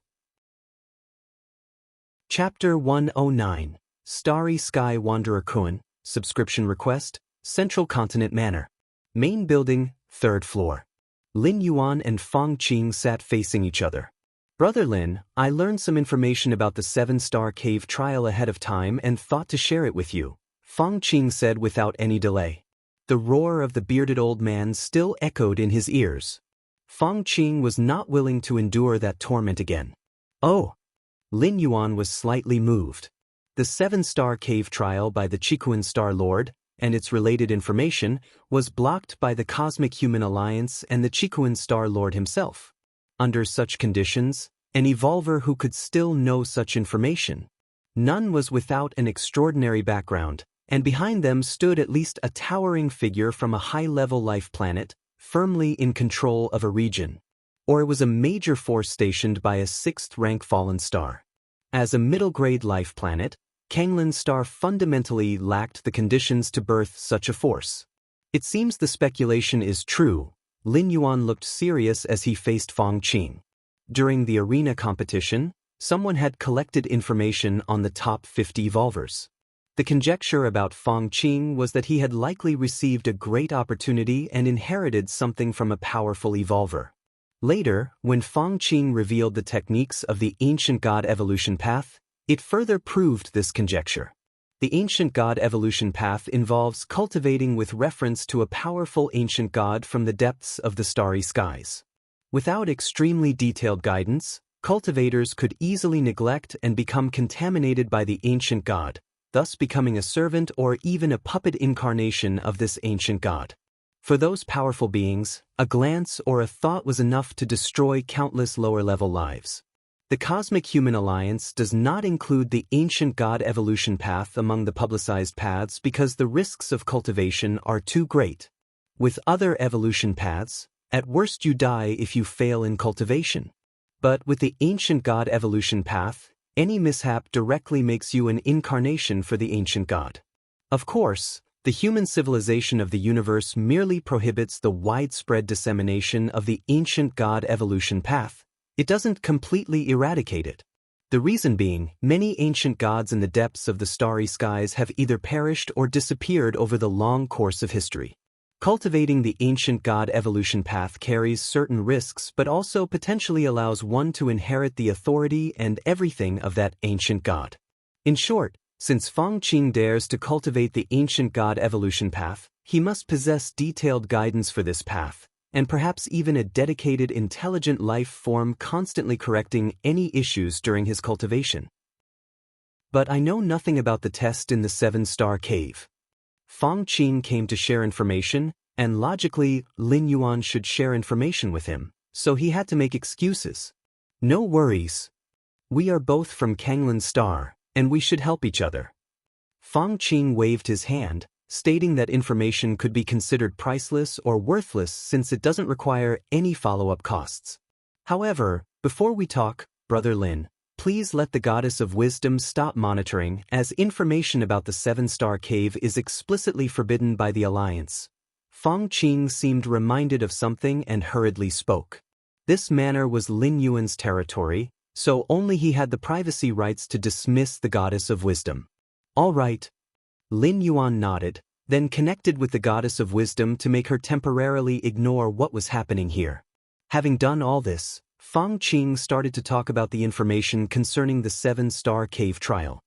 Chapter 109, Starry Sky Wanderer Kun, Subscription Request, Central Continent Manor. Main Building, 3rd floor. Lin Yuan and Fang Qing sat facing each other. Brother Lin, I learned some information about the 7-star cave trial ahead of time and thought to share it with you, Fang Qing said without any delay. The roar of the bearded old man still echoed in his ears. Fang Qing was not willing to endure that torment again. Oh! Lin Yuan was slightly moved. The 7-star cave trial by the Chikuan Star Lord, and its related information, was blocked by the Cosmic Human Alliance and the Chikuan Star Lord himself. Under such conditions, an evolver who could still know such information. None was without an extraordinary background, and behind them stood at least a towering figure from a high-level life planet, firmly in control of a region. Or it was a major force stationed by a 6th-rank fallen star. As a middle-grade life planet, Kanglin's star fundamentally lacked the conditions to birth such a force. It seems the speculation is true. Lin Yuan looked serious as he faced Fong Qing. During the arena competition, someone had collected information on the top 50 evolvers. The conjecture about Fong Qing was that he had likely received a great opportunity and inherited something from a powerful evolver. Later, when Fong Qing revealed the techniques of the ancient god evolution path, it further proved this conjecture. The ancient god evolution path involves cultivating with reference to a powerful ancient god from the depths of the starry skies. Without extremely detailed guidance, cultivators could easily neglect and become contaminated by the ancient god, thus becoming a servant or even a puppet incarnation of this ancient god. For those powerful beings, a glance or a thought was enough to destroy countless lower-level lives. The Cosmic Human Alliance does not include the ancient god evolution path among the publicized paths because the risks of cultivation are too great. With other evolution paths, at worst you die if you fail in cultivation. But with the ancient god evolution path, any mishap directly makes you an incarnation for the ancient god. Of course, the human civilization of the universe merely prohibits the widespread dissemination of the ancient god evolution path. It doesn't completely eradicate it. The reason being, many ancient gods in the depths of the starry skies have either perished or disappeared over the long course of history. Cultivating the ancient god evolution path carries certain risks but also potentially allows one to inherit the authority and everything of that ancient god. In short, since Fong Qing dares to cultivate the ancient god evolution path, he must possess detailed guidance for this path, and perhaps even a dedicated intelligent life form constantly correcting any issues during his cultivation. But I know nothing about the test in the 7-star cave. Fong Qing came to share information, and logically, Lin Yuan should share information with him, so he had to make excuses. No worries. We are both from Kanglan Star, and we should help each other. Fong Qing waved his hand, stating that information could be considered priceless or worthless since it doesn't require any follow-up costs. However, before we talk, Brother Lin, please let the Goddess of Wisdom stop monitoring, as information about the 7-star cave is explicitly forbidden by the Alliance. Fong Qing seemed reminded of something and hurriedly spoke. This manor was Lin Yuan's territory, so only he had the privacy rights to dismiss the Goddess of Wisdom. All right. Lin Yuan nodded, then connected with the Goddess of Wisdom to make her temporarily ignore what was happening here. Having done all this, Fong Qing started to talk about the information concerning the 7-star cave trial.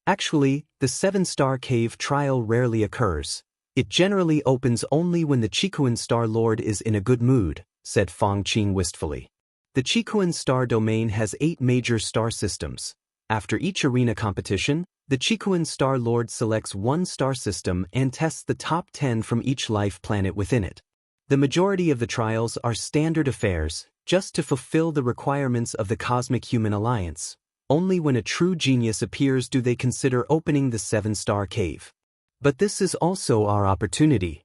Actually, the 7-star cave trial rarely occurs. It generally opens only when the Qikuan Star Lord is in a good mood, said Fong Qing wistfully. The Qikuan Star Domain has 8 major star systems. After each arena competition, the Qikuan Star Lord selects one star system and tests the top 10 from each life planet within it. The majority of the trials are standard affairs, just to fulfill the requirements of the Cosmic Human Alliance. Only when a true genius appears do they consider opening the 7-star cave. But this is also our opportunity.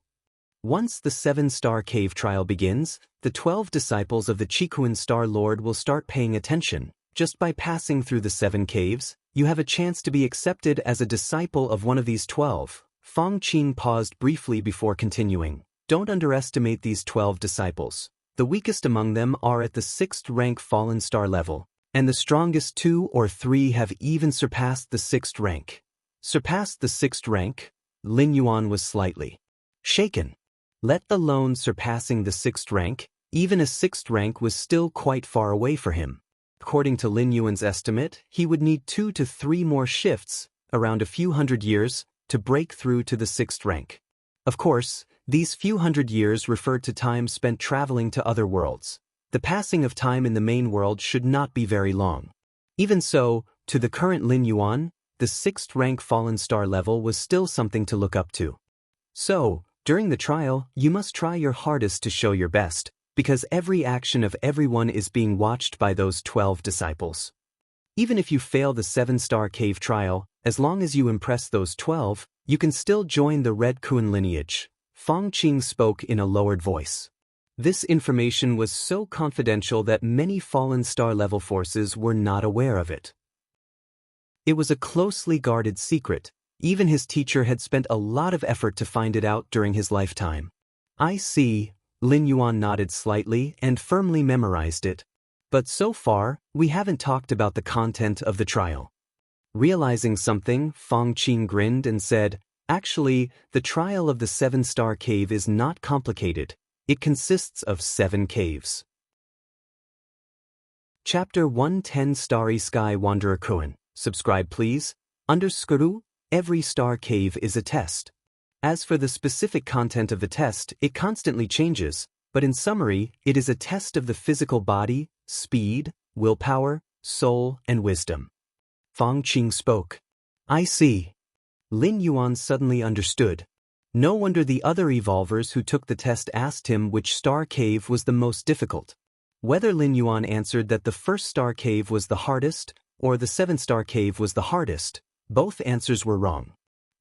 Once the 7-star cave trial begins, the 12 disciples of the Qikuan Star Lord will start paying attention. Just by passing through the 7 caves, you have a chance to be accepted as a disciple of one of these 12. Fong Qing paused briefly before continuing. Don't underestimate these 12 disciples. The weakest among them are at the 6th rank fallen star level, and the strongest 2 or 3 have even surpassed the 6th rank. Surpassed the 6th rank? Lin Yuan was slightly shaken. Let alone surpassing the 6th rank, even a 6th rank was still quite far away for him. According to Lin Yuan's estimate, he would need 2 to 3 more shifts, around a few hundred years, to break through to the 6th rank. Of course, these few hundred years referred to time spent traveling to other worlds. The passing of time in the main world should not be very long. Even so, to the current Lin Yuan, the 6th rank fallen star level was still something to look up to. So, during the trial, you must try your hardest to show your best, because every action of everyone is being watched by those 12 disciples. Even if you fail the 7-star cave trial, as long as you impress those 12, you can still join the Red Kuan lineage. Fong Qing spoke in a lowered voice. This information was so confidential that many fallen star level forces were not aware of it. It was a closely guarded secret. Even his teacher had spent a lot of effort to find it out during his lifetime. I see, Lin Yuan nodded slightly and firmly memorized it. But so far, we haven't talked about the content of the trial. Realizing something, Fang Qing grinned and said, actually, the trial of the 7-star cave is not complicated. It consists of 7 caves. Chapter 110 Starry Sky Wanderer Koan. Subscribe please. _ every star cave is a test. As for the specific content of the test, it constantly changes, but in summary, it is a test of the physical body, speed, willpower, soul, and wisdom. Fang Qing spoke. I see. Lin Yuan suddenly understood. No wonder the other evolvers who took the test asked him which star cave was the most difficult. Whether Lin Yuan answered that the 1st star cave was the hardest, or the 7-star cave was the hardest, both answers were wrong.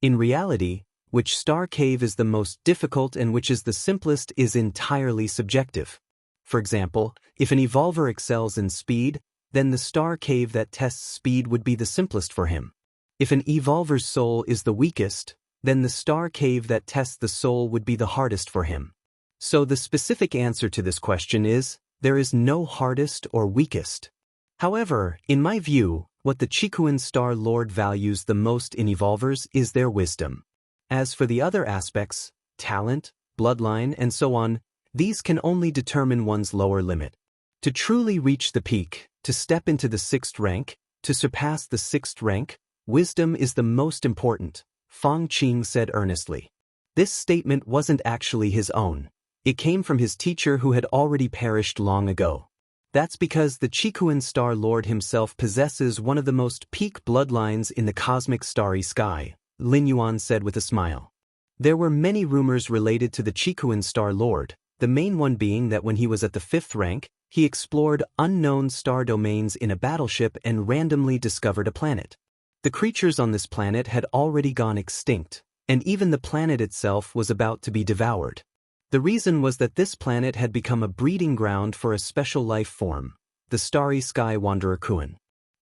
In reality, which star cave is the most difficult and which is the simplest is entirely subjective. For example, if an evolver excels in speed, then the star cave that tests speed would be the simplest for him. If an evolver's soul is the weakest, then the star cave that tests the soul would be the hardest for him. So the specific answer to this question is, there is no hardest or weakest. However, in my view, what the Qikuan Star Lord values the most in evolvers is their wisdom. As for the other aspects, talent, bloodline, and so on, these can only determine one's lower limit. To truly reach the peak, to step into the 6th rank, to surpass the 6th rank, wisdom is the most important, Fang Qing said earnestly. This statement wasn't actually his own. It came from his teacher who had already perished long ago. That's because the Qikuan Star Lord himself possesses one of the most peak bloodlines in the cosmic starry sky, Lin Yuan said with a smile. There were many rumors related to the Qikuan Star Lord, the main one being that when he was at the 5th rank, he explored unknown star domains in a battleship and randomly discovered a planet. The creatures on this planet had already gone extinct, and even the planet itself was about to be devoured. The reason was that this planet had become a breeding ground for a special life form, the Starry Sky Wanderer Koan.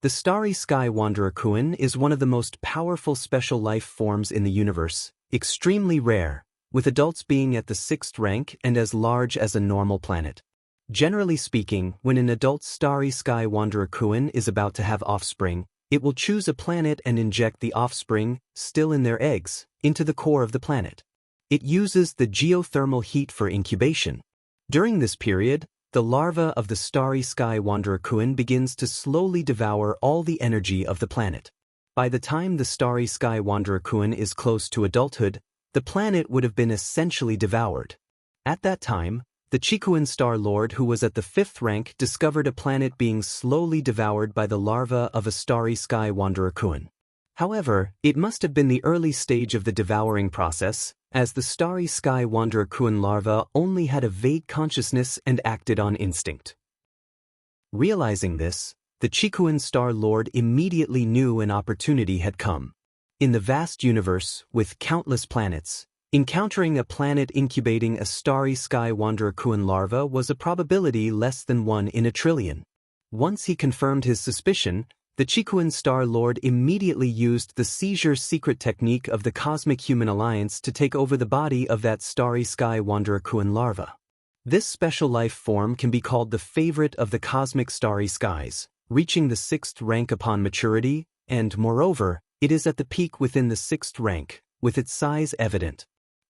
The Starry Sky Wanderer Koan is one of the most powerful special life forms in the universe, extremely rare, with adults being at the 6th rank and as large as a normal planet. Generally speaking, when an adult Starry Sky Wanderer Koan is about to have offspring, it will choose a planet and inject the offspring, still in their eggs, into the core of the planet. It uses the geothermal heat for incubation. During this period, the larva of the Starry Sky Wanderer Koan begins to slowly devour all the energy of the planet. By the time the Starry Sky Wanderer Koan is close to adulthood, the planet would have been essentially devoured. At that time, the Qikuan Star Lord who was at the 5th rank discovered a planet being slowly devoured by the larva of a Starry Sky Wanderer Koan. However, it must have been the early stage of the devouring process, as the Starry Sky Wanderer Koan larva only had a vague consciousness and acted on instinct. Realizing this, the Qikuan Star Lord immediately knew an opportunity had come. In the vast universe, with countless planets, encountering a planet incubating a Starry Sky Wanderer Koan larva was a probability less than 1 in a trillion. Once he confirmed his suspicion, the Qikuan Star Lord immediately used the seizure secret technique of the Cosmic Human Alliance to take over the body of that Starry Sky Wanderer Koan larva. This special life form can be called the favorite of the cosmic starry skies, reaching the 6th rank upon maturity, and, moreover, it is at the peak within the 6th rank, with its size evident.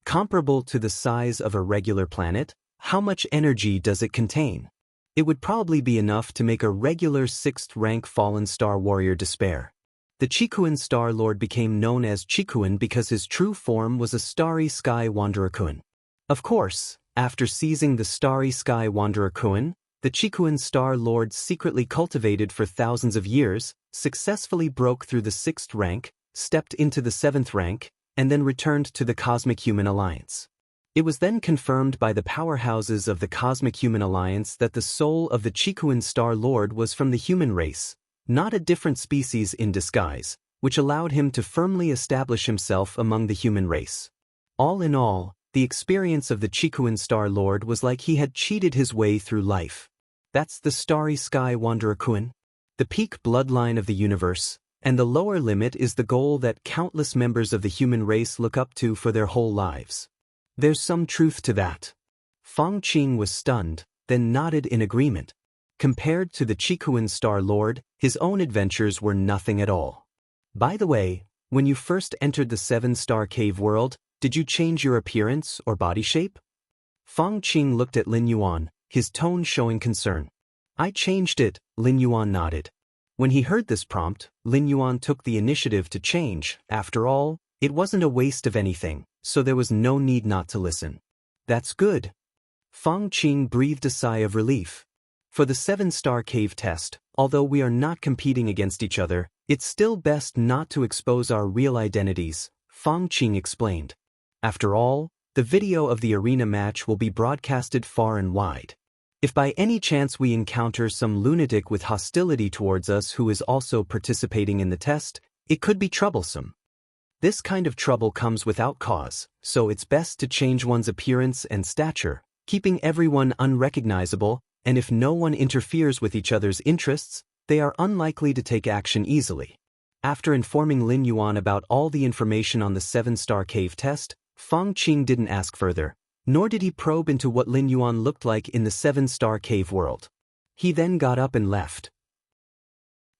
Comparable to the size of a regular planet, how much energy does it contain? It would probably be enough to make a regular 6th rank fallen star warrior despair. The Qikuan Star Lord became known as Qikuan because his true form was a Starry Sky Wanderer Koan. Of course, after seizing the Starry Sky Wanderer Koan, the Qikuan Star Lord secretly cultivated for thousands of years, successfully broke through the 6th rank, stepped into the 7th rank, and then returned to the Cosmic Human Alliance. It was then confirmed by the powerhouses of the Cosmic Human Alliance that the soul of the Qikuan Star Lord was from the human race, not a different species in disguise, which allowed him to firmly establish himself among the human race. All in all, the experience of the Qikuan Star Lord was like he had cheated his way through life. That's the Starry Sky Wanderer Koan, the peak bloodline of the universe, and the lower limit is the goal that countless members of the human race look up to for their whole lives. There's some truth to that. Fang Qing was stunned, then nodded in agreement. Compared to the Qikuan Star Lord, his own adventures were nothing at all. By the way, when you first entered the 7-star cave world, did you change your appearance or body shape? Fang Qing looked at Lin Yuan, his tone showing concern. I changed it, Lin Yuan nodded. When he heard this prompt, Lin Yuan took the initiative to change. After all, it wasn't a waste of anything, so there was no need not to listen. That's good. Fang Qing breathed a sigh of relief. For the 7-star cave test, although we are not competing against each other, it's still best not to expose our real identities, Fang Qing explained. After all, the video of the arena match will be broadcasted far and wide. If by any chance we encounter some lunatic with hostility towards us who is also participating in the test, it could be troublesome. This kind of trouble comes without cause, so it's best to change one's appearance and stature, keeping everyone unrecognizable, and if no one interferes with each other's interests, they are unlikely to take action easily. After informing Lin Yuan about all the information on the 7-star cave test, Fang Qing didn't ask further, nor did he probe into what Lin Yuan looked like in the 7-star cave world. He then got up and left.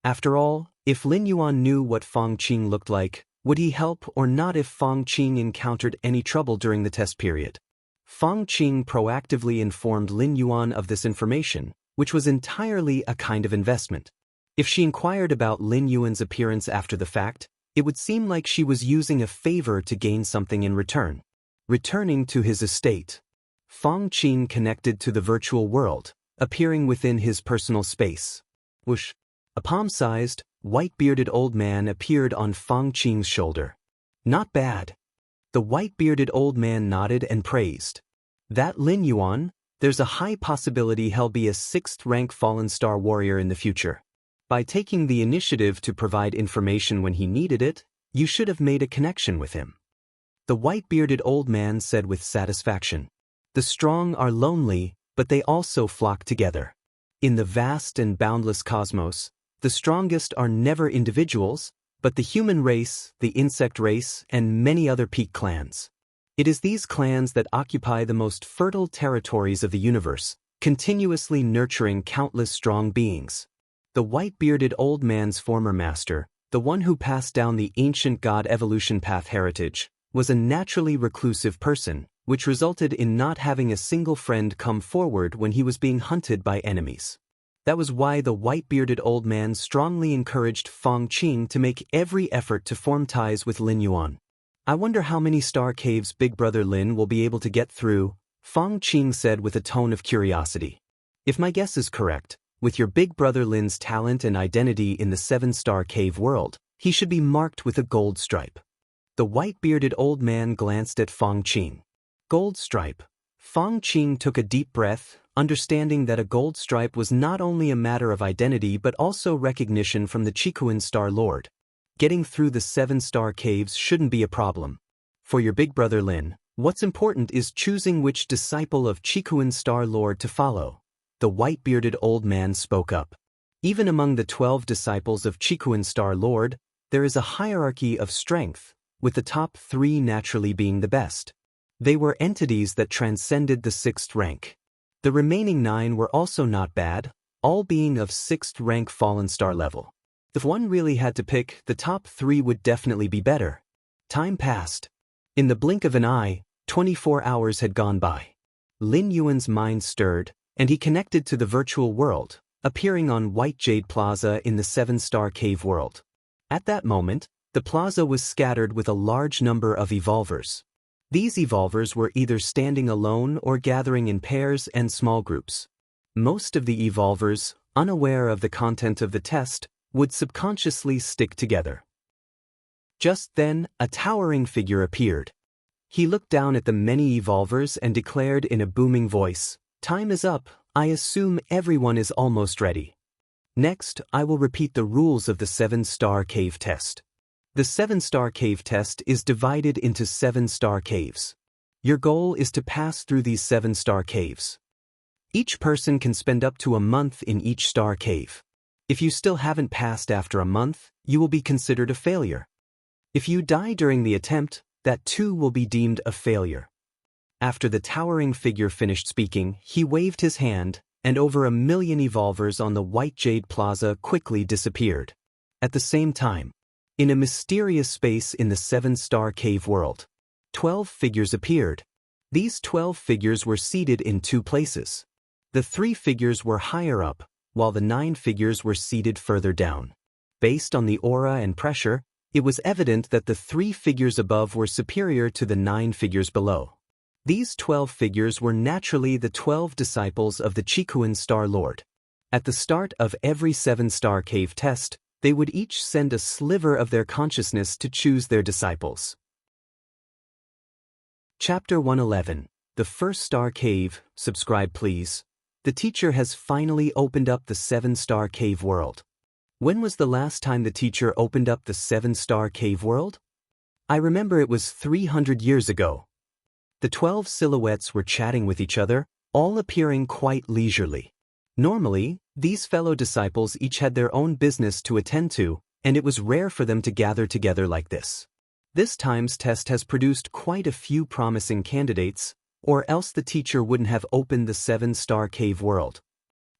After all, if Lin Yuan knew what Fang Qing looked like, would he help or not if Fang Qing encountered any trouble during the test period? Fang Qing proactively informed Lin Yuan of this information, which was entirely a kind of investment. If she inquired about Lin Yuan's appearance after the fact, it would seem like she was using a favor to gain something in return. Returning to his estate, Fang Qing connected to the virtual world, appearing within his personal space. Whoosh! A palm-sized, white-bearded old man appeared on Fang Qing's shoulder. Not bad. The white-bearded old man nodded and praised. That Lin Yuan, there's a high possibility he'll be a 6th-rank fallen star warrior in the future. By taking the initiative to provide information when he needed it, you should have made a connection with him. The white-bearded old man said with satisfaction. The strong are lonely, but they also flock together. In the vast and boundless cosmos, the strongest are never individuals, but the human race, the insect race, and many other peak clans. It is these clans that occupy the most fertile territories of the universe, continuously nurturing countless strong beings. The white-bearded old man's former master, the one who passed down the ancient god evolution path heritage, was a naturally reclusive person, which resulted in not having a single friend come forward when he was being hunted by enemies. That was why the white-bearded old man strongly encouraged Fang Qing to make every effort to form ties with Lin Yuan. I wonder how many star caves Big Brother Lin will be able to get through, Fang Qing said with a tone of curiosity. If my guess is correct, with your Big Brother Lin's talent and identity in the 7-star cave world, he should be marked with a gold stripe. The white-bearded old man glanced at Fang Qing. Gold stripe. Fang Qing took a deep breath, understanding that a gold stripe was not only a matter of identity but also recognition from the Qikuan Star Lord. Getting through the 7-star caves shouldn't be a problem. For your Big Brother Lin, what's important is choosing which disciple of Qikuan Star Lord to follow. The white-bearded old man spoke up. Even among the 12 disciples of Qikuan Star Lord, there is a hierarchy of strength, with the top 3 naturally being the best. They were entities that transcended the 6th rank. The remaining 9 were also not bad, all being of 6th rank fallen star level. If one really had to pick, the top 3 would definitely be better. Time passed. In the blink of an eye, 24 hours had gone by. Lin Yuan's mind stirred, and he connected to the virtual world, appearing on White Jade Plaza in the 7-star cave world. At that moment, the plaza was scattered with a large number of evolvers. These evolvers were either standing alone or gathering in pairs and small groups. Most of the evolvers, unaware of the content of the test, would subconsciously stick together. Just then, a towering figure appeared. He looked down at the many evolvers and declared in a booming voice, "Time is up, I assume everyone is almost ready. Next, I will repeat the rules of the 7-star cave test. The 7-star cave test is divided into 7-star caves. Your goal is to pass through these 7-star caves. Each person can spend up to a month in each star cave. If you still haven't passed after a month, you will be considered a failure. If you die during the attempt, that too will be deemed a failure. After the towering figure finished speaking, he waved his hand, and over 1,000,000 evolvers on the White Jade Plaza quickly disappeared. At the same time, in a mysterious space in the 7-star cave world, 12 figures appeared. These 12 figures were seated in 2 places. The 3 figures were higher up, while the 9 figures were seated further down. Based on the aura and pressure, it was evident that the 3 figures above were superior to the 9 figures below. These 12 figures were naturally the 12 disciples of the Chikuan Star Lord. At the start of every 7-star cave test, they would each send a sliver of their consciousness to choose their disciples. Chapter 111. The First Star Cave. Subscribe please. The teacher has finally opened up the 7-star cave world. When was the last time the teacher opened up the 7-star cave world? I remember it was 300 years ago. The 12 silhouettes were chatting with each other, all appearing quite leisurely. Normally, these fellow disciples each had their own business to attend to, and it was rare for them to gather together like this. This time's test has produced quite a few promising candidates, or else the teacher wouldn't have opened the 7-star cave world.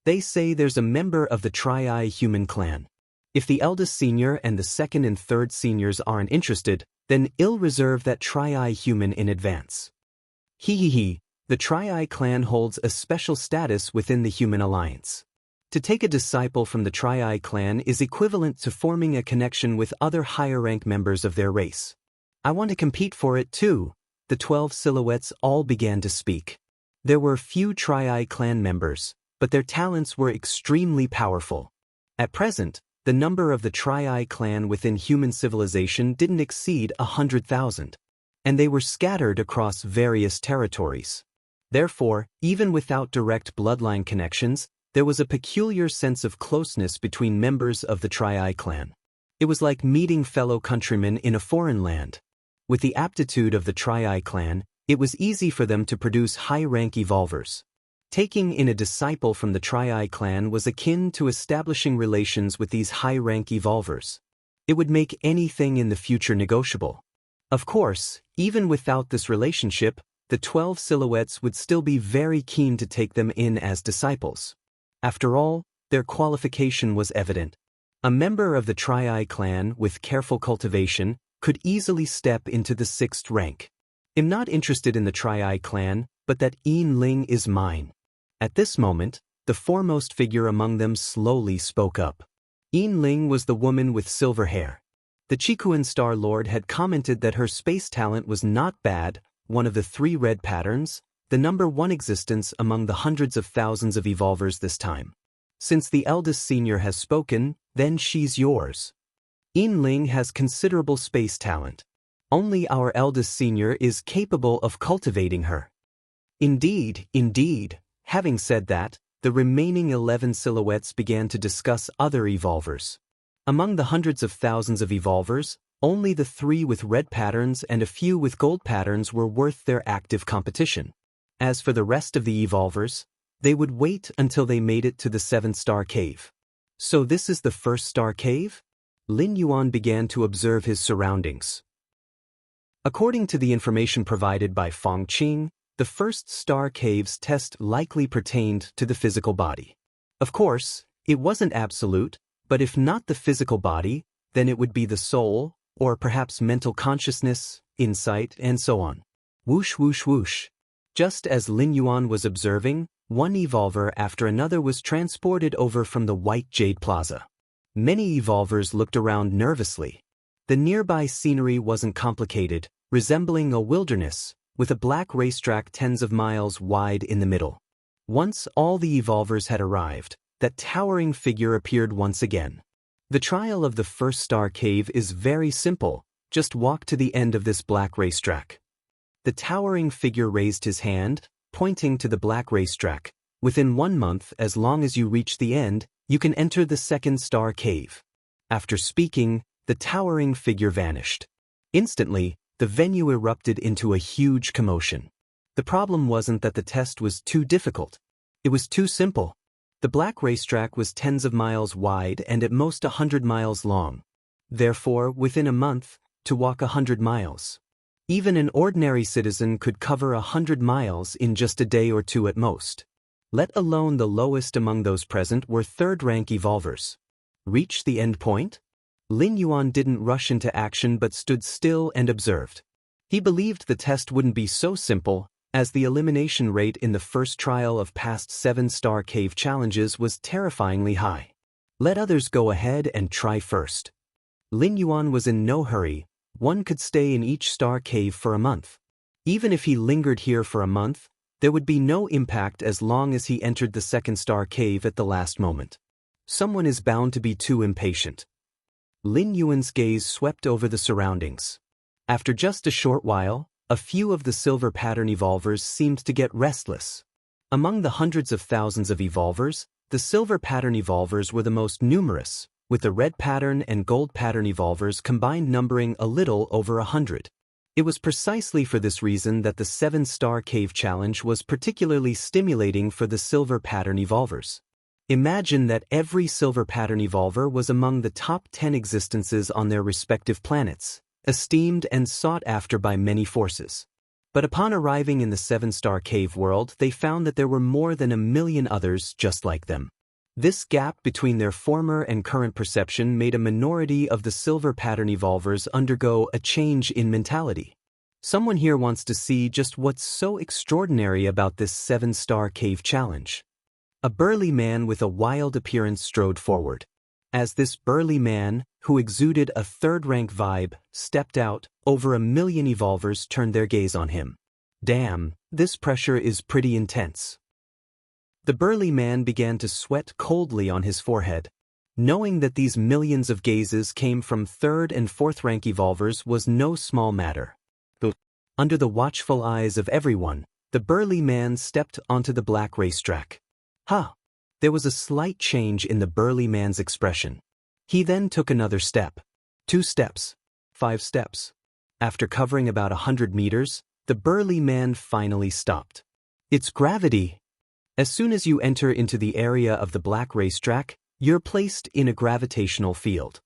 They say there's a member of the Tri-Eye human clan. If the eldest senior and the second and third seniors aren't interested, then I'll reserve that Tri-Eye human in advance. The Tri-Eye clan holds a special status within the human alliance. To take a disciple from the Tri-Eye clan is equivalent to forming a connection with other higher-rank members of their race. I want to compete for it too. The 12 silhouettes all began to speak. There were few Tri-Eye clan members, but their talents were extremely powerful. At present, the number of the Tri-Eye clan within human civilization didn't exceed 100,000. And they were scattered across various territories. Therefore, even without direct bloodline connections, there was a peculiar sense of closeness between members of the Tri-Eye clan. It was like meeting fellow countrymen in a foreign land. With the aptitude of the Tri-Eye clan, it was easy for them to produce high-rank evolvers. Taking in a disciple from the Tri-Eye clan was akin to establishing relations with these high-rank evolvers. It would make anything in the future negotiable. Of course, even without this relationship, the 12 silhouettes would still be very keen to take them in as disciples. After all, their qualification was evident. A member of the Tri-Eye clan with careful cultivation could easily step into the 6th rank. I'm not interested in the Tri-Eye clan, but that Yin is mine. At this moment, the foremost figure among them slowly spoke up. Yin was the woman with silver hair. The Chikuan Star Lord had commented that her space talent was not bad, one of the 3 red patterns, the number 1 existence among the hundreds of thousands of evolvers this time. Since the eldest senior has spoken, then she's yours. Yin has considerable space talent. Only our eldest senior is capable of cultivating her. Indeed. Having said that, the remaining 11 silhouettes began to discuss other evolvers. Among the hundreds of thousands of evolvers, only the 3 with red patterns and a few with gold patterns were worth their active competition. As for the rest of the evolvers, they would wait until they made it to the 7-star cave. So this is the 1st-star cave? Lin Yuan began to observe his surroundings. According to the information provided by Fong Qing, the 1st-star cave's test likely pertained to the physical body. Of course, it wasn't absolute, but if not the physical body, then it would be the soul, or perhaps mental consciousness, insight, and so on. Whoosh whoosh whoosh. Just as Lin Yuan was observing, one evolver after another was transported over from the White Jade Plaza. Many evolvers looked around nervously. The nearby scenery wasn't complicated, resembling a wilderness, with a black racetrack tens of miles wide in the middle. Once all the evolvers had arrived, that towering figure appeared once again. The trial of the 1st-star cave is very simple, just walk to the end of this black racetrack. The towering figure raised his hand, pointing to the black racetrack. Within 1 month, as long as you reach the end, you can enter the 2nd-star cave. After speaking, the towering figure vanished. Instantly, the venue erupted into a huge commotion. The problem wasn't that the test was too difficult. It was too simple. The black racetrack was tens of miles wide and at most 100 miles long. Therefore, within a month, to walk 100 miles. Even an ordinary citizen could cover 100 miles in just a day or two at most. Let alone the lowest among those present were third-rank evolvers. Reach the end point? Lin Yuan didn't rush into action but stood still and observed. He believed the test wouldn't be so simple, as the elimination rate in the first trial of past 7-star cave challenges was terrifyingly high. Let others go ahead and try first. Lin Yuan was in no hurry. One could stay in each star cave for a month. Even if he lingered here for a month, there would be no impact as long as he entered the second star cave at the last moment. Someone is bound to be too impatient. Lin Yuan's gaze swept over the surroundings. After just a short while, a few of the silver pattern evolvers seemed to get restless. Among the hundreds of thousands of evolvers, the silver pattern evolvers were the most numerous, with the red pattern and gold pattern evolvers combined numbering a little over 100. It was precisely for this reason that the 7-star cave challenge was particularly stimulating for the silver pattern evolvers. Imagine that every silver pattern evolver was among the top 10 existences on their respective planets, esteemed and sought after by many forces. But upon arriving in the 7-star cave world, they found that there were more than 1 million others just like them. This gap between their former and current perception made a minority of the silver pattern evolvers undergo a change in mentality. Someone here wants to see just what's so extraordinary about this 7-star cave challenge. A burly man with a wild appearance strode forward. As this burly man, who exuded a third-rank vibe, stepped out, over 1 million evolvers turned their gaze on him. Damn, this pressure is pretty intense. The burly man began to sweat coldly on his forehead. Knowing that these millions of gazes came from 3rd and 4th-rank evolvers was no small matter. Under the watchful eyes of everyone, the burly man stepped onto the black racetrack. There was a slight change in the burly man's expression. He then took another step. 2 steps. 5 steps. After covering about 100 meters, the burly man finally stopped. It's gravity. As soon as you enter into the area of the black racetrack, you're placed in a gravitational field.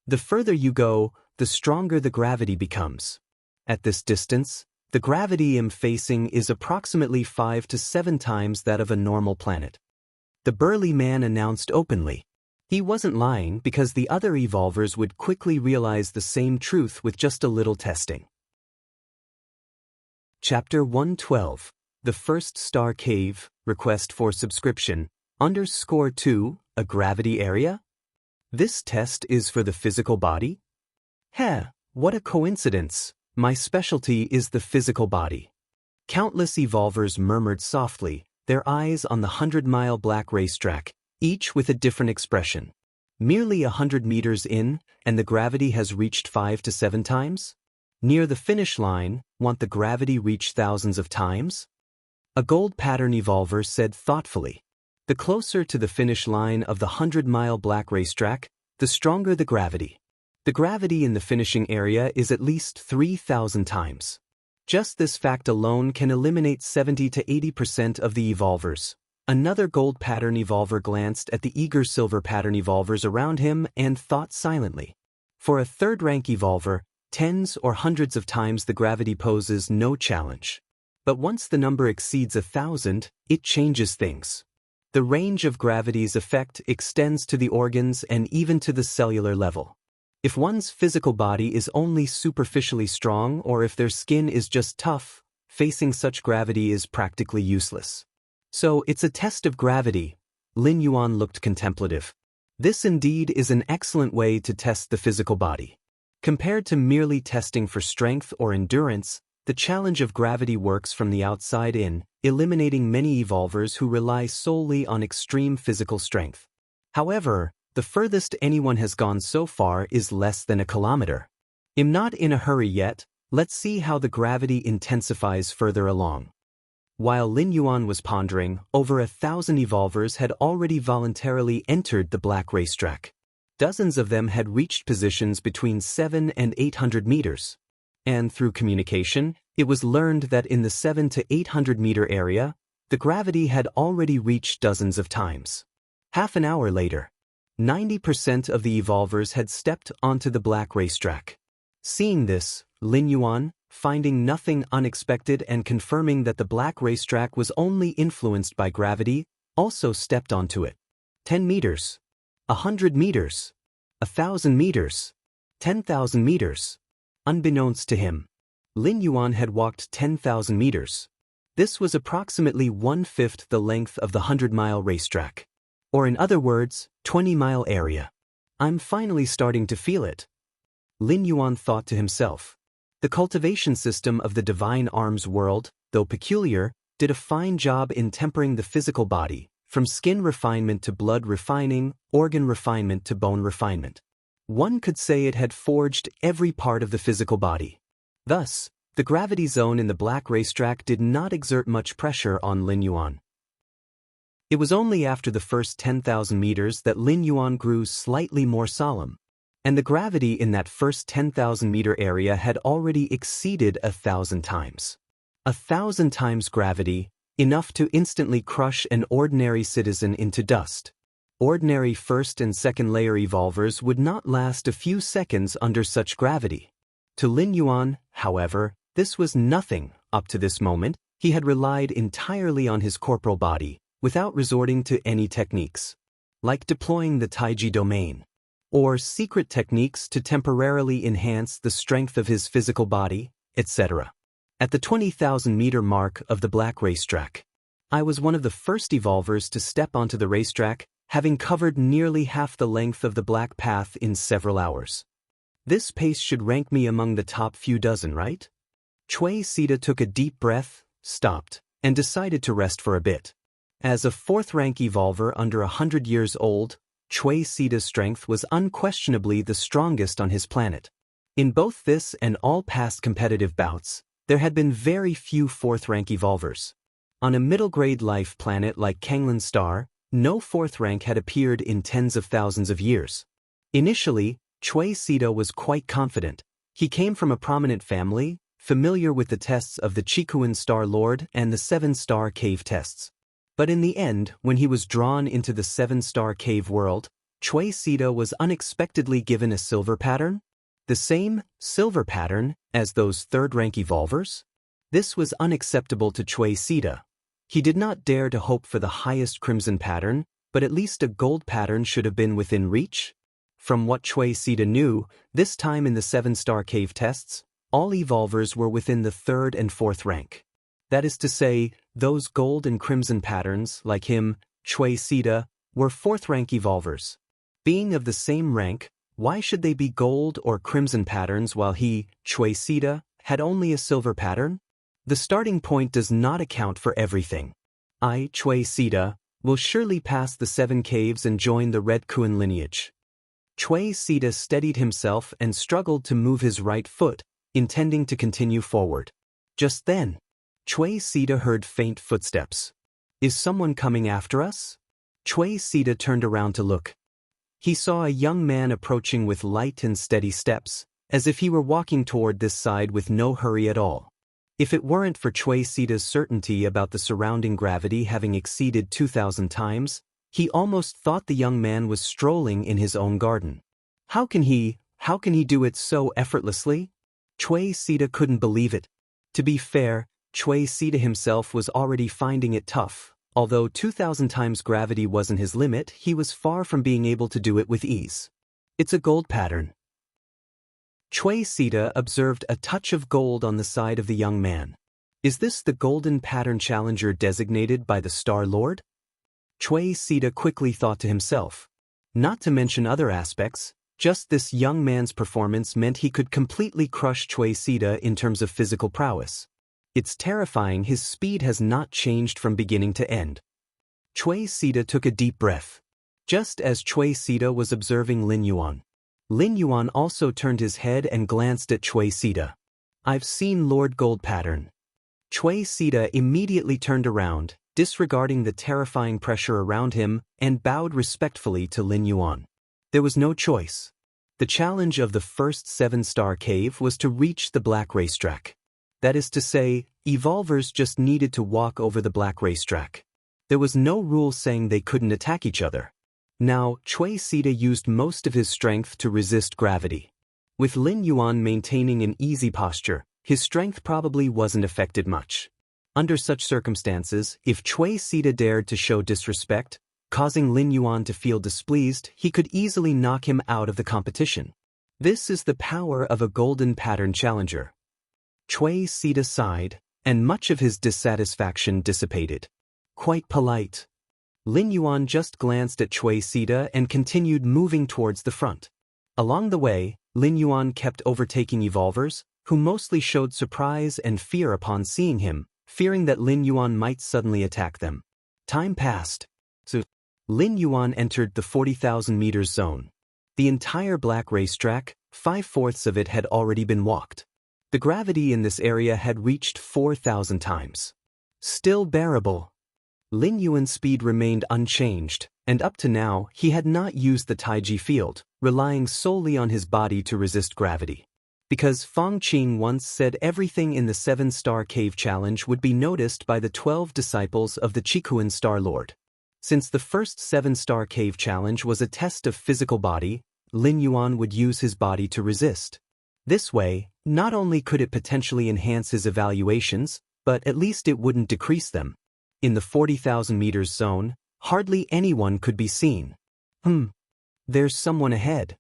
The further you go, the stronger the gravity becomes. At this distance, the gravity I'm facing is approximately 5 to 7 times that of a normal planet. The burly man announced openly. He wasn't lying because the other evolvers would quickly realize the same truth with just a little testing. Chapter 112. The First Star Cave, Request for Subscription, _2, a gravity area? This test is for the physical body? What a coincidence. My specialty is the physical body. Countless evolvers murmured softly, their eyes on the 100-mile black racetrack, each with a different expression. Merely 100 meters in, and the gravity has reached 5 to 7 times? Near the finish line, want the gravity reach thousands of times? A gold pattern evolver said thoughtfully. The closer to the finish line of the 100-mile black racetrack, the stronger the gravity. The gravity in the finishing area is at least 3,000 times. Just this fact alone can eliminate 70 to 80% of the evolvers. Another gold pattern evolver glanced at the eager silver pattern evolvers around him and thought silently. For a 3rd-rank evolver, tens or hundreds of times the gravity poses no challenge. But once the number exceeds 1,000, it changes things. The range of gravity's effect extends to the organs and even to the cellular level. If one's physical body is only superficially strong or if their skin is just tough, facing such gravity is practically useless. So it's a test of gravity. Lin Yuan looked contemplative. This indeed is an excellent way to test the physical body. Compared to merely testing for strength or endurance, the challenge of gravity works from the outside in, eliminating many evolvers who rely solely on extreme physical strength. However, the furthest anyone has gone so far is less than 1 kilometer. I'm not in a hurry yet, let's see how the gravity intensifies further along. While Lin Yuan was pondering, over 1,000 evolvers had already voluntarily entered the black racetrack. Dozens of them had reached positions between 7 and 800 meters. And through communication, it was learned that in the 7 to 800 meter area, the gravity had already reached dozens of times. Half an hour later, 90% of the evolvers had stepped onto the black racetrack. Seeing this, Lin Yuan, finding nothing unexpected and confirming that the black racetrack was only influenced by gravity, also stepped onto it. 10 meters. 100 meters. 1,000 meters. 10,000 meters. Unbeknownst to him, Lin Yuan had walked 10,000 meters. This was approximately 1/5 the length of the 100-mile racetrack. Or in other words, 20-mile area. I'm finally starting to feel it. Lin Yuan thought to himself. The cultivation system of the divine arms world, though peculiar, did a fine job in tempering the physical body, from skin refinement to blood refining, organ refinement to bone refinement. One could say it had forged every part of the physical body. Thus, the gravity zone in the black racetrack did not exert much pressure on Lin Yuan. It was only after the first 10,000 meters that Lin Yuan grew slightly more solemn, and the gravity in that first 10,000-meter area had already exceeded 1,000 times. 1,000 times gravity, enough to instantly crush an ordinary citizen into dust. Ordinary first and second layer evolvers would not last a few seconds under such gravity. To Lin Yuan, however, this was nothing. Up to this moment, he had relied entirely on his corporal body, without resorting to any techniques, like deploying the Taiji domain, or secret techniques to temporarily enhance the strength of his physical body, etc. At the 20,000-meter mark of the black racetrack, I was one of the first evolvers to step onto the racetrack, having covered nearly half the length of the black path in several hours. This pace should rank me among the top few dozen, right? Chui Sida took a deep breath, stopped, and decided to rest for a bit. As a fourth-rank evolver under 100 years old, Chui Sida's strength was unquestionably the strongest on his planet. In both this and all past competitive bouts, there had been very few fourth-rank evolvers. On a middle-grade life planet like Kanglan Star, no fourth rank had appeared in tens of thousands of years. Initially, Chui Sida was quite confident. He came from a prominent family, familiar with the tests of the Chikuan Star Lord and the 7-star cave tests. But in the end, when he was drawn into the 7-star cave world, Chui Sida was unexpectedly given a silver pattern? The same silver pattern as those third-rank evolvers? This was unacceptable to Chui Sida. He did not dare to hope for the highest crimson pattern, but at least a gold pattern should have been within reach. From what Chui Sida knew, this time in the 7-star cave tests, all evolvers were within the 3rd and 4th rank. That is to say, those gold and crimson patterns, like him, Chui Sida, were 4th-rank evolvers. Being of the same rank, why should they be gold or crimson patterns while he, Chui Sida, had only a silver pattern? The starting point does not account for everything. I, Chui Sida, will surely pass the 7 caves and join the Red Kuan lineage. Chui Sida steadied himself and struggled to move his right foot, intending to continue forward. Just then, Chui Sida heard faint footsteps. Is someone coming after us? Chui Sida turned around to look. He saw a young man approaching with light and steady steps, as if he were walking toward this side with no hurry at all. If it weren't for Chui Sida's certainty about the surrounding gravity having exceeded 2,000 times, he almost thought the young man was strolling in his own garden. How can he do it so effortlessly? Chui Sida couldn't believe it. To be fair, Chui Sida himself was already finding it tough. Although 2,000 times gravity wasn't his limit, he was far from being able to do it with ease. It's a gold pattern. Chui Sida observed a touch of gold on the side of the young man. Is this the golden pattern challenger designated by the Star Lord? Chui Sida quickly thought to himself. Not to mention other aspects, just this young man's performance meant he could completely crush Chui Sida in terms of physical prowess. It's terrifying his speed has not changed from beginning to end. Chui Sida took a deep breath. Just as Chui Sida was observing Lin Yuan also turned his head and glanced at Chui Sida. I've seen Lord Gold Pattern. Chui Sida immediately turned around, disregarding the terrifying pressure around him, and bowed respectfully to Lin Yuan. There was no choice. The challenge of the first 7-star cave was to reach the black racetrack. That is to say, evolvers just needed to walk over the black racetrack. There was no rule saying they couldn't attack each other. Now, Chui Sida used most of his strength to resist gravity. With Lin Yuan maintaining an easy posture, his strength probably wasn't affected much. Under such circumstances, if Cui Sita dared to show disrespect, causing Lin Yuan to feel displeased, he could easily knock him out of the competition. This is the power of a golden pattern challenger. Cui Sita sighed, and much of his dissatisfaction dissipated. Quite polite. Lin Yuan just glanced at Cui Sita and continued moving towards the front. Along the way, Lin Yuan kept overtaking evolvers, who mostly showed surprise and fear upon seeing him, fearing that Lin Yuan might suddenly attack them. Time passed. So, Lin Yuan entered the 40,000 meters zone. The entire black racetrack, 5/4 of it had already been walked. The gravity in this area had reached 4,000 times. Still bearable. Lin Yuan's speed remained unchanged, and up to now he had not used the Taiji field, relying solely on his body to resist gravity. Because Feng Qing once said everything in the 7-Star Cave Challenge would be noticed by the 12 disciples of the Qikuan Star Lord. Since the first 7-Star Cave Challenge was a test of physical body, Lin Yuan would use his body to resist. This way, not only could it potentially enhance his evaluations, but at least it wouldn't decrease them. In the 40,000 meters zone, hardly anyone could be seen. There's someone ahead.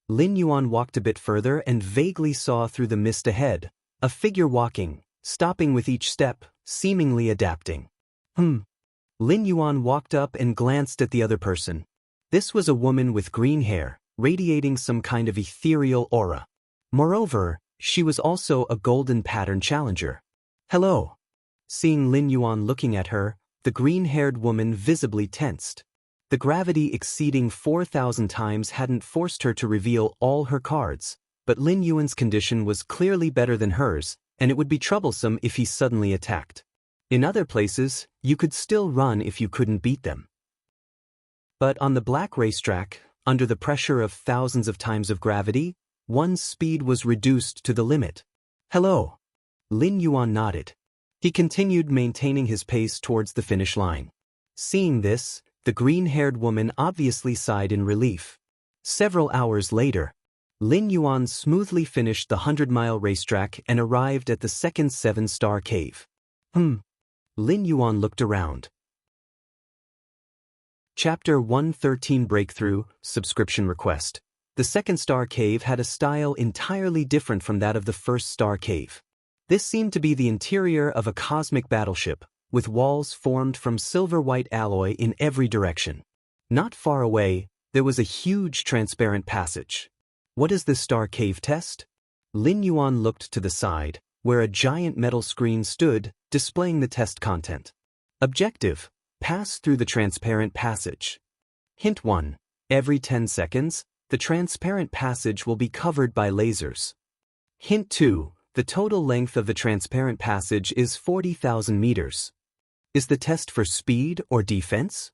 Lin Yuan walked a bit further and vaguely saw through the mist ahead, a figure walking, stopping with each step, seemingly adapting. Lin Yuan walked up and glanced at the other person. This was a woman with green hair, radiating some kind of ethereal aura. Moreover, she was also a golden pattern challenger. Hello. Seeing Lin Yuan looking at her, the green-haired woman visibly tensed. The gravity exceeding 4,000 times hadn't forced her to reveal all her cards, but Lin Yuan's condition was clearly better than hers, and it would be troublesome if he suddenly attacked. In other places, you could still run if you couldn't beat them. But on the black racetrack, under the pressure of thousands of times of gravity, one's speed was reduced to the limit. Hello. Lin Yuan nodded. He continued maintaining his pace towards the finish line. Seeing this, the green-haired woman obviously sighed in relief. Several hours later, Lin Yuan smoothly finished the 100-mile racetrack and arrived at the second 7-star cave. Lin Yuan looked around. Chapter 113 Breakthrough, Subscription Request. The second star cave had a style entirely different from that of the first star cave. This seemed to be the interior of a cosmic battleship, with walls formed from silver-white alloy in every direction. Not far away, there was a huge transparent passage. What is this star cave test? Lin Yuan looked to the side, where a giant metal screen stood, displaying the test content. Objective: pass through the transparent passage. Hint 1. Every 10 seconds, the transparent passage will be covered by lasers. Hint 2. The total length of the transparent passage is 40,000 meters. Is the test for speed or defense?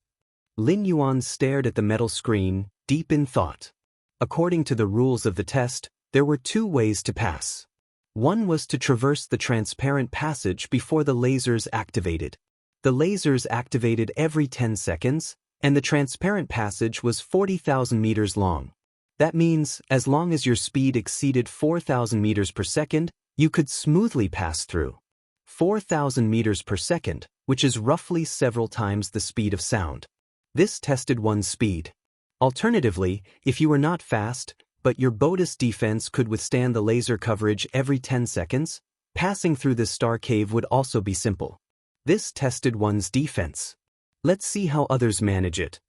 Lin Yuan stared at the metal screen, deep in thought. According to the rules of the test, there were 2 ways to pass. One was to traverse the transparent passage before the lasers activated. The lasers activated every 10 seconds, and the transparent passage was 40,000 meters long. That means, as long as your speed exceeded 4,000 meters per second, you could smoothly pass through. 4,000 meters per second, which is roughly several times the speed of sound. This tested one's speed. Alternatively, if you were not fast, but your bonus defense could withstand the laser coverage every 10 seconds, passing through this star cave would also be simple. This tested one's defense. Let's see how others manage it.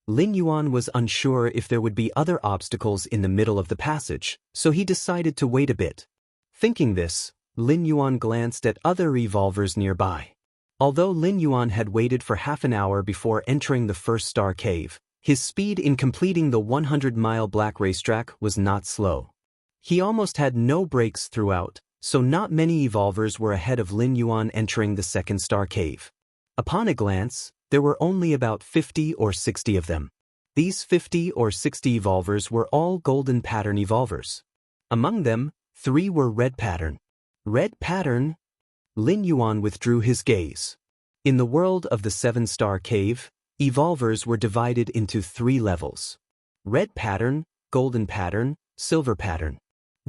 Lin Yuan was unsure if there would be other obstacles in the middle of the passage, so he decided to wait a bit. Thinking this, Lin Yuan glanced at other revolvers nearby. Although Lin Yuan had waited for half an hour before entering the first star cave, his speed in completing the 100-mile black racetrack was not slow. He almost had no breaks throughout, so not many evolvers were ahead of Lin Yuan entering the second star cave. Upon a glance, there were only about 50 or 60 of them. These 50 or 60 evolvers were all golden pattern evolvers. Among them, 3 were red pattern. Red pattern? Lin Yuan withdrew his gaze. In the world of the 7-star cave, evolvers were divided into 3 levels. Red pattern, golden pattern, silver pattern.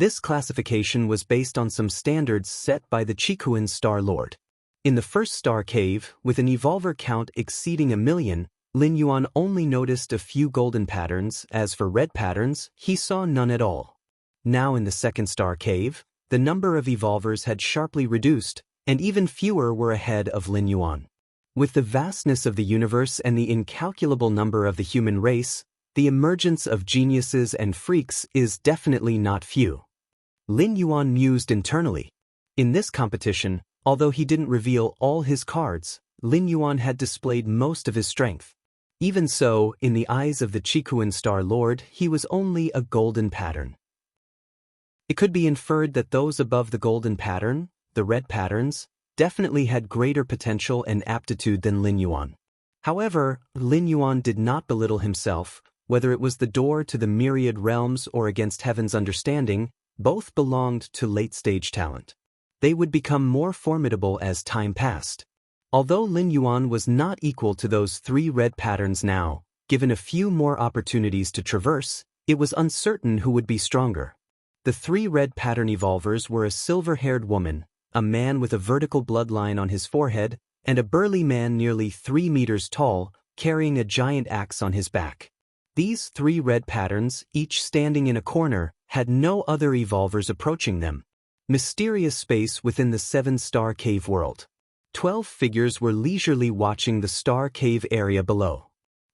This classification was based on some standards set by the Qikuan Star Lord. In the first star cave, with an evolver count exceeding 1,000,000, Lin Yuan only noticed a few golden patterns. As for red patterns, he saw none at all. Now in the second star cave, the number of evolvers had sharply reduced, and even fewer were ahead of Lin Yuan. With the vastness of the universe and the incalculable number of the human race, the emergence of geniuses and freaks is definitely not few. Lin Yuan mused internally. In this competition, although he didn't reveal all his cards, Lin Yuan had displayed most of his strength. Even so, in the eyes of the Qikuan Star Lord, he was only a golden pattern. It could be inferred that those above the golden pattern, the red patterns, definitely had greater potential and aptitude than Lin Yuan. However, Lin Yuan did not belittle himself. Whether it was the door to the myriad realms or against heaven's understanding, both belonged to late-stage talent. They would become more formidable as time passed. Although Lin Yuan was not equal to those 3 red patterns now, given a few more opportunities to traverse, it was uncertain who would be stronger. The 3 red pattern evolvers were a silver-haired woman, a man with a vertical bloodline on his forehead, and a burly man nearly 3 meters tall, carrying a giant axe on his back. These 3 red patterns, each standing in a corner, had no other evolvers approaching them. Mysterious space within the 7-star cave world. 12 figures were leisurely watching the star cave area below.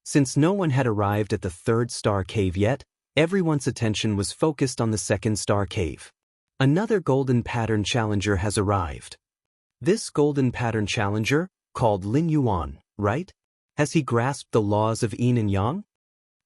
Since no one had arrived at the 3rd star cave yet, everyone's attention was focused on the 2nd star cave. Another golden pattern challenger has arrived. This golden pattern challenger, called Lin Yuan, right? Has he grasped the laws of yin and yang?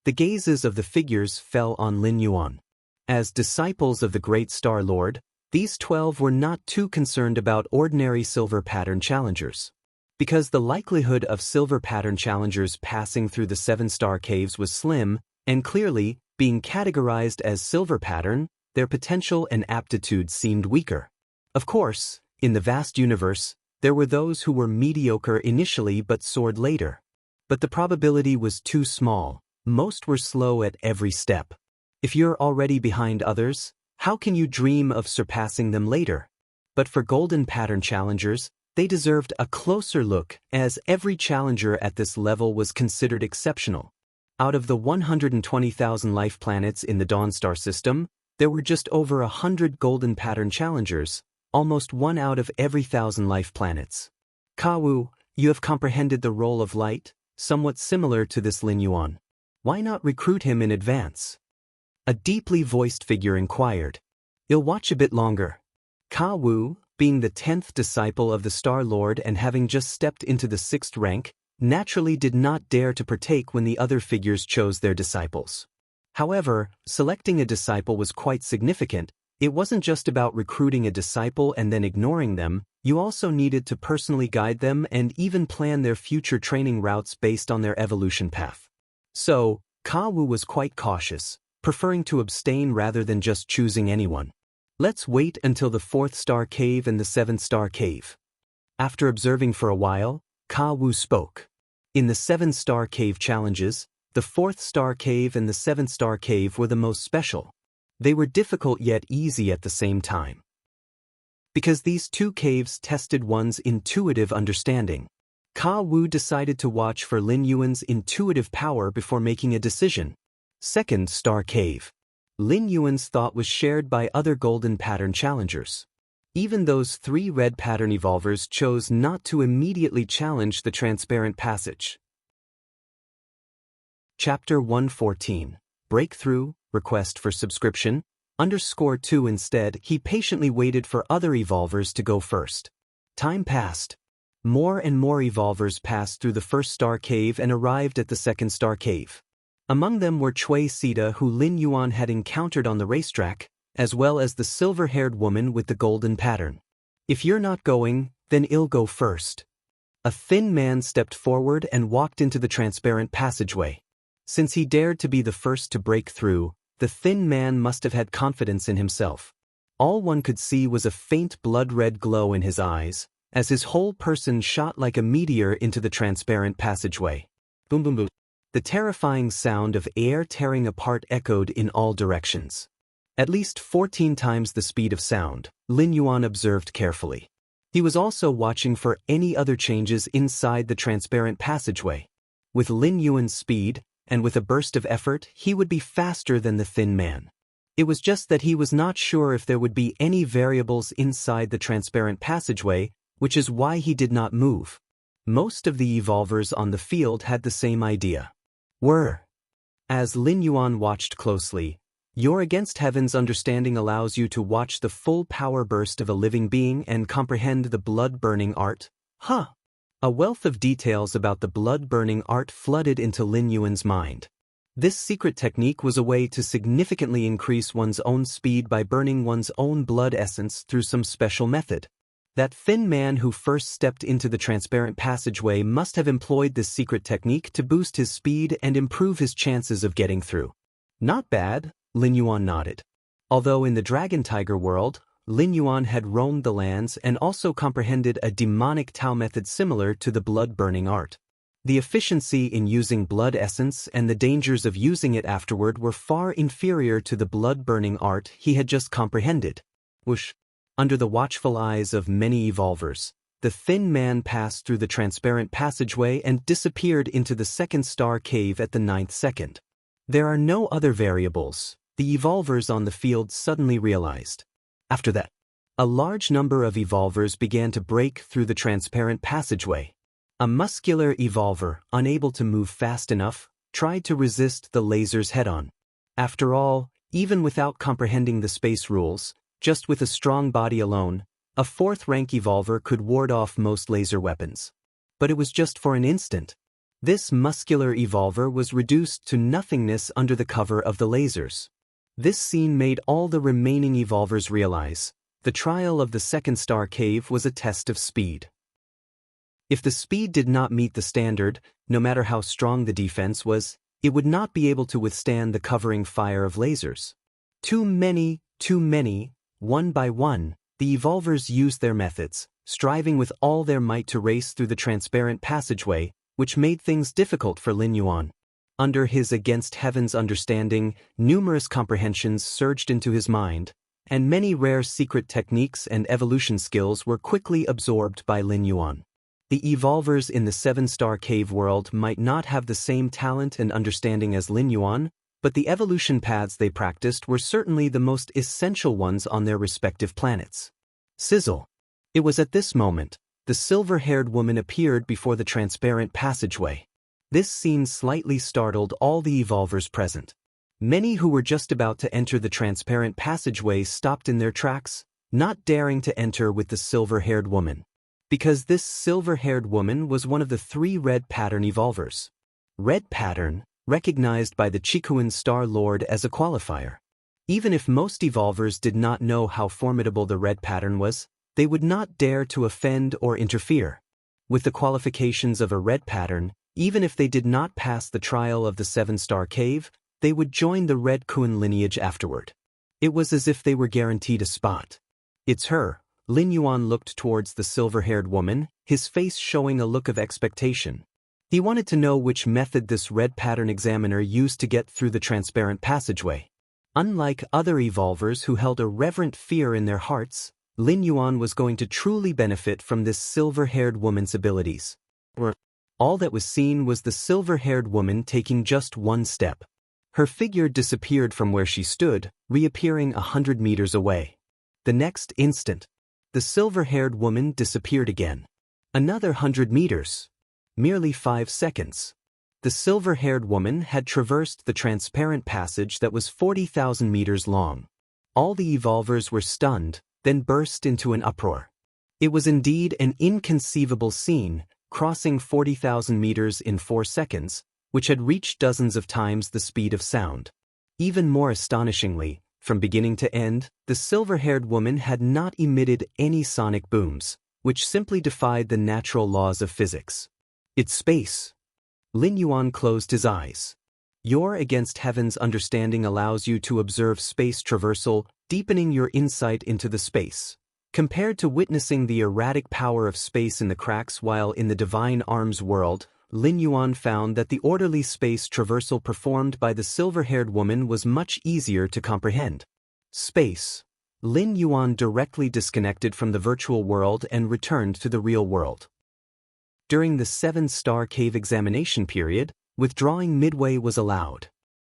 The gazes of the figures fell on Lin Yuan. As disciples of the great Star Lord, these 12 were not too concerned about ordinary silver pattern challengers. Because the likelihood of silver pattern challengers passing through the 7-star caves was slim, and clearly, being categorized as silver pattern, their potential and aptitude seemed weaker. Of course, in the vast universe, there were those who were mediocre initially but soared later. But the probability was too small. Most were slow at every step. If you're already behind others, how can you dream of surpassing them later? But for golden pattern challengers, they deserved a closer look, as every challenger at this level was considered exceptional. Out of the 120,000 life planets in the Dawnstar system, there were just over 100 golden pattern challengers, almost 1 out of every 1,000 life planets. Kawu, you have comprehended the role of light, somewhat similar to this Lin Yuan. Why not recruit him in advance? A deeply voiced figure inquired. You'll watch a bit longer. Ka Wu, being the 10th disciple of the Star Lord and having just stepped into the 6th rank, naturally did not dare to partake when the other figures chose their disciples. However, selecting a disciple was quite significant. It wasn't just about recruiting a disciple and then ignoring them, you also needed to personally guide them and even plan their future training routes based on their evolution path. So, Ka Wu was quite cautious, preferring to abstain rather than just choosing anyone. Let's wait until the 4th star cave and the 7th star cave. After observing for a while, Ka Wu spoke. In the 7-star cave challenges, the 4th star cave and the 7th star cave were the most special. They were difficult yet easy at the same time. Because these 2 caves tested one's intuitive understanding, Ka Wu decided to watch for Lin Yuan's intuitive power before making a decision. 2nd star cave. Lin Yuan's thought was shared by other golden pattern challengers. Even those 3 red pattern evolvers chose not to immediately challenge the transparent passage. Chapter 114. Breakthrough, request for subscription, _2 Instead, he patiently waited for other evolvers to go first. Time passed. More and more evolvers passed through the 1st star cave and arrived at the 2nd star cave. Among them were Cui Sita, who Lin Yuan had encountered on the racetrack, as well as the silver-haired woman with the golden pattern. If you're not going, then I'll go first. A thin man stepped forward and walked into the transparent passageway. Since he dared to be the first to break through, the thin man must have had confidence in himself. All one could see was a faint blood-red glow in his eyes, as his whole person shot like a meteor into the transparent passageway. Boom boom boom. The terrifying sound of air tearing apart echoed in all directions. At least 14 times the speed of sound, Lin Yuan observed carefully. He was also watching for any other changes inside the transparent passageway. With Lin Yuan's speed, and with a burst of effort, he would be faster than the thin man. It was just that he was not sure if there would be any variables inside the transparent passageway, which is why he did not move. Most of the evolvers on the field had the same idea. As Lin Yuan watched closely, your against heaven's understanding allows you to watch the full power burst of a living being and comprehend the blood-burning art. A wealth of details about the blood-burning art flooded into Lin Yuan's mind. This secret technique was a way to significantly increase one's own speed by burning one's own blood essence through some special method. That thin man who first stepped into the transparent passageway must have employed this secret technique to boost his speed and improve his chances of getting through. Not bad, Lin Yuan nodded. Although in the Dragon Tiger world, Lin Yuan had roamed the lands and also comprehended a demonic Tao method similar to the blood-burning art. The efficiency in using blood essence and the dangers of using it afterward were far inferior to the blood-burning art he had just comprehended. Whoosh! Under the watchful eyes of many evolvers, the thin man passed through the transparent passageway and disappeared into the second star cave at the 9th second. There are no other variables, the evolvers on the field suddenly realized. After that, a large number of evolvers began to break through the transparent passageway. A muscular evolver, unable to move fast enough, tried to resist the lasers head-on. After all, even without comprehending the space rules, just with a strong body alone, a 4th-rank evolver could ward off most laser weapons. But it was just for an instant. This muscular evolver was reduced to nothingness under the cover of the lasers. This scene made all the remaining evolvers realize the trial of the second star cave was a test of speed. If the speed did not meet the standard, no matter how strong the defense was, it would not be able to withstand the covering fire of lasers. Too many, one by one, the evolvers used their methods, striving with all their might to race through the transparent passageway, which made things difficult for Lin Yuan. Under his against heaven's understanding, numerous comprehensions surged into his mind, and many rare secret techniques and evolution skills were quickly absorbed by Lin Yuan. The evolvers in the 7-star cave world might not have the same talent and understanding as Lin Yuan, but the evolution paths they practiced were certainly the most essential ones on their respective planets. Sizzle! It was at this moment, the silver-haired woman appeared before the transparent passageway. This scene slightly startled all the evolvers present. Many who were just about to enter the transparent passageway stopped in their tracks, not daring to enter with the silver-haired woman. Because this silver-haired woman was one of the 3 red pattern evolvers. Red pattern, recognized by the Chikuan Star Lord as a qualifier. Even if most evolvers did not know how formidable the red pattern was, they would not dare to offend or interfere. With the qualifications of a red pattern, even if they did not pass the trial of the 7-star cave, they would join the Red Kun lineage afterward. It was as if they were guaranteed a spot. It's her. Lin Yuan looked towards the silver-haired woman, his face showing a look of expectation. He wanted to know which method this red pattern examiner used to get through the transparent passageway. Unlike other evolvers who held a reverent fear in their hearts, Lin Yuan was going to truly benefit from this silver-haired woman's abilities. All that was seen was the silver-haired woman taking just one step. Her figure disappeared from where she stood, reappearing 100 meters away. The next instant, the silver-haired woman disappeared again. Another 100 meters. Merely 5 seconds. The silver-haired woman had traversed the transparent passage that was 40,000 meters long. All the evolvers were stunned, then burst into an uproar. It was indeed an inconceivable scene, crossing 40,000 meters in 4 seconds, which had reached dozens of times the speed of sound. Even more astonishingly, from beginning to end, the silver-haired woman had not emitted any sonic booms, which simply defied the natural laws of physics. It's space. Lin Yuan closed his eyes. Your against heaven's understanding allows you to observe space traversal, deepening your insight into the space. Compared to witnessing the erratic power of space in the cracks while in the divine arms world, Lin Yuan found that the orderly space traversal performed by the silver-haired woman was much easier to comprehend. Space. Lin Yuan directly disconnected from the virtual world and returned to the real world. During the 7-star cave examination period, withdrawing midway was allowed.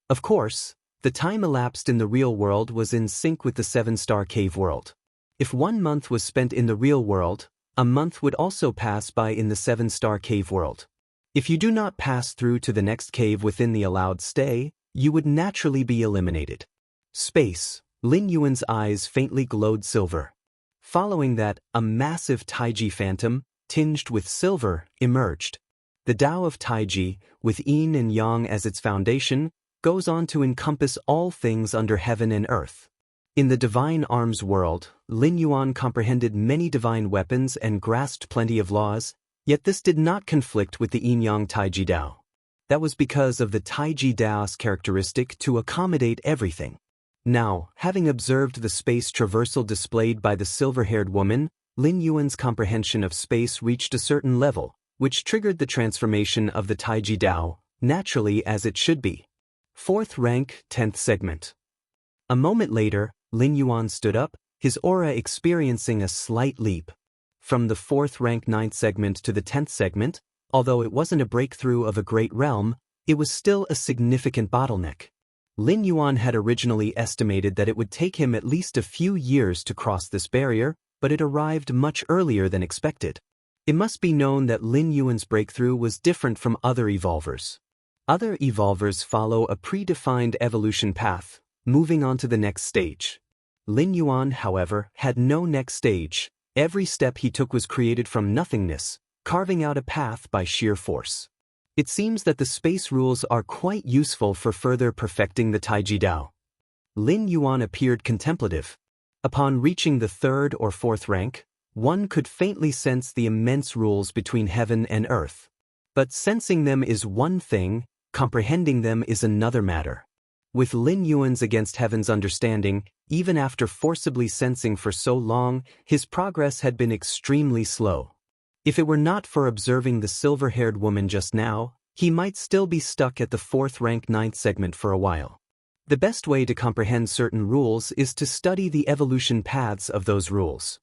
Of course, the time elapsed in the real world was in sync with the 7-star cave world. If 1 month was spent in the real world, a month would also pass by in the 7-star cave world. If you do not pass through to the next cave within the allowed stay, you would naturally be eliminated. Space. Lin Yuan's eyes faintly glowed silver. Following that, a massive Taiji phantom, tinged with silver, emerged. The Tao of Taiji, with yin and yang as its foundation, goes on to encompass all things under heaven and earth. In the divine arms world, Lin Yuan comprehended many divine weapons and grasped plenty of laws, yet this did not conflict with the yin-yang Taiji Tao. That was because of the Taiji Tao's characteristic to accommodate everything. Now, having observed the space traversal displayed by the silver-haired woman, Lin Yuan's comprehension of space reached a certain level, which triggered the transformation of the Taiji Tao, naturally as it should be. 4th rank, 10th segment. A moment later, Lin Yuan stood up, his aura experiencing a slight leap. From the 4th rank 9th segment to the 10th segment, although it wasn't a breakthrough of a great realm, it was still a significant bottleneck. Lin Yuan had originally estimated that it would take him at least a few years to cross this barrier, but it arrived much earlier than expected. It must be known that Lin Yuan's breakthrough was different from other evolvers. Other evolvers follow a predefined evolution path, moving on to the next stage. Lin Yuan, however, had no next stage. Every step he took was created from nothingness, carving out a path by sheer force. It seems that the space rules are quite useful for further perfecting the Taiji Tao. Lin Yuan appeared contemplative. Upon reaching the 3rd or 4th rank, one could faintly sense the immense rules between heaven and earth. But sensing them is one thing, comprehending them is another matter. With Lin Yuan's against heaven's understanding, even after forcibly sensing for so long, his progress had been extremely slow. If it were not for observing the silver-haired woman just now, he might still be stuck at the 4th rank 9th segment for a while. The best way to comprehend certain rules is to study the evolution paths of those rules.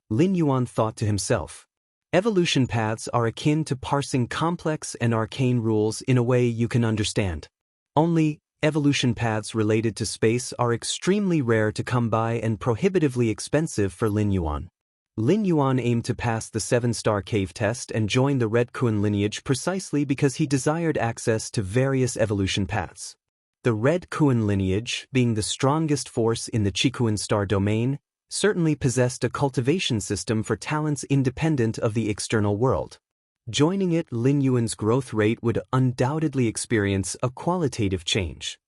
Lin Yuan thought to himself. Evolution paths are akin to parsing complex and arcane rules in a way you can understand. Only, evolution paths related to space are extremely rare to come by and prohibitively expensive for Lin Yuan. Lin Yuan aimed to pass the 7-star cave test and join the Red Kun lineage precisely because he desired access to various evolution paths. The Red Kun lineage, being the strongest force in the Qikuan star domain, certainly possessed a cultivation system for talents independent of the external world. Joining it, Lin Yuan's growth rate would undoubtedly experience a qualitative change.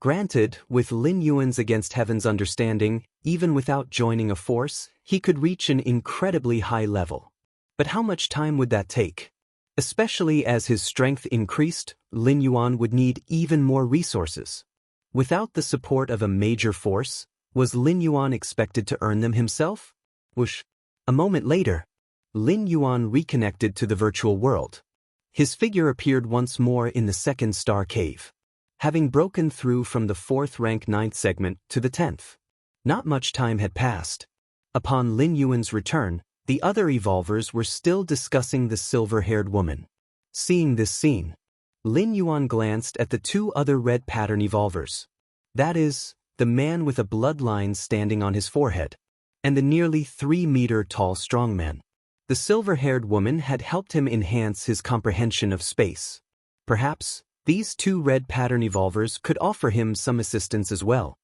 Granted, with Lin Yuan's against heaven's understanding, even without joining a force, he could reach an incredibly high level. But how much time would that take? Especially as his strength increased, Lin Yuan would need even more resources. Without the support of a major force, was Lin Yuan expected to earn them himself? Whoosh! A moment later, Lin Yuan reconnected to the virtual world. His figure appeared once more in the 2nd star cave, having broken through from the 4th rank 9th segment to the 10th. Not much time had passed. Upon Lin Yuan's return, the other evolvers were still discussing the silver-haired woman. Seeing this scene, Lin Yuan glanced at the 2 other red pattern evolvers. That is, the man with a bloodline standing on his forehead, and the nearly 3-meter-tall strongman. The silver-haired woman had helped him enhance his comprehension of space. Perhaps, these 2 red pattern evolvers could offer him some assistance as well.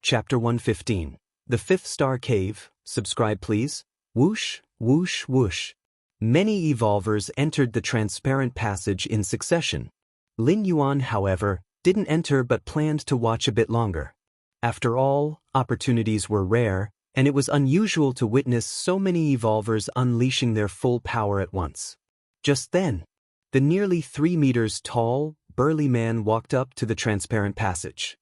Chapter 115. The 5th Star Cave. Subscribe please. Whoosh, whoosh, whoosh. Many evolvers entered the transparent passage in succession. Lin Yuan, however, didn't enter but planned to watch a bit longer. After all, opportunities were rare, and it was unusual to witness so many evolvers unleashing their full power at once. Just then, the nearly 3 meters tall, burly man walked up to the transparent passage.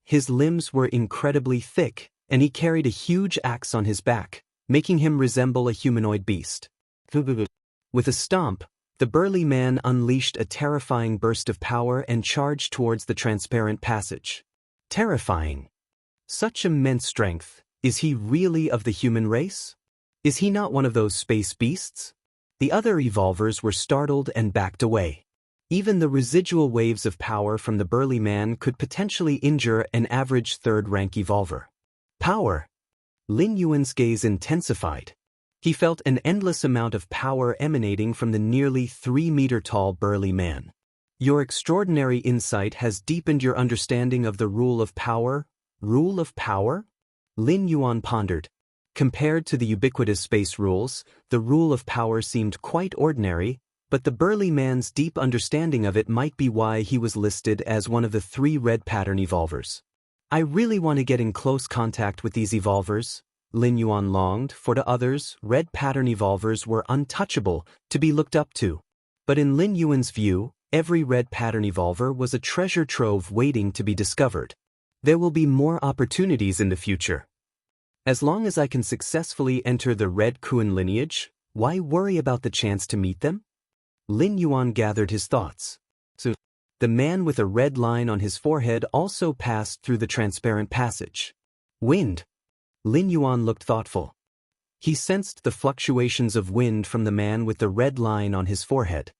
His limbs were incredibly thick, and he carried a huge axe on his back, making him resemble a humanoid beast. With a stomp, the burly man unleashed a terrifying burst of power and charged towards the transparent passage. Terrifying. Such immense strength. Is he really of the human race? Is he not one of those space beasts? The other evolvers were startled and backed away. Even the residual waves of power from the burly man could potentially injure an average third-rank evolver. Power. Lin Yuan's gaze intensified. He felt an endless amount of power emanating from the nearly 3-meter-tall burly man. Your extraordinary insight has deepened your understanding of the rule of power. Rule of power? Lin Yuan pondered. Compared to the ubiquitous space rules, the rule of power seemed quite ordinary, but the burly man's deep understanding of it might be why he was listed as one of the 3 red pattern evolvers. I really want to get in close contact with these evolvers, Lin Yuan longed. For to others, red pattern evolvers were untouchable, to be looked up to. But in Lin Yuan's view, every red pattern evolver was a treasure trove waiting to be discovered. There will be more opportunities in the future. As long as I can successfully enter the Red Kuan lineage, why worry about the chance to meet them? Lin Yuan gathered his thoughts. So, the man with a red line on his forehead also passed through the transparent passage. Wind. Lin Yuan looked thoughtful. He sensed the fluctuations of wind from the man with the red line on his forehead.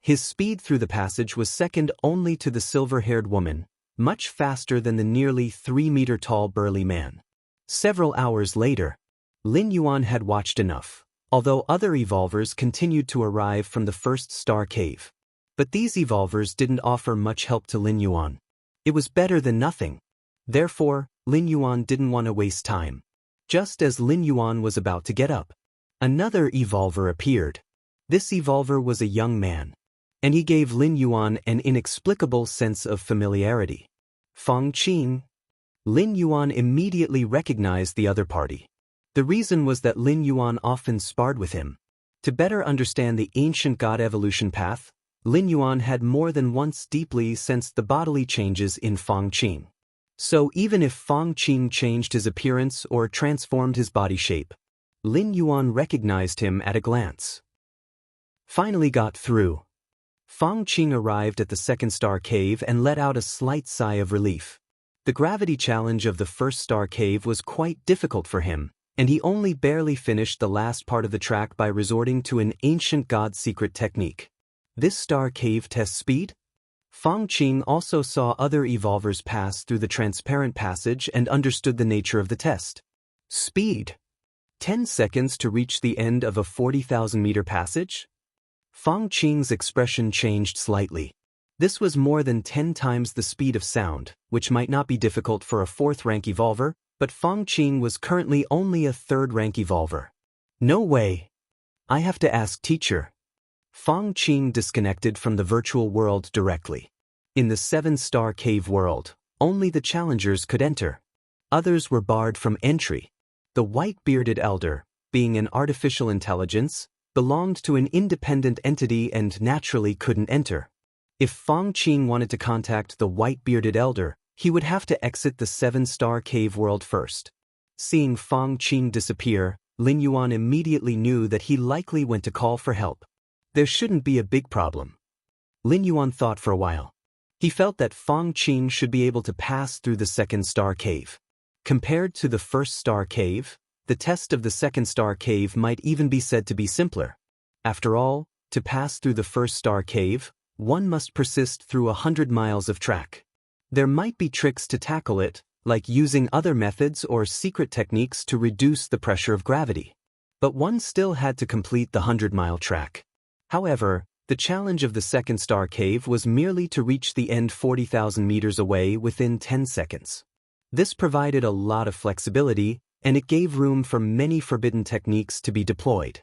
His speed through the passage was second only to the silver-haired woman, much faster than the nearly 3-meter-tall burly man. Several hours later, Lin Yuan had watched enough, although other evolvers continued to arrive from the first star cave. But these evolvers didn't offer much help to Lin Yuan. It was better than nothing. Therefore, Lin Yuan didn't want to waste time. Just as Lin Yuan was about to get up, another evolver appeared. This evolver was a young man, and he gave Lin Yuan an inexplicable sense of familiarity. Feng Qing. Lin Yuan immediately recognized the other party. The reason was that Lin Yuan often sparred with him. To better understand the ancient god evolution path, Lin Yuan had more than once deeply sensed the bodily changes in Feng Qing. So even if Feng Qing changed his appearance or transformed his body shape, Lin Yuan recognized him at a glance. Finally got through. Feng Qing arrived at the second star cave and let out a slight sigh of relief. The gravity challenge of the first star cave was quite difficult for him, and he only barely finished the last part of the track by resorting to an ancient god secret technique. This star cave tests speed? Feng Qing also saw other evolvers pass through the transparent passage and understood the nature of the test. Speed. 10 seconds to reach the end of a 40,000-meter passage? Feng Qing's expression changed slightly. This was more than 10 times the speed of sound, which might not be difficult for a 4th-rank evolver, but Feng Qing was currently only a 3rd-rank evolver. No way. I have to ask teacher. Feng Qing disconnected from the virtual world directly. In the 7-star cave world, only the challengers could enter. Others were barred from entry. The white-bearded elder, being an artificial intelligence, belonged to an independent entity and naturally couldn't enter. If Feng Qing wanted to contact the white-bearded elder, he would have to exit the 7-star cave world first. Seeing Feng Qing disappear, Lin Yuan immediately knew that he likely went to call for help. There shouldn't be a big problem. Lin Yuan thought for a while. He felt that Feng Qing should be able to pass through the 2nd-star cave. Compared to the 1st-star cave, the test of the 2nd-star cave might even be said to be simpler. After all, to pass through the 1st-star cave, one must persist through 100 miles of track. There might be tricks to tackle it, like using other methods or secret techniques to reduce the pressure of gravity. But one still had to complete the 100-mile track. However, the challenge of the 2nd-star cave was merely to reach the end 40,000 meters away within 10 seconds. This provided a lot of flexibility, and it gave room for many forbidden techniques to be deployed.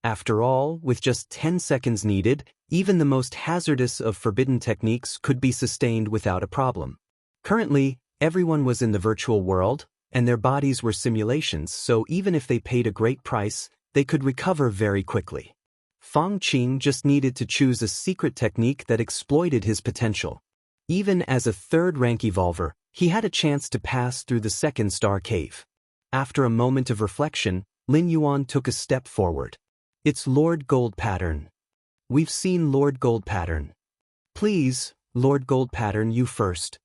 After all, with just 10 seconds needed, even the most hazardous of forbidden techniques could be sustained without a problem. Currently, everyone was in the virtual world, and their bodies were simulations, so even if they paid a great price, they could recover very quickly. Feng Qing just needed to choose a secret technique that exploited his potential. Even as a 3rd-rank evolver, he had a chance to pass through the 2nd-star cave. After a moment of reflection, Lin Yuan took a step forward. It's Lord Gold Pattern. We've seen Lord Gold Pattern. Please, Lord Gold Pattern, you first.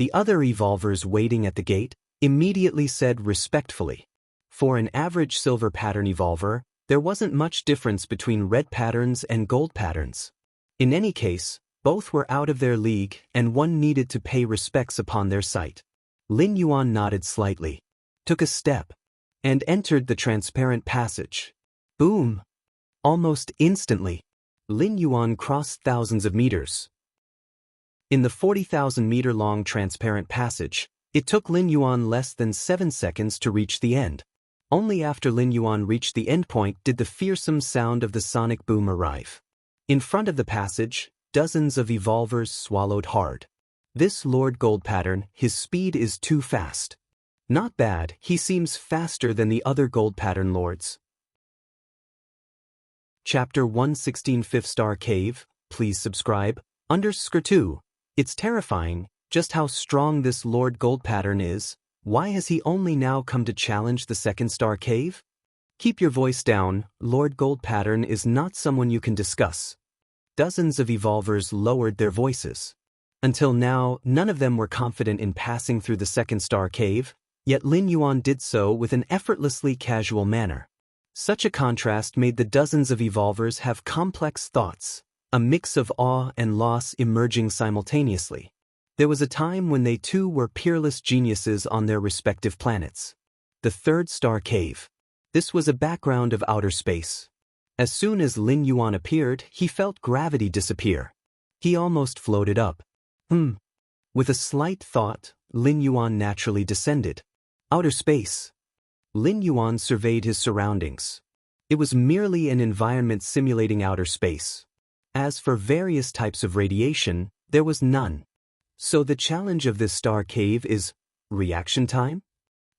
The other evolvers waiting at the gate immediately said respectfully. For an average silver pattern evolver, there wasn't much difference between red patterns and gold patterns. In any case, both were out of their league and one needed to pay respects upon their sight. Lin Yuan nodded slightly, took a step, and entered the transparent passage. Boom! Almost instantly, Lin Yuan crossed thousands of meters. In the 40,000-meter-long transparent passage, it took Lin Yuan less than 7 seconds to reach the end. Only after Lin Yuan reached the endpoint did the fearsome sound of the sonic boom arrive. In front of the passage, dozens of evolvers swallowed hard. This Lord Gold pattern, his speed is too fast. Not bad, he seems faster than the other gold pattern lords. Chapter 116 5th Star Cave, please subscribe. _2. It's terrifying, just how strong this Lord Gold pattern is. Why has he only now come to challenge the 2nd Star Cave? Keep your voice down, Lord Gold pattern is not someone you can discuss. Dozens of evolvers lowered their voices. Until now, none of them were confident in passing through the 2nd Star Cave, yet Lin Yuan did so with an effortlessly casual manner. Such a contrast made the dozens of evolvers have complex thoughts, a mix of awe and loss emerging simultaneously. There was a time when they too were peerless geniuses on their respective planets. The 3rd Star Cave. This was a background of outer space. As soon as Lin Yuan appeared, he felt gravity disappear. He almost floated up. With a slight thought, Lin Yuan naturally descended. Outer space. Lin Yuan surveyed his surroundings. It was merely an environment simulating outer space. As for various types of radiation, there was none. So the challenge of this star cave is reaction time?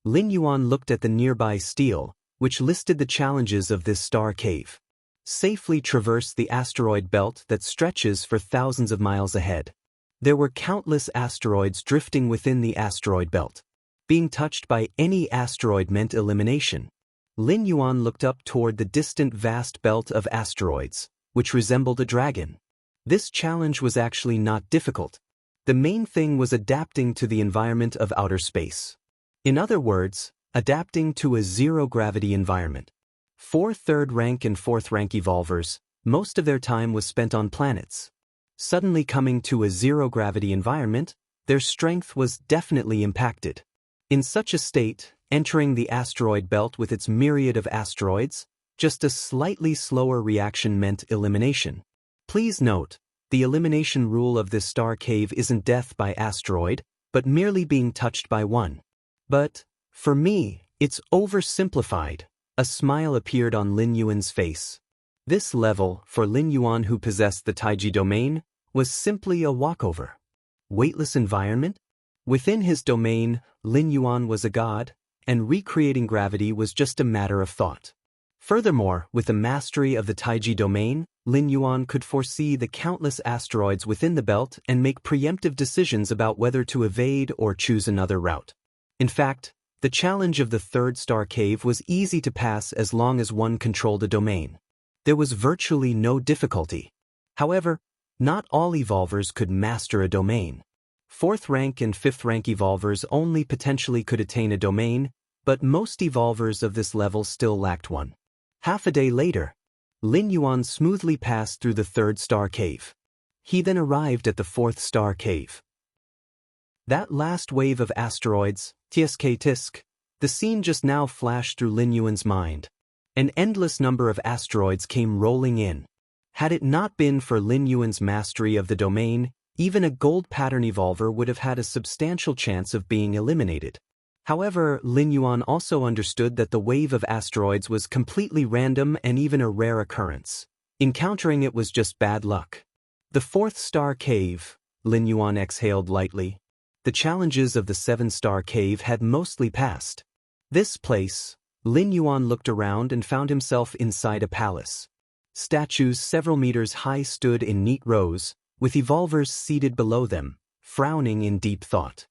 Lin Yuan looked at the nearby stele, which listed the challenges of this star cave. Safely traverse the asteroid belt that stretches for thousands of miles ahead. There were countless asteroids drifting within the asteroid belt. Being touched by any asteroid meant elimination. Lin Yuan looked up toward the distant vast belt of asteroids, which resembled a dragon. This challenge was actually not difficult. The main thing was adapting to the environment of outer space. In other words, adapting to a zero-gravity environment. For 3rd rank and 4th rank evolvers, most of their time was spent on planets. Suddenly coming to a zero-gravity environment, their strength was definitely impacted. In such a state, entering the asteroid belt with its myriad of asteroids, just a slightly slower reaction meant elimination. Please note, the elimination rule of this star cave isn't death by asteroid, but merely being touched by one. But, for me, it's oversimplified. A smile appeared on Lin Yuan's face. This level, for Lin Yuan who possessed the Taiji domain, was simply a walkover. Weightless environment? Within his domain, Lin Yuan was a god, and recreating gravity was just a matter of thought. Furthermore, with the mastery of the Taiji domain, Lin Yuan could foresee the countless asteroids within the belt and make preemptive decisions about whether to evade or choose another route. In fact, the challenge of the 3rd Star Cave was easy to pass as long as one controlled a domain. There was virtually no difficulty. However, not all evolvers could master a domain. 4th rank and 5th rank evolvers only potentially could attain a domain, but most evolvers of this level still lacked one. Half a day later, Lin Yuan smoothly passed through the 3rd Star Cave. He then arrived at the 4th Star Cave. That last wave of asteroids, Tisk, the scene just now flashed through Lin Yuan's mind. An endless number of asteroids came rolling in. Had it not been for Lin Yuan's mastery of the domain, even a gold pattern evolver would have had a substantial chance of being eliminated. However, Lin Yuan also understood that the wave of asteroids was completely random and even a rare occurrence. Encountering it was just bad luck. The 4th Star Cave, Lin Yuan exhaled lightly. The challenges of the 7-Star Cave had mostly passed. This place, Lin Yuan looked around and found himself inside a palace. Statues several meters high stood in neat rows, with evolvers seated below them, frowning in deep thought.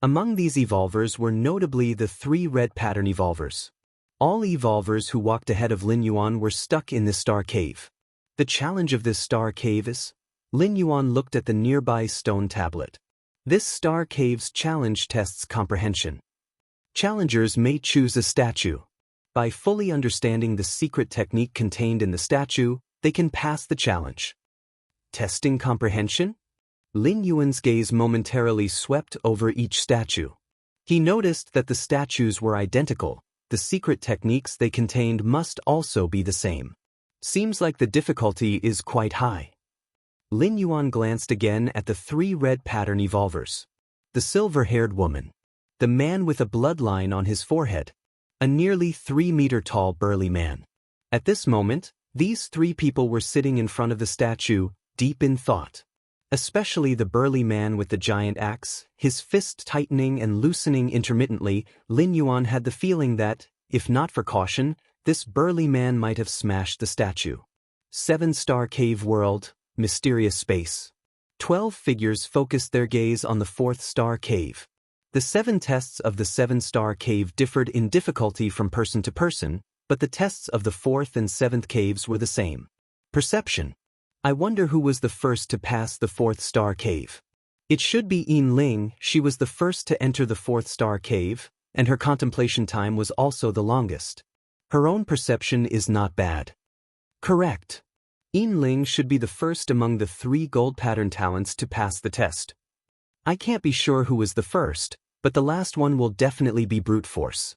Among these evolvers were notably the 3 red pattern evolvers. All evolvers who walked ahead of Lin Yuan were stuck in the Star Cave. The challenge of this Star Cave is... Lin Yuan looked at the nearby stone tablet. This star cave's challenge tests comprehension. Challengers may choose a statue. By fully understanding the secret technique contained in the statue, they can pass the challenge. Testing comprehension? Lin Yuan's gaze momentarily swept over each statue. He noticed that the statues were identical. The secret techniques they contained must also be the same. Seems like the difficulty is quite high. Lin Yuan glanced again at the 3 red pattern evolvers. The silver-haired woman. The man with a bloodline on his forehead. A nearly 3-meter-tall burly man. At this moment, these 3 people were sitting in front of the statue, deep in thought. Especially the burly man with the giant axe, his fist tightening and loosening intermittently. Lin Yuan had the feeling that, if not for caution, this burly man might have smashed the statue. 7-star cave world, mysterious space. 12 figures focused their gaze on the 4th star cave. The 7 tests of the 7-star cave differed in difficulty from person to person, but the tests of the 4th and 7th caves were the same. Perception. I wonder who was the first to pass the 4th star cave. It should be Yin Ling. She was the first to enter the 4th star cave, and her contemplation time was also the longest. Her own perception is not bad. Correct. Yin Ling should be the first among the 3 gold pattern talents to pass the test. I can't be sure who was the first, but the last one will definitely be brute force.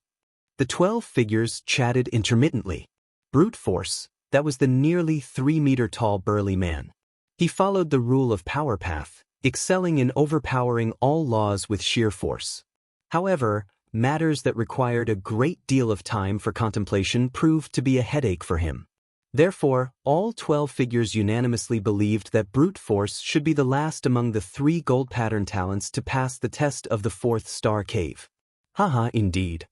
The 12 figures chatted intermittently. Brute force, that was the nearly 3-meter-tall burly man. He followed the rule of power path, excelling in overpowering all laws with sheer force. However, matters that required a great deal of time for contemplation proved to be a headache for him. Therefore, all 12 figures unanimously believed that brute force should be the last among the 3 gold pattern talents to pass the test of the 4th star cave. Haha, indeed.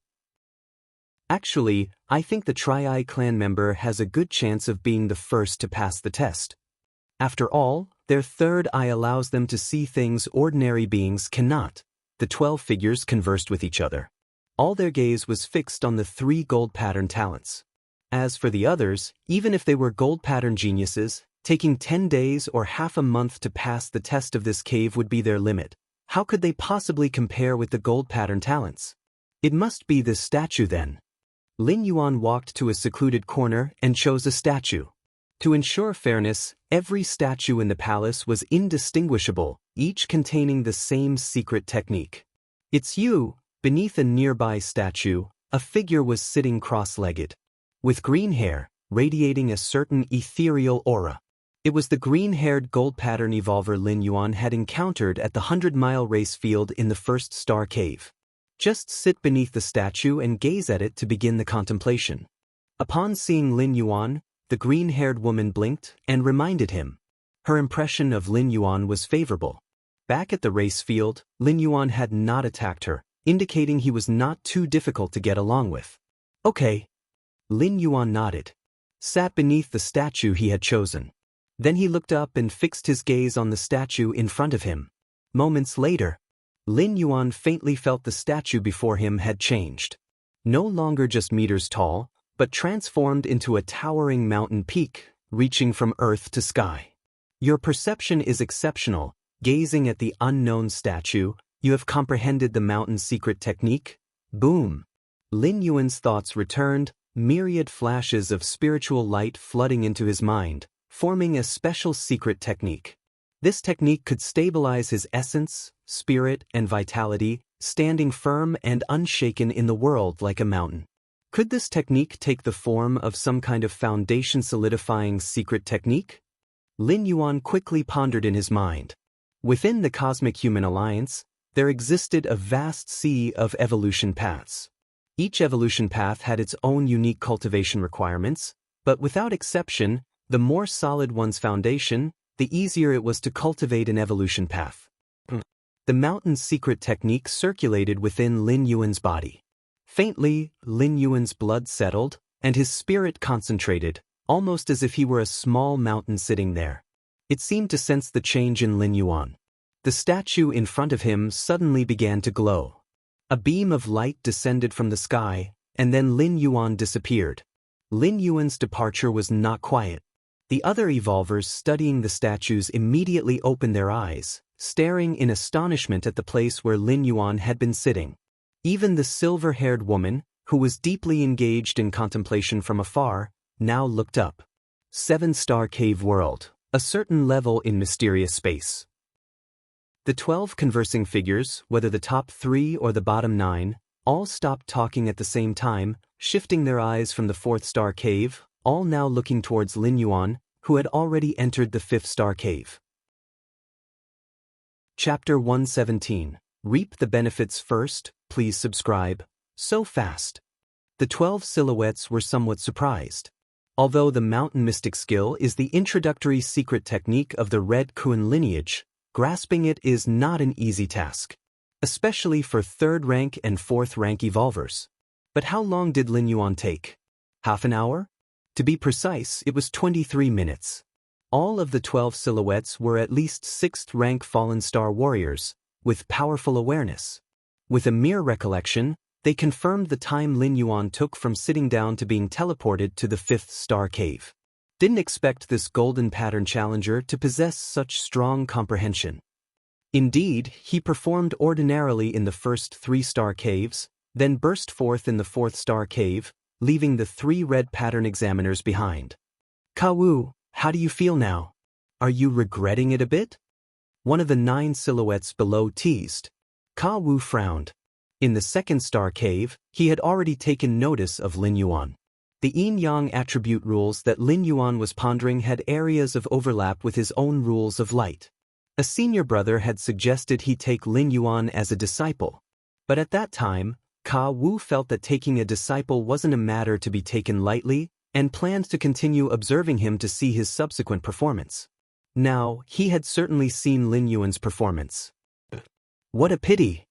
Actually, I think the Tri-Eye clan member has a good chance of being the first to pass the test. After all, their 3rd eye allows them to see things ordinary beings cannot. The 12 figures conversed with each other. All their gaze was fixed on the 3 gold pattern talents. As for the others, even if they were gold pattern geniuses, taking 10 days or half a month to pass the test of this cave would be their limit. How could they possibly compare with the gold pattern talents? It must be this statue then. Lin Yuan walked to a secluded corner and chose a statue. To ensure fairness, every statue in the palace was indistinguishable, each containing the same secret technique. It's you. Beneath a nearby statue, a figure was sitting cross-legged. With green hair, radiating a certain ethereal aura. It was the green-haired gold pattern evolver Lin Yuan had encountered at the 100-mile race field in the 1st star cave. Just sit beneath the statue and gaze at it to begin the contemplation. Upon seeing Lin Yuan, the green-haired woman blinked and reminded him. Her impression of Lin Yuan was favorable. Back at the race field, Lin Yuan had not attacked her, indicating he was not too difficult to get along with. Okay. Lin Yuan nodded. Sat beneath the statue he had chosen. Then he looked up and fixed his gaze on the statue in front of him. Moments later, Lin Yuan faintly felt the statue before him had changed. No longer just meters tall, but transformed into a towering mountain peak, reaching from earth to sky. Your perception is exceptional. Gazing at the unknown statue, you have comprehended the mountain's secret technique. Boom! Lin Yuan's thoughts returned, myriad flashes of spiritual light flooding into his mind, forming a special secret technique. This technique could stabilize his essence, spirit, and vitality, standing firm and unshaken in the world like a mountain. Could this technique take the form of some kind of foundation-solidifying secret technique? Lin Yuan quickly pondered in his mind. Within the Cosmic Human Alliance, there existed a vast sea of evolution paths. Each evolution path had its own unique cultivation requirements, but without exception, the more solid one's foundation, the easier it was to cultivate an evolution path. The mountain's secret technique circulated within Lin Yuan's body. Faintly, Lin Yuan's blood settled, and his spirit concentrated, almost as if he were a small mountain sitting there. It seemed to sense the change in Lin Yuan. The statue in front of him suddenly began to glow. A beam of light descended from the sky, and then Lin Yuan disappeared. Lin Yuan's departure was not quiet. The other evolvers studying the statues immediately opened their eyes, staring in astonishment at the place where Lin Yuan had been sitting. Even the silver-haired woman, who was deeply engaged in contemplation from afar, now looked up. 7-star cave world, a certain level in mysterious space. The 12 conversing figures, whether the top 3 or the bottom 9, all stopped talking at the same time, shifting their eyes from the 4th-star cave, all now looking towards Lin Yuan, who had already entered the 5th-star cave. Chapter 117. Reap the benefits first, please subscribe. So fast. The 12 silhouettes were somewhat surprised. Although the mountain mystic skill is the introductory secret technique of the Red Kun lineage, grasping it is not an easy task, especially for 3rd rank and 4th rank evolvers. But how long did Lin Yuan take? Half an hour? To be precise, it was 23 minutes. All of the 12 silhouettes were at least 6th rank fallen star warriors, with powerful awareness. With a mere recollection, they confirmed the time Lin Yuan took from sitting down to being teleported to the 5th star cave. Didn't expect this golden pattern challenger to possess such strong comprehension. Indeed, he performed ordinarily in the first 3-star caves, then burst forth in the 4th-star cave, leaving the 3 red pattern examiners behind. Kawu, how do you feel now? Are you regretting it a bit? One of the 9 silhouettes below teased. Kawu frowned. In the 2nd-star cave, he had already taken notice of Lin Yuan. The yin-yang attribute rules that Lin Yuan was pondering had areas of overlap with his own rules of light. A senior brother had suggested he take Lin Yuan as a disciple. But at that time, Ka Wu felt that taking a disciple wasn't a matter to be taken lightly, and planned to continue observing him to see his subsequent performance. Now, he had certainly seen Lin Yuan's performance. What a pity!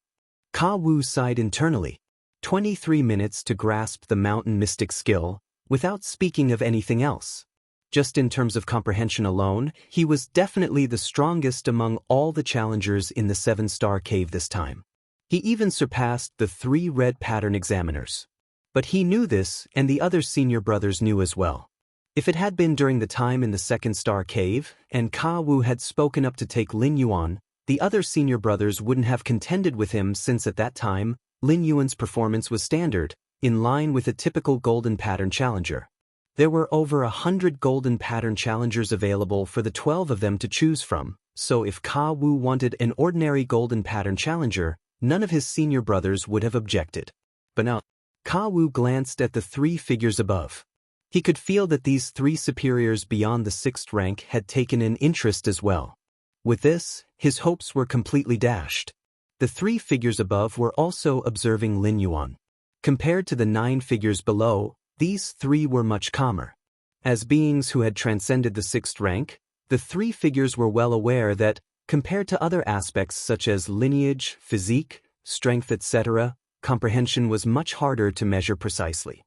Ka Wu sighed internally. 23 minutes to grasp the mountain mystic skill, without speaking of anything else. Just in terms of comprehension alone, he was definitely the strongest among all the challengers in the 7-star cave this time. He even surpassed the 3 red pattern examiners. But he knew this, and the other senior brothers knew as well. If it had been during the time in the 2nd-star cave, and Ka Wu had spoken up to take Lin Yuan, the other senior brothers wouldn't have contended with him since at that time, Lin Yuan's performance was standard, in line with a typical golden pattern challenger. There were over 100 golden pattern challengers available for the 12 of them to choose from, so if Ka Wu wanted an ordinary golden pattern challenger, none of his senior brothers would have objected. But now, Ka Wu glanced at the 3 figures above. He could feel that these 3 superiors beyond the 6th rank had taken an interest as well. With this, his hopes were completely dashed. The 3 figures above were also observing Lin Yuan. Compared to the 9 figures below, these 3 were much calmer. As beings who had transcended the 6th rank, the 3 figures were well aware that, compared to other aspects such as lineage, physique, strength, etc., comprehension was much harder to measure precisely.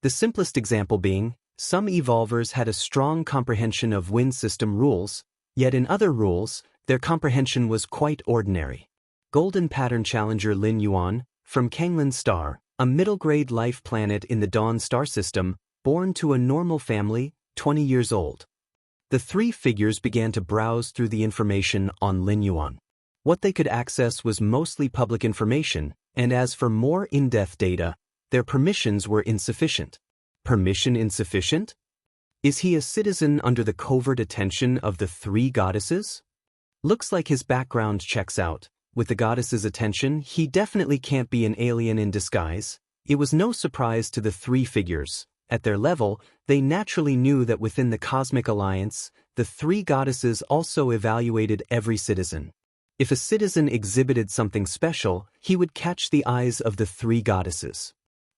The simplest example being, some evolvers had a strong comprehension of wind system rules, yet in other rules, their comprehension was quite ordinary. Golden Pattern Challenger Lin Yuan, from Kanglan Star, a middle-grade life planet in the Dawn star system, born to a normal family, 20 years old. The 3 figures began to browse through the information on Lin Yuan. What they could access was mostly public information, and as for more in-depth data, their permissions were insufficient. Permission insufficient? Is he a citizen under the covert attention of the 3 goddesses? Looks like his background checks out. With the goddesses' attention, he definitely can't be an alien in disguise. It was no surprise to the 3 figures. At their level, they naturally knew that within the Cosmic Alliance, the 3 goddesses also evaluated every citizen. If a citizen exhibited something special, he would catch the eyes of the 3 goddesses.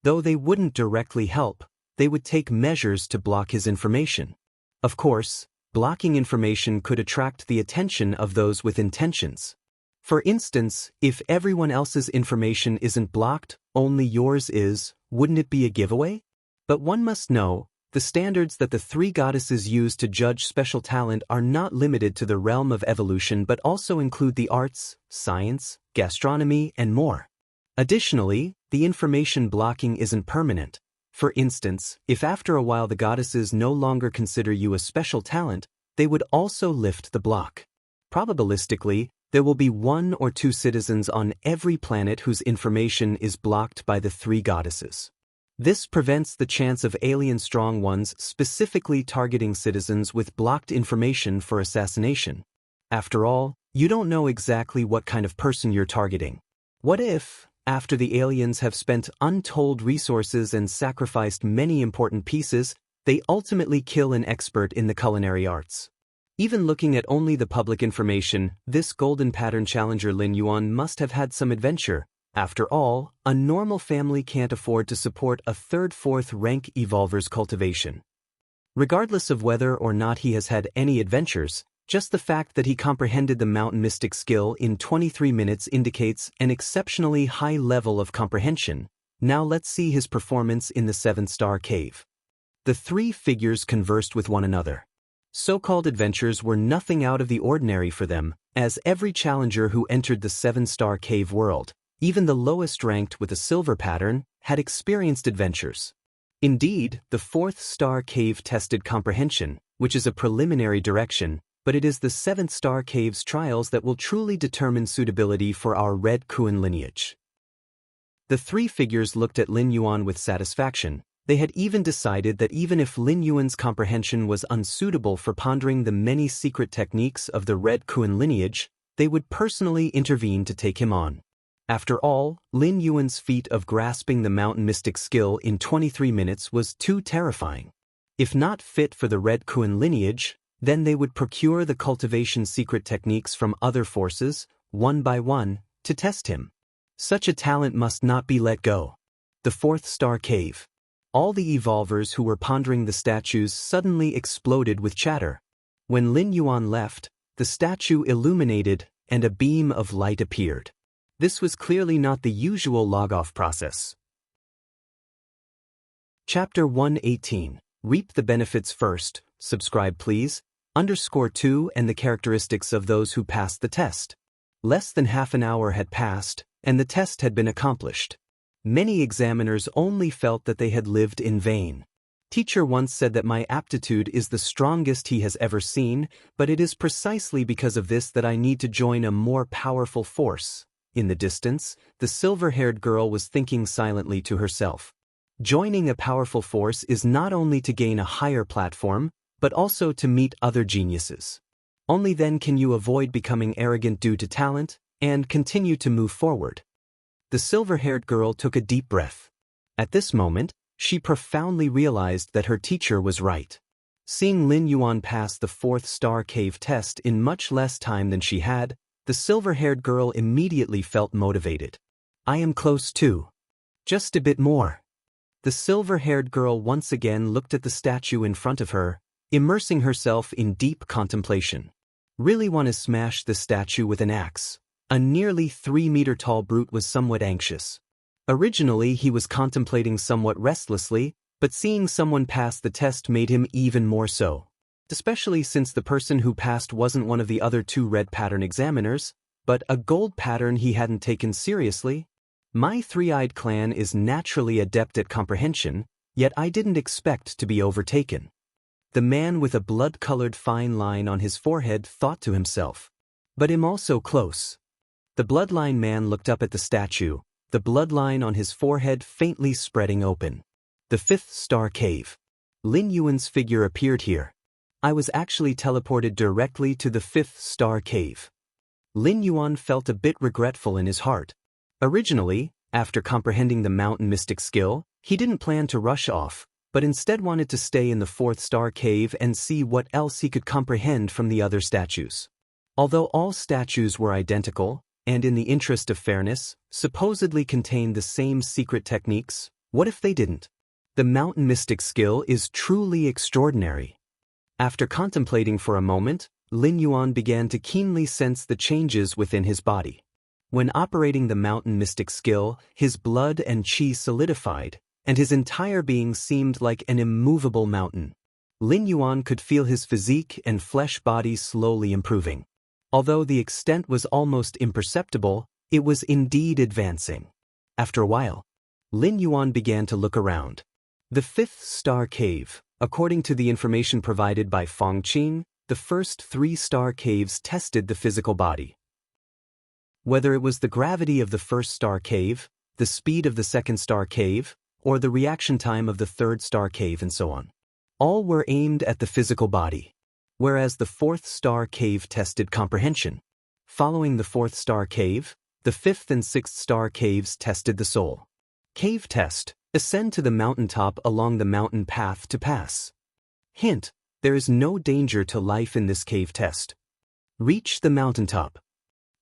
Though they wouldn't directly help, they would take measures to block his information. Of course, blocking information could attract the attention of those with intentions. For instance, if everyone else's information isn't blocked, only yours is, wouldn't it be a giveaway? But one must know, the standards that the 3 goddesses use to judge special talent are not limited to the realm of evolution but also include the arts, science, gastronomy, and more. Additionally, the information blocking isn't permanent. For instance, if after a while the goddesses no longer consider you a special talent, they would also lift the block. Probabilistically, there will be 1 or 2 citizens on every planet whose information is blocked by the 3 goddesses. This prevents the chance of alien strong ones specifically targeting citizens with blocked information for assassination. After all, you don't know exactly what kind of person you're targeting. What if, after the aliens have spent untold resources and sacrificed many important pieces, they ultimately kill an expert in the culinary arts? Even looking at only the public information, this golden pattern challenger Lin Yuan must have had some adventure. After all, a normal family can't afford to support a 3rd, 4th rank evolver's cultivation. Regardless of whether or not he has had any adventures, just the fact that he comprehended the mountain mystic skill in 23 minutes indicates an exceptionally high level of comprehension. Now let's see his performance in the 7-star cave. The 3 figures conversed with one another. So-called adventures were nothing out of the ordinary for them, as every challenger who entered the 7-star cave world, even the lowest ranked with a silver pattern, had experienced adventures. Indeed, the 4th star cave tested comprehension, which is a preliminary direction, but it is the 7th star cave's trials that will truly determine suitability for our Red Kuan lineage. The 3 figures looked at Lin Yuan with satisfaction. They had even decided that even if Lin Yuan's comprehension was unsuitable for pondering the many secret techniques of the Red Kuan lineage, they would personally intervene to take him on. After all, Lin Yuan's feat of grasping the mountain mystic skill in 23 minutes was too terrifying. If not fit for the Red Kuan lineage, then they would procure the cultivation secret techniques from other forces, one by one, to test him. Such a talent must not be let go. The 4th star cave. All the evolvers who were pondering the statues suddenly exploded with chatter. When Lin Yuan left, the statue illuminated and a beam of light appeared. This was clearly not the usual log-off process. Chapter 118. Reap the benefits first. Subscribe please. _2 and the characteristics of those who passed the test. Less than half an hour had passed, and the test had been accomplished. Many examiners only felt that they had lived in vain. Teacher once said that my aptitude is the strongest he has ever seen, but it is precisely because of this that I need to join a more powerful force. In the distance, the silver-haired girl was thinking silently to herself. Joining a powerful force is not only to gain a higher platform, but also to meet other geniuses. Only then can you avoid becoming arrogant due to talent, and continue to move forward. The silver-haired girl took a deep breath. At this moment, she profoundly realized that her teacher was right. Seeing Lin Yuan pass the 4th star cave test in much less time than she had, the silver-haired girl immediately felt motivated. I am close too. Just a bit more. The silver-haired girl once again looked at the statue in front of her, immersing herself in deep contemplation. Really want to smash the statue with an axe. A nearly 3-meter-tall brute was somewhat anxious. Originally he was contemplating somewhat restlessly, but seeing someone pass the test made him even more so. Especially since the person who passed wasn't one of the other 2 red pattern examiners, but a gold pattern he hadn't taken seriously. My 3-eyed clan is naturally adept at comprehension, yet I didn't expect to be overtaken. The man with a blood-colored fine line on his forehead thought to himself. But I'm also close. The bloodline man looked up at the statue, the bloodline on his forehead faintly spreading open. The 5th star cave. Lin Yuan's figure appeared here. I was actually teleported directly to the 5th star cave. Lin Yuan felt a bit regretful in his heart. Originally, after comprehending the mountain mystic skill, he didn't plan to rush off, but instead wanted to stay in the 4th star cave and see what else he could comprehend from the other statues. Although all statues were identical, and in the interest of fairness, supposedly contained the same secret techniques, what if they didn't? The mountain mystic skill is truly extraordinary. After contemplating for a moment, Lin Yuan began to keenly sense the changes within his body. When operating the mountain mystic skill, his blood and chi solidified, and his entire being seemed like an immovable mountain. Lin Yuan could feel his physique and flesh body slowly improving. Although the extent was almost imperceptible, it was indeed advancing. After a while, Lin Yuan began to look around. The 5th star cave, according to the information provided by Feng Qing, the first 3-star caves tested the physical body. Whether it was the gravity of the first star cave, the speed of the second star cave, or the reaction time of the third star cave and so on. All were aimed at the physical body, whereas the 4th star cave tested comprehension. Following the 4th star cave, the 5th and 6th star caves tested the soul. Cave test: ascend to the mountaintop along the mountain path to pass. Hint: there is no danger to life in this cave test. Reach the mountaintop.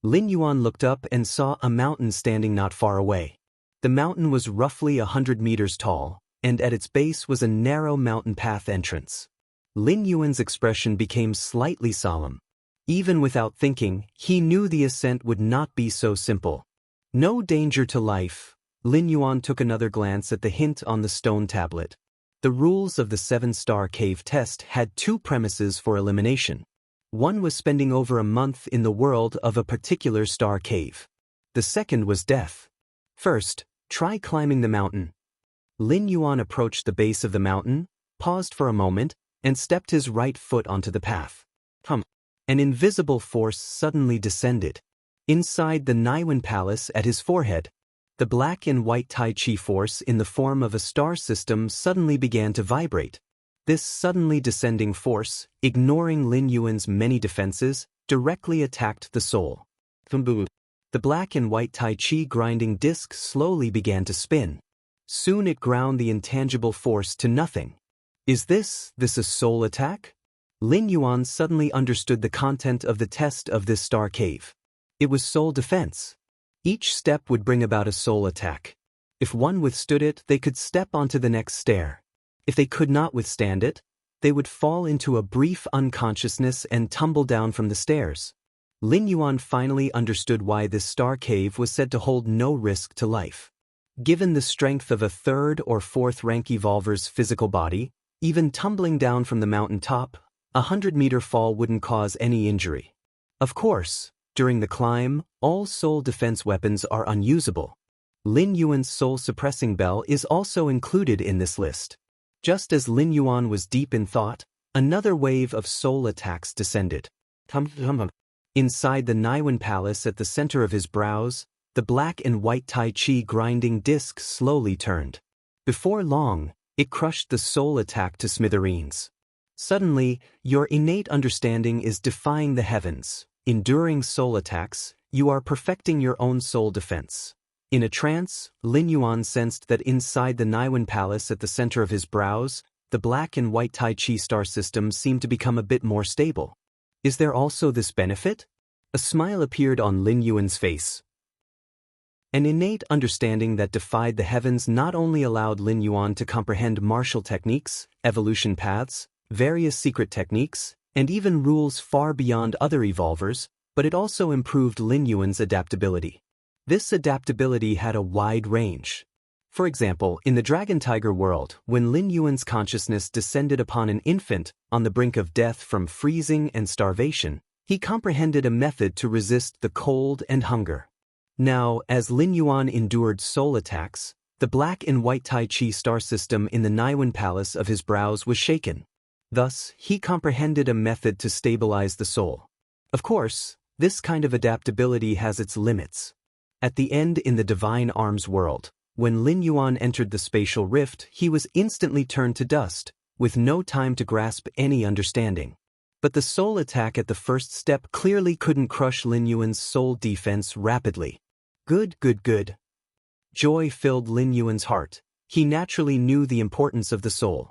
Lin Yuan looked up and saw a mountain standing not far away. The mountain was roughly 100 meters tall, and at its base was a narrow mountain path entrance. Lin Yuan's expression became slightly solemn. Even without thinking, he knew the ascent would not be so simple. No danger to life. Lin Yuan took another glance at the hint on the stone tablet. The rules of the 7-star cave test had 2 premises for elimination. One was spending over a month in the world of a particular star cave. The second was death. First, try climbing the mountain. Lin Yuan approached the base of the mountain, paused for a moment, and stepped his right foot onto the path. An invisible force suddenly descended. Inside the Naiwen Palace at his forehead, the black and white Tai Chi force in the form of a star system suddenly began to vibrate. This suddenly descending force, ignoring Lin Yuan's many defenses, directly attacked the soul. The black and white Tai Chi grinding disc slowly began to spin. Soon it ground the intangible force to nothing. Is this a soul attack? Lin Yuan suddenly understood the content of the test of this star cave. It was soul defense. Each step would bring about a soul attack. If one withstood it, they could step onto the next stair. If they could not withstand it, they would fall into a brief unconsciousness and tumble down from the stairs. Lin Yuan finally understood why this star cave was said to hold no risk to life. Given the strength of a 3rd or 4th rank evolver's physical body, even tumbling down from the mountain top, a 100-meter fall wouldn't cause any injury. Of course, during the climb, all soul defense weapons are unusable. Lin Yuan's soul-suppressing bell is also included in this list. Just as Lin Yuan was deep in thought, another wave of soul attacks descended. Inside the Naiwen Palace at the center of his brows, the black and white Tai Chi grinding disc slowly turned. Before long, it crushed the soul attack to smithereens. Suddenly, your innate understanding is defying the heavens. Enduring soul attacks, you are perfecting your own soul defense. In a trance, Lin Yuan sensed that inside the Naiwen Palace at the center of his brows, the black and white Tai Chi star system seemed to become a bit more stable. Is there also this benefit? A smile appeared on Lin Yuan's face. An innate understanding that defied the heavens not only allowed Lin Yuan to comprehend martial techniques, evolution paths, various secret techniques, and even rules far beyond other evolvers, but it also improved Lin Yuan's adaptability. This adaptability had a wide range. For example, in the Dragon Tiger world, when Lin Yuan's consciousness descended upon an infant on the brink of death from freezing and starvation, he comprehended a method to resist the cold and hunger. Now, as Lin Yuan endured soul attacks, the black and white Tai Chi star system in the Naiwen Palace of his brows was shaken. Thus, he comprehended a method to stabilize the soul. Of course, this kind of adaptability has its limits. At the end in the Divine Arms world, when Lin Yuan entered the spatial rift, he was instantly turned to dust, with no time to grasp any understanding. But the soul attack at the first step clearly couldn't crush Lin Yuan's soul defense rapidly. Good. Joy filled Lin Yuan's heart. He naturally knew the importance of the soul.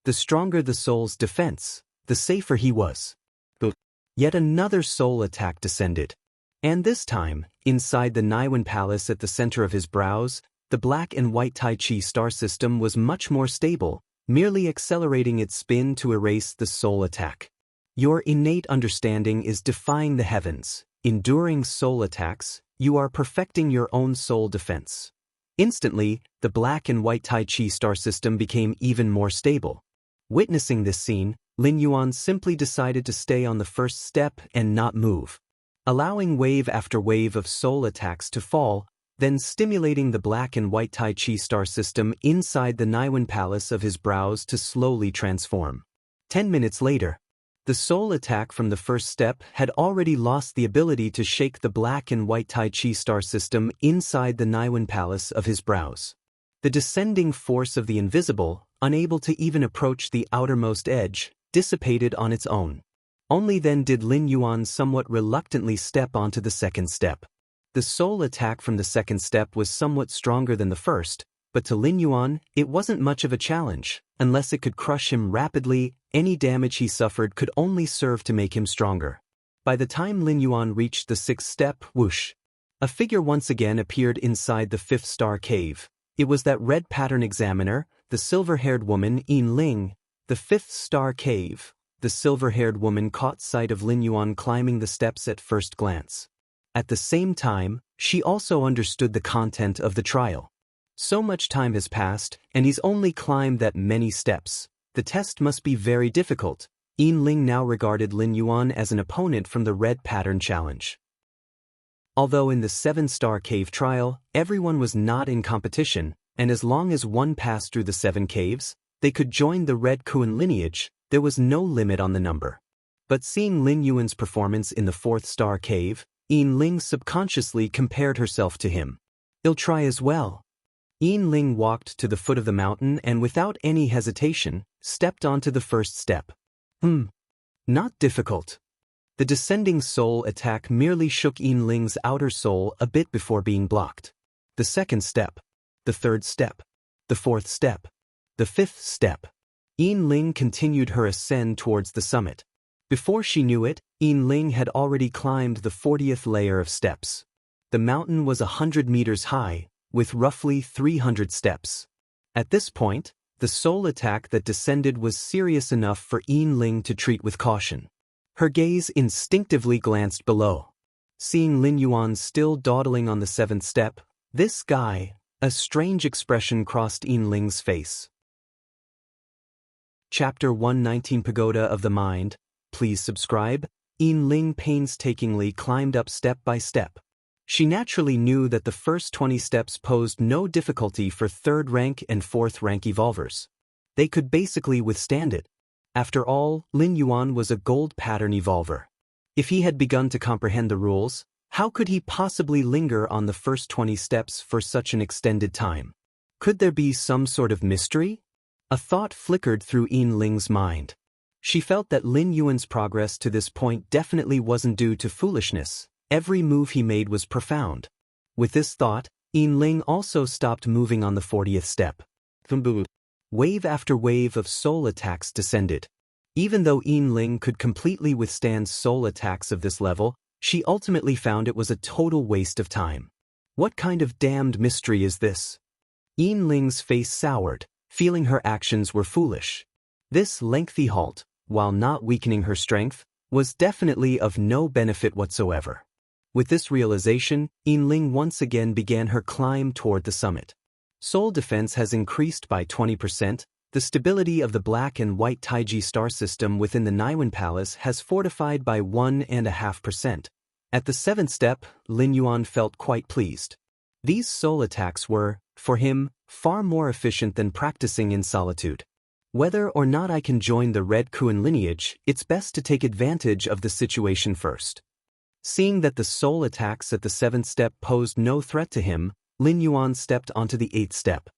The stronger the soul's defense, the safer he was. But yet another soul attack descended. And this time, inside the Naiwen Palace at the center of his brows, the black and white Tai Chi star system was much more stable, merely accelerating its spin to erase the soul attack. Your innate understanding is defying the heavens. Enduring soul attacks, you are perfecting your own soul defense. Instantly, the black and white Tai Chi star system became even more stable. Witnessing this scene, Lin Yuan simply decided to stay on the first step and not move. Allowing wave after wave of soul attacks to fall, then stimulating the black and white Tai Chi star system inside the Naiwen Palace of his brows to slowly transform. 10 minutes later, The soul attack from the first step had already lost the ability to shake the black and white Tai Chi star system inside the Niwen palace of his brows. The descending force of the invisible, unable to even approach the outermost edge, dissipated on its own. Only then did Lin Yuan somewhat reluctantly step onto the second step. The soul attack from the second step was somewhat stronger than the first, but to Lin Yuan, it wasn't much of a challenge. Unless it could crush him rapidly, any damage he suffered could only serve to make him stronger. By the time Lin Yuan reached the sixth step, whoosh! A figure once again appeared inside the fifth star cave. It was that red pattern examiner, the silver-haired woman Yin Ling. The fifth star cave. The silver-haired woman caught sight of Lin Yuan climbing the steps at first glance. At the same time, she also understood the content of the trial. So much time has passed, and he's only climbed that many steps. The test must be very difficult. Yin Ling now regarded Lin Yuan as an opponent from the red pattern challenge. Although in the 7-star cave trial, everyone was not in competition, and as long as one passed through the 7 caves, they could join the Red Kuan lineage, there was no limit on the number. But seeing Lin Yuan's performance in the 4th-star cave, Yin Ling subconsciously compared herself to him. "I'll try as well." Yin Ling walked to the foot of the mountain and without any hesitation, stepped onto the first step. Not difficult. The descending soul attack merely shook Yin Ling's outer soul a bit before being blocked. The second step. The third step. The fourth step. The fifth step. Yin Ling continued her ascent towards the summit. Before she knew it, Yin Ling had already climbed the 40th layer of steps. The mountain was 100 meters high, with roughly 300 steps. At this point, the soul attack that descended was serious enough for Yin Ling to treat with caution. Her gaze instinctively glanced below. Seeing Lin Yuan still dawdling on the 7th step, "This guy," a strange expression crossed Yin Ling's face. Chapter 119 Pagoda of the Mind. Please subscribe. Yin Ling painstakingly climbed up step by step. She naturally knew that the first 20 steps posed no difficulty for 3rd rank and 4th rank evolvers. They could basically withstand it. After all, Lin Yuan was a gold pattern evolver. If he had begun to comprehend the rules, how could he possibly linger on the first 20 steps for such an extended time? Could there be some sort of mystery? A thought flickered through Yin Ling's mind. She felt that Lin Yuan's progress to this point definitely wasn't due to foolishness. Every move he made was profound. With this thought, Yin Ling also stopped moving on the 40th step. Wave after wave of soul attacks descended. Even though Yin Ling could completely withstand soul attacks of this level, she ultimately found it was a total waste of time. What kind of damned mystery is this? Yin Ling's face soured, feeling her actions were foolish. This lengthy halt, while not weakening her strength, was definitely of no benefit whatsoever. With this realization, Yin Ling once again began her climb toward the summit. Soul defense has increased by 20%, the stability of the black and white Taiji star system within the Niwen Palace has fortified by 1.5%. At the 7th step, Lin Yuan felt quite pleased. These soul attacks were, for him, far more efficient than practicing in solitude. Whether or not I can join the Red Kuan lineage, it's best to take advantage of the situation first. Seeing that the soul attacks at the 7th step posed no threat to him, Lin Yuan stepped onto the 8th step.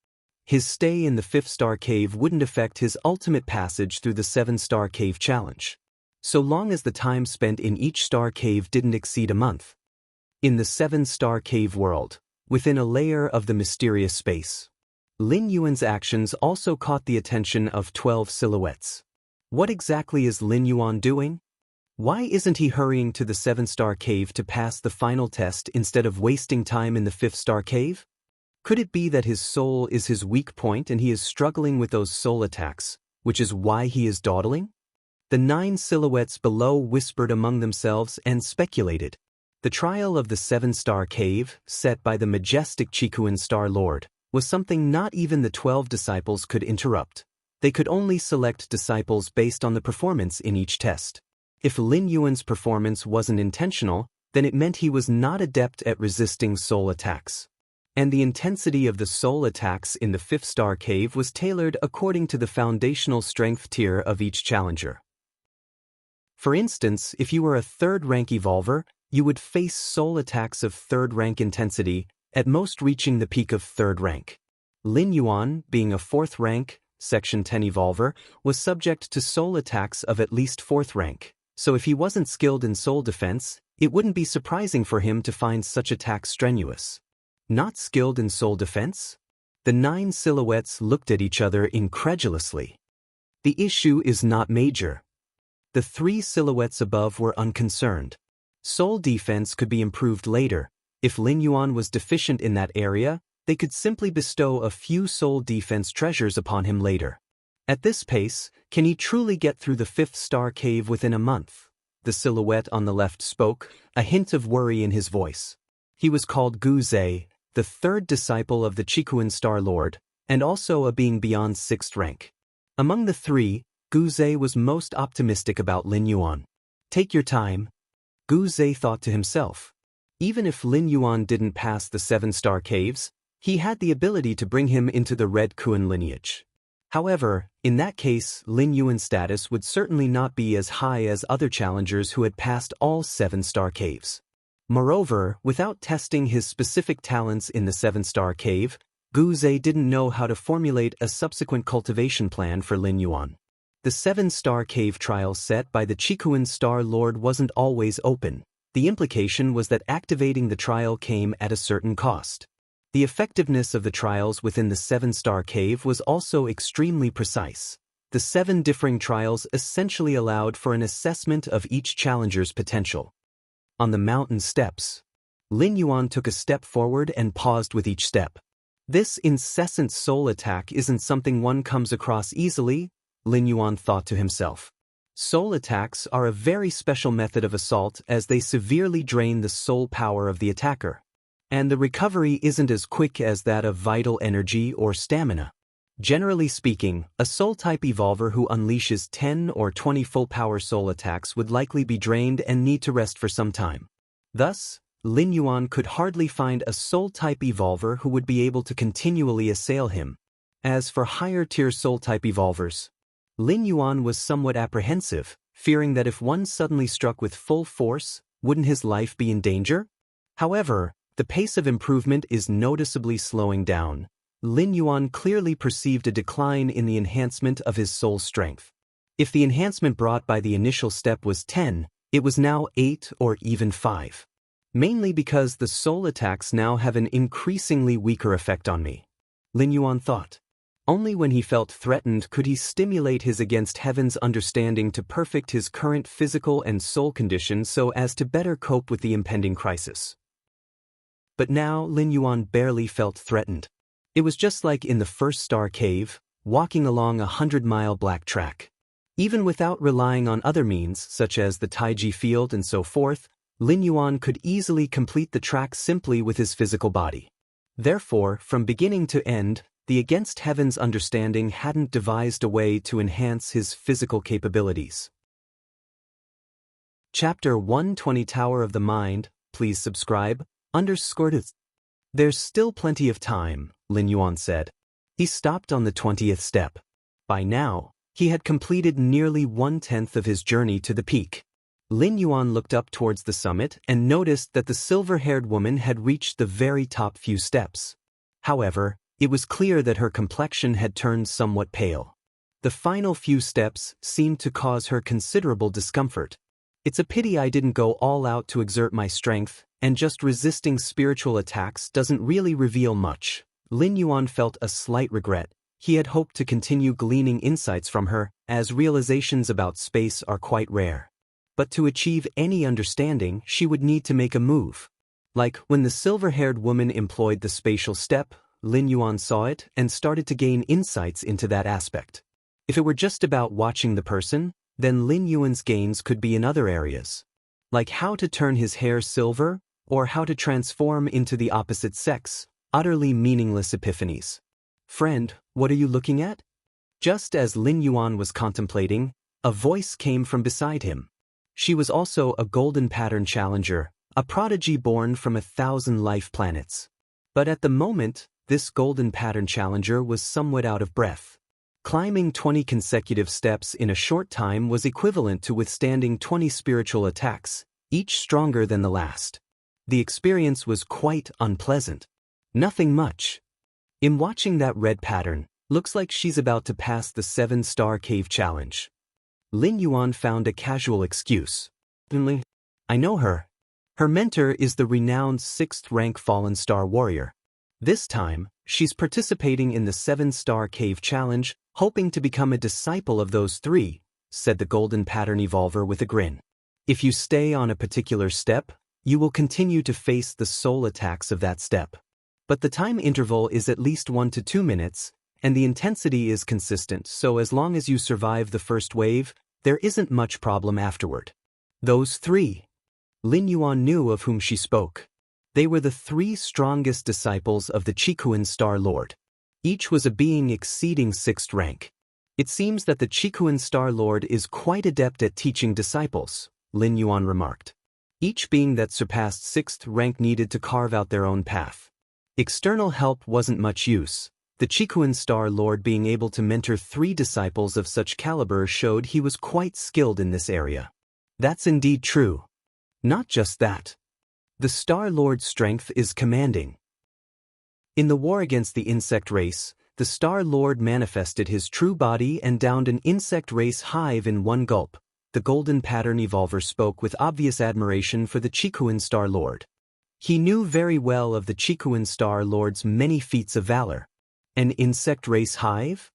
His stay in the 5th-star cave wouldn't affect his ultimate passage through the 7-star cave challenge, so long as the time spent in each star cave didn't exceed a month. In the 7-star cave world, within a layer of the mysterious space, Lin Yuan's actions also caught the attention of 12 silhouettes. What exactly is Lin Yuan doing? Why isn't he hurrying to the 7-star cave to pass the final test instead of wasting time in the 5th-star cave? Could it be that his soul is his weak point and he is struggling with those soul attacks, which is why he is dawdling? The 9 silhouettes below whispered among themselves and speculated. The trial of the 7-star cave, set by the majestic Chikuan Star Lord, was something not even the 12 disciples could interrupt. They could only select disciples based on the performance in each test. If Lin Yuan's performance wasn't intentional, then it meant he was not adept at resisting soul attacks. And the intensity of the soul attacks in the 5th-star cave was tailored according to the foundational strength tier of each challenger. For instance, if you were a 3rd rank evolver, you would face soul attacks of 3rd rank intensity, at most reaching the peak of 3rd rank. Lin Yuan, being a 4th rank, Section 10 evolver, was subject to soul attacks of at least 4th rank, so if he wasn't skilled in soul defense, it wouldn't be surprising for him to find such attacks strenuous. Not skilled in soul defense? The 9 silhouettes looked at each other incredulously. The issue is not major. The 3 silhouettes above were unconcerned. Soul defense could be improved later. If Lin Yuan was deficient in that area, they could simply bestow a few soul defense treasures upon him later. At this pace, can he truly get through the 5th star cave within a month? The silhouette on the left spoke, a hint of worry in his voice. He was called Gu Zhe, the 3rd disciple of the Qikuan Star Lord, and also a being beyond 6th rank. Among the 3, Gu Zhe was most optimistic about Lin Yuan. Take your time, Gu Zhe thought to himself. Even if Lin Yuan didn't pass the 7-star caves, he had the ability to bring him into the Red Kuan lineage. However, in that case, Lin Yuan's status would certainly not be as high as other challengers who had passed all 7-star caves. Moreover, without testing his specific talents in the 7-star cave, Gu Zhe didn't know how to formulate a subsequent cultivation plan for Lin Yuan. The 7-star cave trial set by the Qikuan Star Lord wasn't always open. The implication was that activating the trial came at a certain cost. The effectiveness of the trials within the 7-star cave was also extremely precise. The 7 differing trials essentially allowed for an assessment of each challenger's potential. On the mountain steps, Lin Yuan took a step forward and paused with each step. This incessant soul attack isn't something one comes across easily, Lin Yuan thought to himself. Soul attacks are a very special method of assault as they severely drain the soul power of the attacker. And the recovery isn't as quick as that of vital energy or stamina. Generally speaking, a soul-type evolver who unleashes 10 or 20 full-power soul attacks would likely be drained and need to rest for some time. Thus, Lin Yuan could hardly find a soul-type evolver who would be able to continually assail him. As for higher-tier soul-type evolvers, Lin Yuan was somewhat apprehensive, fearing that if one suddenly struck with full force, wouldn't his life be in danger? However, the pace of improvement is noticeably slowing down. Lin Yuan clearly perceived a decline in the enhancement of his soul strength. If the enhancement brought by the initial step was 10, it was now 8 or even 5. Mainly because the soul attacks now have an increasingly weaker effect on me, Lin Yuan thought. Only when he felt threatened could he stimulate his against heaven's understanding to perfect his current physical and soul condition so as to better cope with the impending crisis. But now Lin Yuan barely felt threatened. It was just like in the 1st-star cave, walking along a 100-mile black track. Even without relying on other means, such as the Taiji field and so forth, Lin Yuan could easily complete the track simply with his physical body. Therefore, from beginning to end, the against heaven's understanding hadn't devised a way to enhance his physical capabilities. Chapter 120 Tower of the Mind, please subscribe, _. There's still plenty of time, Lin Yuan said. He stopped on the 20th step. By now, he had completed nearly 1/10 of his journey to the peak. Lin Yuan looked up towards the summit and noticed that the silver-haired woman had reached the very top few steps. However, it was clear that her complexion had turned somewhat pale. The final few steps seemed to cause her considerable discomfort. It's a pity I didn't go all out to exert my strength, and just resisting spiritual attacks doesn't really reveal much. Lin Yuan felt a slight regret. He had hoped to continue gleaning insights from her, as realizations about space are quite rare. But to achieve any understanding, she would need to make a move. Like when the silver-haired woman employed the spatial step, Lin Yuan saw it and started to gain insights into that aspect. If it were just about watching the person, then Lin Yuan's gains could be in other areas. Like how to turn his hair silver, or how to transform into the opposite sex, utterly meaningless epiphanies. Friend, what are you looking at? Just as Lin Yuan was contemplating, a voice came from beside him. She was also a golden pattern challenger, a prodigy born from 1,000 life planets. But at the moment, this golden pattern challenger was somewhat out of breath. Climbing 20 consecutive steps in a short time was equivalent to withstanding 20 spiritual attacks, each stronger than the last. The experience was quite unpleasant. Nothing much. In watching that red pattern, looks like she's about to pass the 7-star cave challenge. Lin Yuan found a casual excuse. I know her. Her mentor is the renowned 6th-rank Fallen Star Warrior. This time, she's participating in the 7-star cave challenge, hoping to become a disciple of those 3, said the golden pattern evolver with a grin. If you stay on a particular step, you will continue to face the soul attacks of that step. But the time interval is at least 1 to 2 minutes, and the intensity is consistent, so as long as you survive the first wave, there isn't much problem afterward. Those 3. Lin Yuan knew of whom she spoke. They were the 3 strongest disciples of the Qikuan Star Lord. Each was a being exceeding 6th rank. It seems that the Qikuan Star Lord is quite adept at teaching disciples, Lin Yuan remarked. Each being that surpassed 6th rank needed to carve out their own path. External help wasn't much use. The Qikuan Star Lord being able to mentor 3 disciples of such caliber showed he was quite skilled in this area. That's indeed true. Not just that. The Star Lord's strength is commanding. In the war against the insect race, the Star Lord manifested his true body and downed an insect race hive in one gulp. The golden pattern evolver spoke with obvious admiration for the Qikuan Star Lord. He knew very well of the Qikuan Star Lord's many feats of valor. An insect race hive?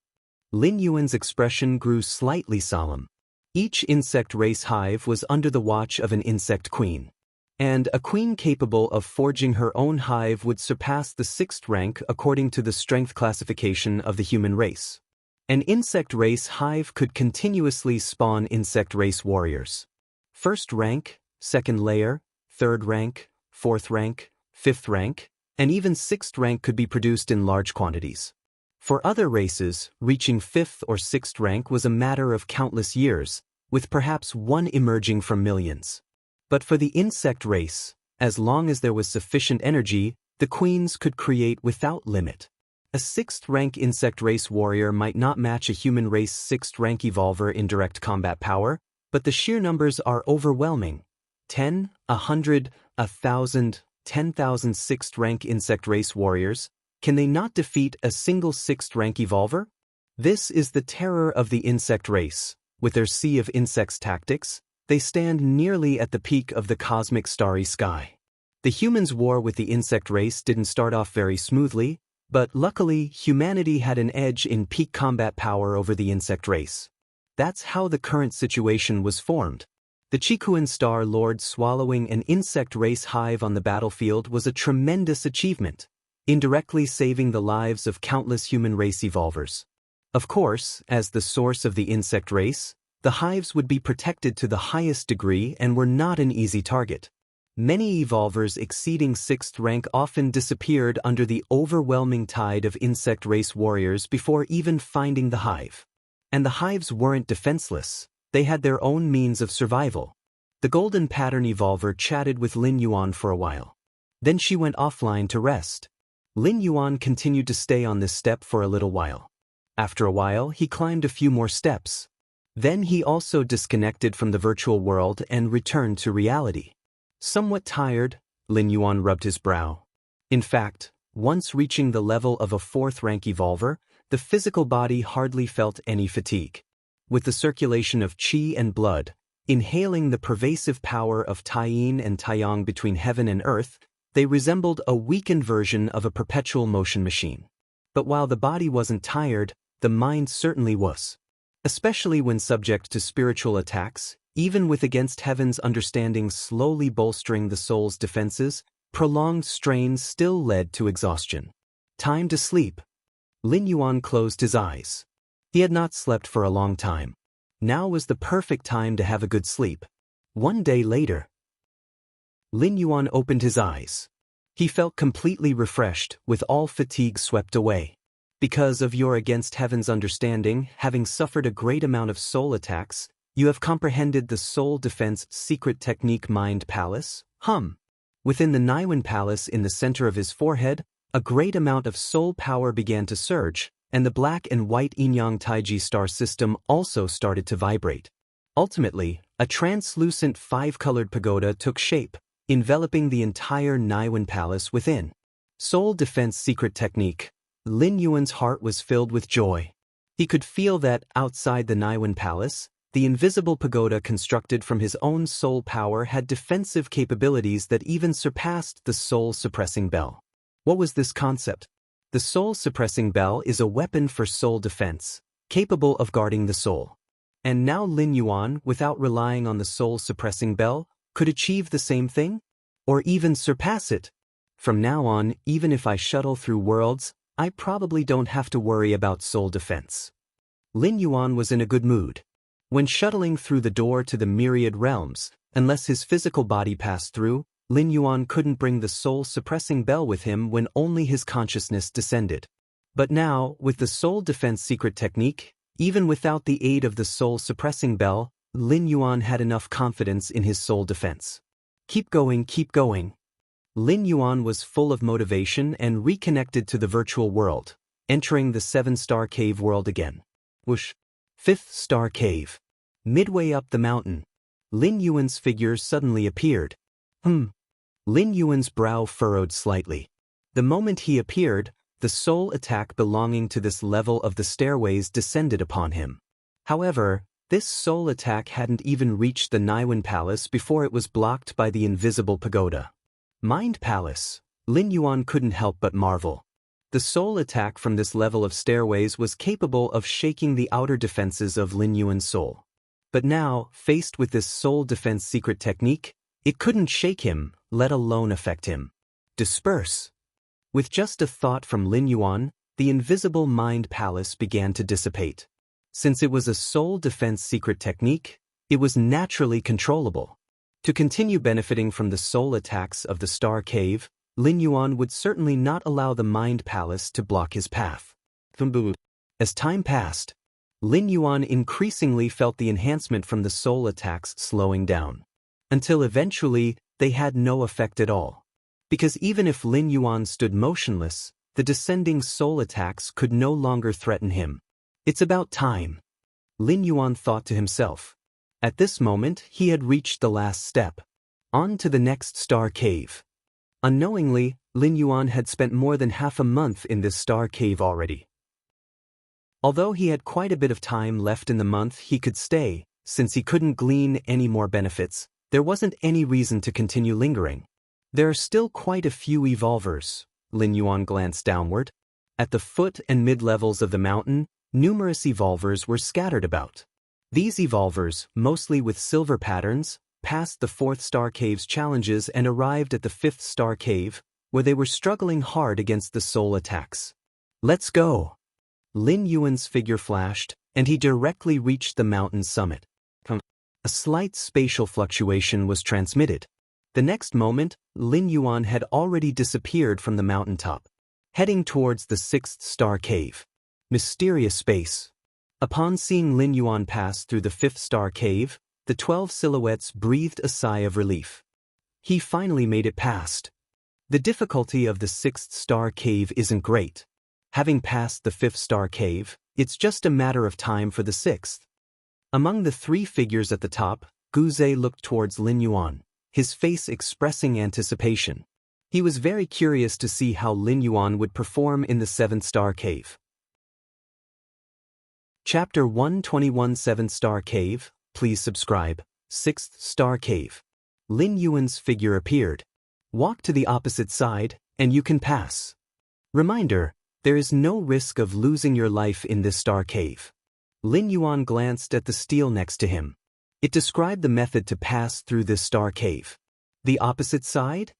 Lin Yuan's expression grew slightly solemn. Each insect race hive was under the watch of an insect queen. And a queen capable of forging her own hive would surpass the 6th rank according to the strength classification of the human race. An insect race hive could continuously spawn insect race warriors. 1st rank, 2nd layer, 3rd rank, 4th rank, 5th rank, and even 6th rank could be produced in large quantities. For other races, reaching 5th or 6th rank was a matter of countless years, with perhaps one emerging from millions. But for the insect race, as long as there was sufficient energy, the queens could create without limit. A 6th rank insect race warrior might not match a human race 6th rank evolver in direct combat power, but the sheer numbers are overwhelming. 10, 100, 1,000, 10,000 6th rank insect race warriors. Can they not defeat a single 6th rank evolver? This is the terror of the insect race. With their sea of insects tactics, they stand nearly at the peak of the cosmic starry sky. The humans' war with the insect race didn't start off very smoothly, but luckily humanity had an edge in peak combat power over the insect race. That's how the current situation was formed. The Qikuan Star Lord swallowing an insect race hive on the battlefield was a tremendous achievement, indirectly saving the lives of countless human race evolvers. Of course, as the source of the insect race, the hives would be protected to the highest degree and were not an easy target. Many evolvers exceeding 6th rank often disappeared under the overwhelming tide of insect race warriors before even finding the hive. And the hives weren't defenseless, they had their own means of survival. The golden pattern evolver chatted with Lin Yuan for a while. Then she went offline to rest. Lin Yuan continued to stay on this step for a little while. After a while, he climbed a few more steps. Then he also disconnected from the virtual world and returned to reality. Somewhat tired, Lin Yuan rubbed his brow. In fact, once reaching the level of a 4th rank evolver, the physical body hardly felt any fatigue. With the circulation of qi and blood, inhaling the pervasive power of Taiyin and Taiyang between heaven and earth, they resembled a weakened version of a perpetual motion machine. But while the body wasn't tired, the mind certainly was. Especially when subject to spiritual attacks, even with against heaven's understanding slowly bolstering the soul's defenses, prolonged strain still led to exhaustion. Time to sleep. Lin Yuan closed his eyes. He had not slept for a long time. Now was the perfect time to have a good sleep. One day later, Lin Yuan opened his eyes. He felt completely refreshed, with all fatigue swept away. Because of your against heaven's understanding, having suffered a great amount of soul attacks, you have comprehended the soul defense secret technique Mind Palace, Within the Niwen Palace in the center of his forehead, a great amount of soul power began to surge, and the black and white Yin-Yang Taiji star system also started to vibrate. Ultimately, a translucent five-colored pagoda took shape, enveloping the entire Niwen Palace within. Soul Defense Secret Technique. Lin Yuan's heart was filled with joy. He could feel that, outside the Niwen Palace, the invisible pagoda constructed from his own soul power had defensive capabilities that even surpassed the soul-suppressing bell. What was this concept? The soul-suppressing bell is a weapon for soul defense, capable of guarding the soul. And now Lin Yuan, without relying on the soul-suppressing bell, could achieve the same thing? Or even surpass it? From now on, even if I shuttle through worlds, I probably don't have to worry about soul defense. Lin Yuan was in a good mood. When shuttling through the door to the myriad realms, unless his physical body passed through, Lin Yuan couldn't bring the soul-suppressing bell with him when only his consciousness descended. But now, with the soul defense secret technique, even without the aid of the soul-suppressing bell, Lin Yuan had enough confidence in his soul defense. Keep going, keep going. Lin Yuan was full of motivation and reconnected to the virtual world, entering the 7-star cave world again. Whoosh! 5th star cave. Midway up the mountain, Lin Yuan's figure suddenly appeared. Lin Yuan's brow furrowed slightly. The moment he appeared, the soul attack belonging to this level of the stairways descended upon him. However, this soul attack hadn't even reached the Niwen Palace before it was blocked by the invisible pagoda. Mind Palace. Lin Yuan couldn't help but marvel. The soul attack from this level of stairways was capable of shaking the outer defenses of Lin Yuan's soul. But now, faced with this soul defense secret technique, it couldn't shake him, let alone affect him. Disperse. With just a thought from Lin Yuan, the invisible mind palace began to dissipate. Since it was a soul defense secret technique, it was naturally controllable. To continue benefiting from the soul attacks of the Star Cave, Lin Yuan would certainly not allow the mind palace to block his path. As time passed, Lin Yuan increasingly felt the enhancement from the soul attacks slowing down, until eventually they had no effect at all. Because even if Lin Yuan stood motionless, the descending soul attacks could no longer threaten him. It's about time, Lin Yuan thought to himself. At this moment, he had reached the last step. On to the next star cave. Unknowingly, Lin Yuan had spent more than half a month in this star cave already. Although he had quite a bit of time left in the month he could stay, since he couldn't glean any more benefits, there wasn't any reason to continue lingering. There are still quite a few evolvers. Lin Yuan glanced downward. At the foot and mid-levels of the mountain, numerous evolvers were scattered about. These evolvers, mostly with silver patterns, passed the 4th star cave's challenges and arrived at the 5th star cave, where they were struggling hard against the soul attacks. Let's go! Lin Yuan's figure flashed, and he directly reached the mountain's summit. A slight spatial fluctuation was transmitted. The next moment, Lin Yuan had already disappeared from the mountaintop, heading towards the 6th star cave. Mysterious space. Upon seeing Lin Yuan pass through the 5th star cave, the 12 silhouettes breathed a sigh of relief. He finally made it past. The difficulty of the 6th star cave isn't great. Having passed the 5th star cave, it's just a matter of time for the 6th. Among the 3 figures at the top, Guze looked towards Lin Yuan, his face expressing anticipation. He was very curious to see how Lin Yuan would perform in the 7th star cave. Chapter 121 7th Star Cave, please subscribe. 6th Star Cave. Lin Yuan's figure appeared. Walk to the opposite side, and you can pass. Reminder, there is no risk of losing your life in this star cave. Lin Yuan glanced at the stele next to him. It described the method to pass through this star cave. The opposite side?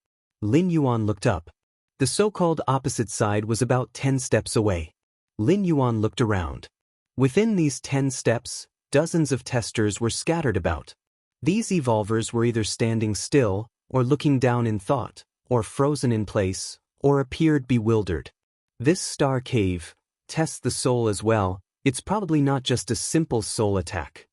Lin Yuan looked up. The so-called opposite side was about 10 steps away. Lin Yuan looked around. Within these 10 steps, dozens of testers were scattered about. These evolvers were either standing still, or looking down in thought, or frozen in place, or appeared bewildered. This star cave tests the soul as well. It's probably not just a simple soul attack.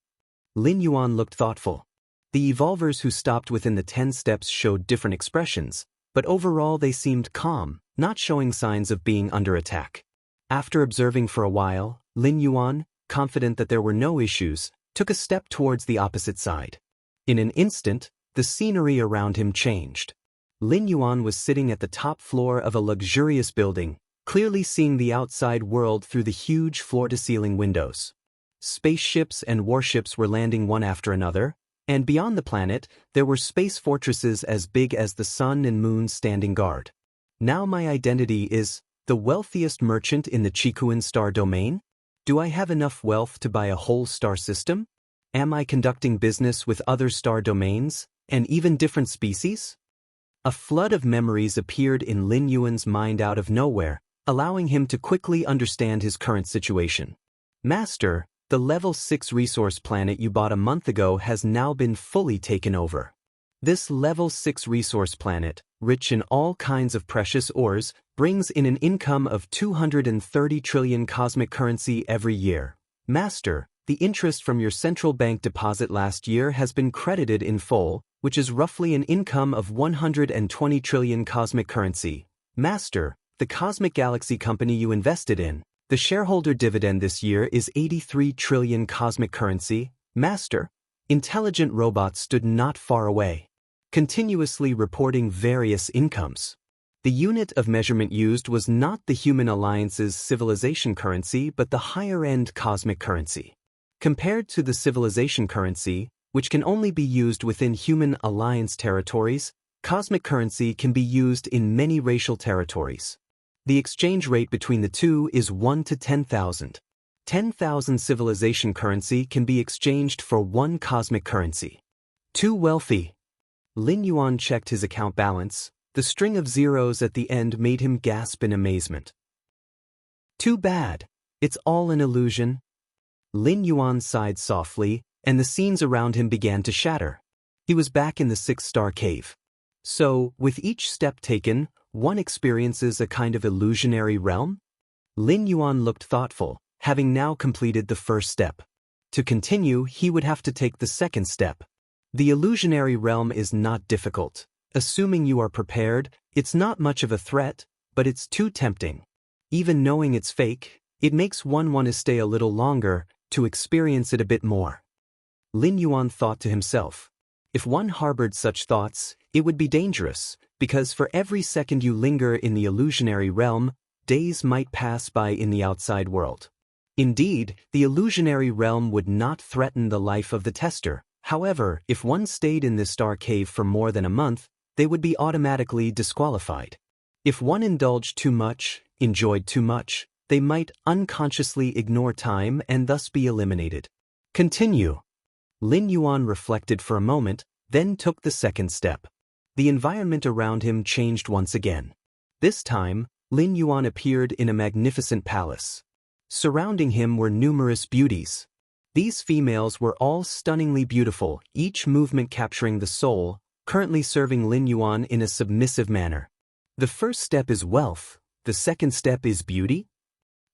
Lin Yuan looked thoughtful. The evolvers who stopped within the 10 steps showed different expressions, but overall they seemed calm, not showing signs of being under attack. After observing for a while, Lin Yuan, confident that there were no issues, took a step towards the opposite side. In an instant, the scenery around him changed. Lin Yuan was sitting at the top floor of a luxurious building, clearly seeing the outside world through the huge floor-to-ceiling windows. Spaceships and warships were landing one after another, and beyond the planet, there were space fortresses as big as the sun and moon standing guard. Now my identity is the wealthiest merchant in the Qikuan star domain? Do I have enough wealth to buy a whole star system? Am I conducting business with other star domains, and even different species? A flood of memories appeared in Lin Yuan's mind out of nowhere, allowing him to quickly understand his current situation. Master, the level 6 resource planet you bought a month ago has now been fully taken over. This level 6 resource planet, rich in all kinds of precious ores, brings in an income of 230 trillion cosmic currency every year. Master, the interest from your central bank deposit last year has been credited in full, which is roughly an income of 120 trillion cosmic currency. Master, the cosmic galaxy company you invested in, the shareholder dividend this year is 83 trillion cosmic currency. Master, intelligent robots stood not far away, continuously reporting various incomes. The unit of measurement used was not the Human Alliance's civilization currency but the higher-end cosmic currency. Compared to the civilization currency, which can only be used within Human Alliance territories, cosmic currency can be used in many racial territories. The exchange rate between the two is 1 to 10,000. 10,000 civilization currency can be exchanged for 1 cosmic currency. Too wealthy. Lin Yuan checked his account balance. The string of zeros at the end made him gasp in amazement. Too bad. It's all an illusion. Lin Yuan sighed softly, and the scenes around him began to shatter. He was back in the 6-star cave. So, with each step taken, one experiences a kind of illusionary realm? Lin Yuan looked thoughtful, having now completed the first step. To continue, he would have to take the second step. The illusionary realm is not difficult. Assuming you are prepared, it's not much of a threat, but it's too tempting. Even knowing it's fake, it makes one want to stay a little longer, to experience it a bit more. Lin Yuan thought to himself. If one harbored such thoughts, it would be dangerous, because for every second you linger in the illusionary realm, days might pass by in the outside world. Indeed, the illusionary realm would not threaten the life of the tester. However, if one stayed in this star cave for more than a month, they would be automatically disqualified. If one indulged too much, enjoyed too much, they might unconsciously ignore time and thus be eliminated. Continue. Lin Yuan reflected for a moment, then took the second step. The environment around him changed once again. This time, Lin Yuan appeared in a magnificent palace. Surrounding him were numerous beauties. These females were all stunningly beautiful, each movement capturing the soul, currently serving Lin Yuan in a submissive manner. The first step is wealth, the second step is beauty?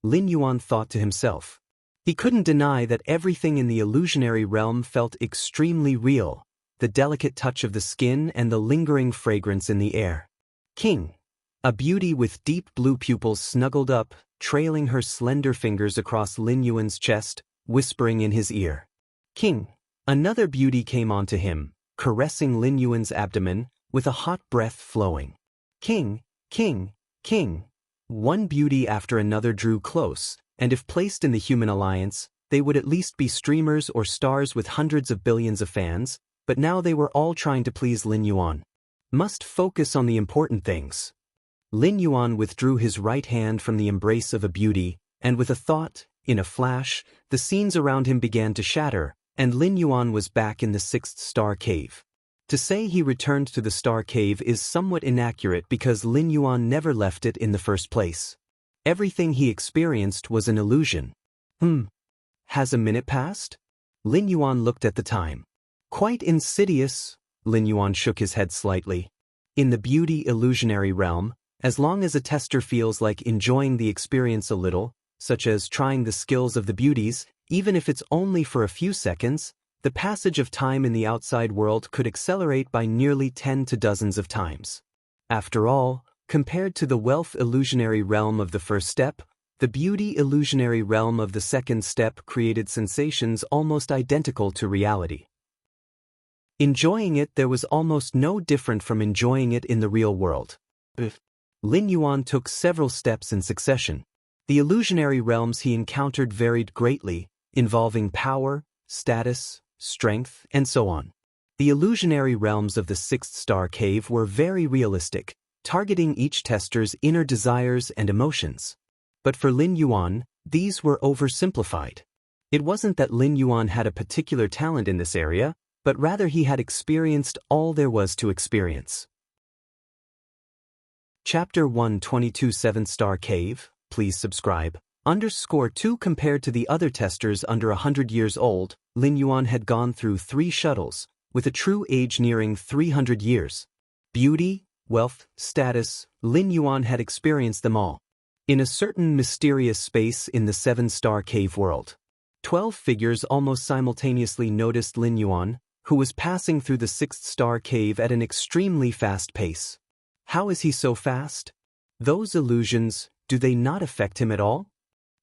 Lin Yuan thought to himself. He couldn't deny that everything in the illusionary realm felt extremely real, the delicate touch of the skin and the lingering fragrance in the air. King. A beauty with deep blue pupils snuggled up, trailing her slender fingers across Lin Yuan's chest, whispering in his ear. King. Another beauty came onto him, caressing Lin Yuan's abdomen, with a hot breath flowing. King, king, king. One beauty after another drew close, and if placed in the Human Alliance, they would at least be streamers or stars with hundreds of billions of fans, but now they were all trying to please Lin Yuan. Must focus on the important things. Lin Yuan withdrew his right hand from the embrace of a beauty, and with a thought, in a flash, the scenes around him began to shatter, and Lin Yuan was back in the 6th star cave. To say he returned to the star cave is somewhat inaccurate because Lin Yuan never left it in the first place. Everything he experienced was an illusion. Has a minute passed? Lin Yuan looked at the time. Quite insidious, Lin Yuan shook his head slightly. In the beauty illusionary realm, as long as a tester feels like enjoying the experience a little, such as trying the skills of the beauties, even if it's only for a few seconds, the passage of time in the outside world could accelerate by nearly 10 to dozens of times. After all, compared to the wealth illusionary realm of the first step, The beauty illusionary realm of the second step created sensations almost identical to reality. Enjoying it there was almost no different from enjoying it in the real world. Lin Yuan took several steps in succession. The illusionary realms he encountered varied greatly, involving power, status, strength, and so on. The illusionary realms of the sixth star cave were very realistic, targeting each tester's inner desires and emotions. But for Lin Yuan, these were oversimplified. It wasn't that Lin Yuan had a particular talent in this area, but rather he had experienced all there was to experience. Chapter 122 7th Star Cave, please subscribe. _2 Compared to the other testers under 100 years old, Lin Yuan had gone through 3 shuttles, with a true age nearing 300 years. Beauty, wealth, status, Lin Yuan had experienced them all. In a certain mysterious space in the 7-star cave world, 12 figures almost simultaneously noticed Lin Yuan, who was passing through the 6th star cave at an extremely fast pace. How is he so fast? Those illusions, do they not affect him at all?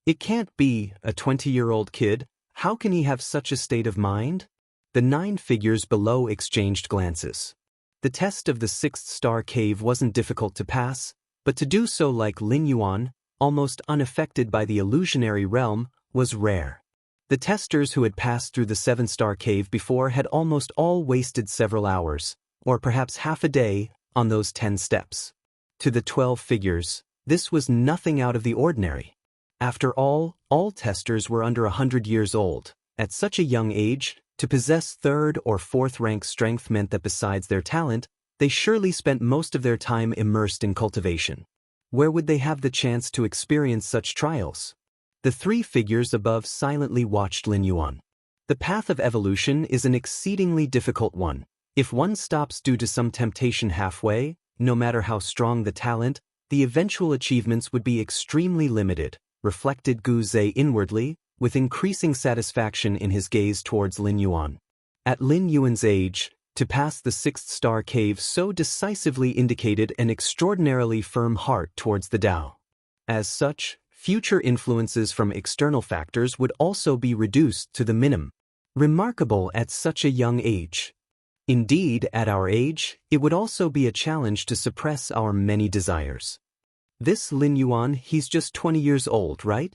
It can't be, a 20-year-old kid, how can he have such a state of mind? The 9 figures below exchanged glances. The test of the 6th star cave wasn't difficult to pass, but to do so like Lin Yuan, almost unaffected by the illusionary realm, was rare. The testers who had passed through the 7-star cave before had almost all wasted several hours, or perhaps half a day, on those 10 steps. To the 12 figures, this was nothing out of the ordinary. After all testers were under 100 years old. At such a young age, to possess 3rd or 4th rank strength meant that besides their talent, they surely spent most of their time immersed in cultivation. Where would they have the chance to experience such trials? The 3 figures above silently watched Lin Yuan. The path of evolution is an exceedingly difficult one. If one stops due to some temptation halfway, no matter how strong the talent, the eventual achievements would be extremely limited, reflected Gu Zhe inwardly, with increasing satisfaction in his gaze towards Lin Yuan. At Lin Yuan's age, to pass the 6th star cave so decisively indicated an extraordinarily firm heart towards the Tao. As such, future influences from external factors would also be reduced to the minimum. Remarkable at such a young age. Indeed, at our age, it would also be a challenge to suppress our many desires. This Lin Yuan, he's just 20 years old, right?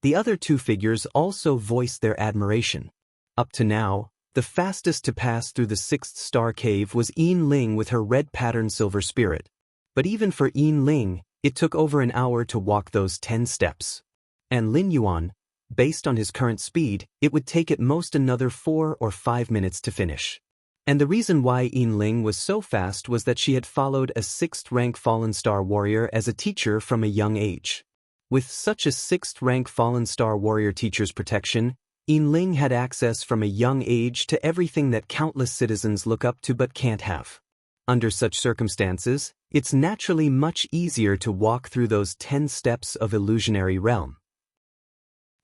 The other 2 figures also voiced their admiration. Up to now, the fastest to pass through the 6th star cave was Yin Ling with her red patterned silver spirit. But even for Yin Ling, it took over an hour to walk those 10 steps. And Lin Yuan, based on his current speed, it would take at most another 4 or 5 minutes to finish. And the reason why Yin Ling was so fast was that she had followed a 6th rank fallen star warrior as a teacher from a young age. With such a 6th rank fallen star warrior teacher's protection, Yin Ling had access from a young age to everything that countless citizens look up to but can't have. Under such circumstances, it's naturally much easier to walk through those 10 steps of illusionary realm.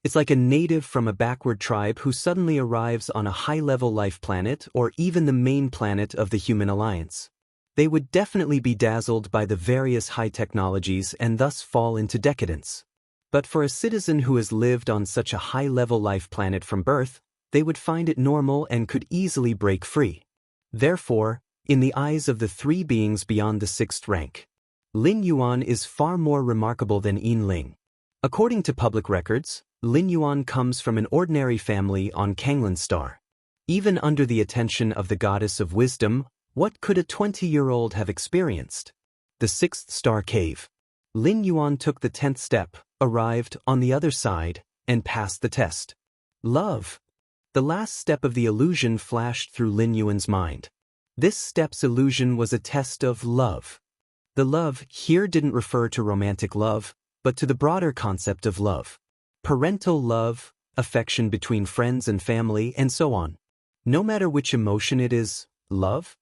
It's like a native from a backward tribe who suddenly arrives on a high-level life planet or even the main planet of the human alliance. They would definitely be dazzled by the various high technologies and thus fall into decadence. But for a citizen who has lived on such a high-level life planet from birth, they would find it normal and could easily break free. Therefore, in the eyes of the 3 beings beyond the 6th rank, Lin Yuan is far more remarkable than Yin Ling. According to public records, Lin Yuan comes from an ordinary family on Kanglan Star. Even under the attention of the goddess of wisdom, what could a 20-year-old have experienced? The 6th star cave. Lin Yuan took the 10th step, arrived on the other side, and passed the test. Love. The last step of the illusion flashed through Lin Yuan's mind. This step's illusion was a test of love. The love here didn't refer to romantic love, but to the broader concept of love. Parental love, affection between friends and family, and so on. No matter which emotion it is, love?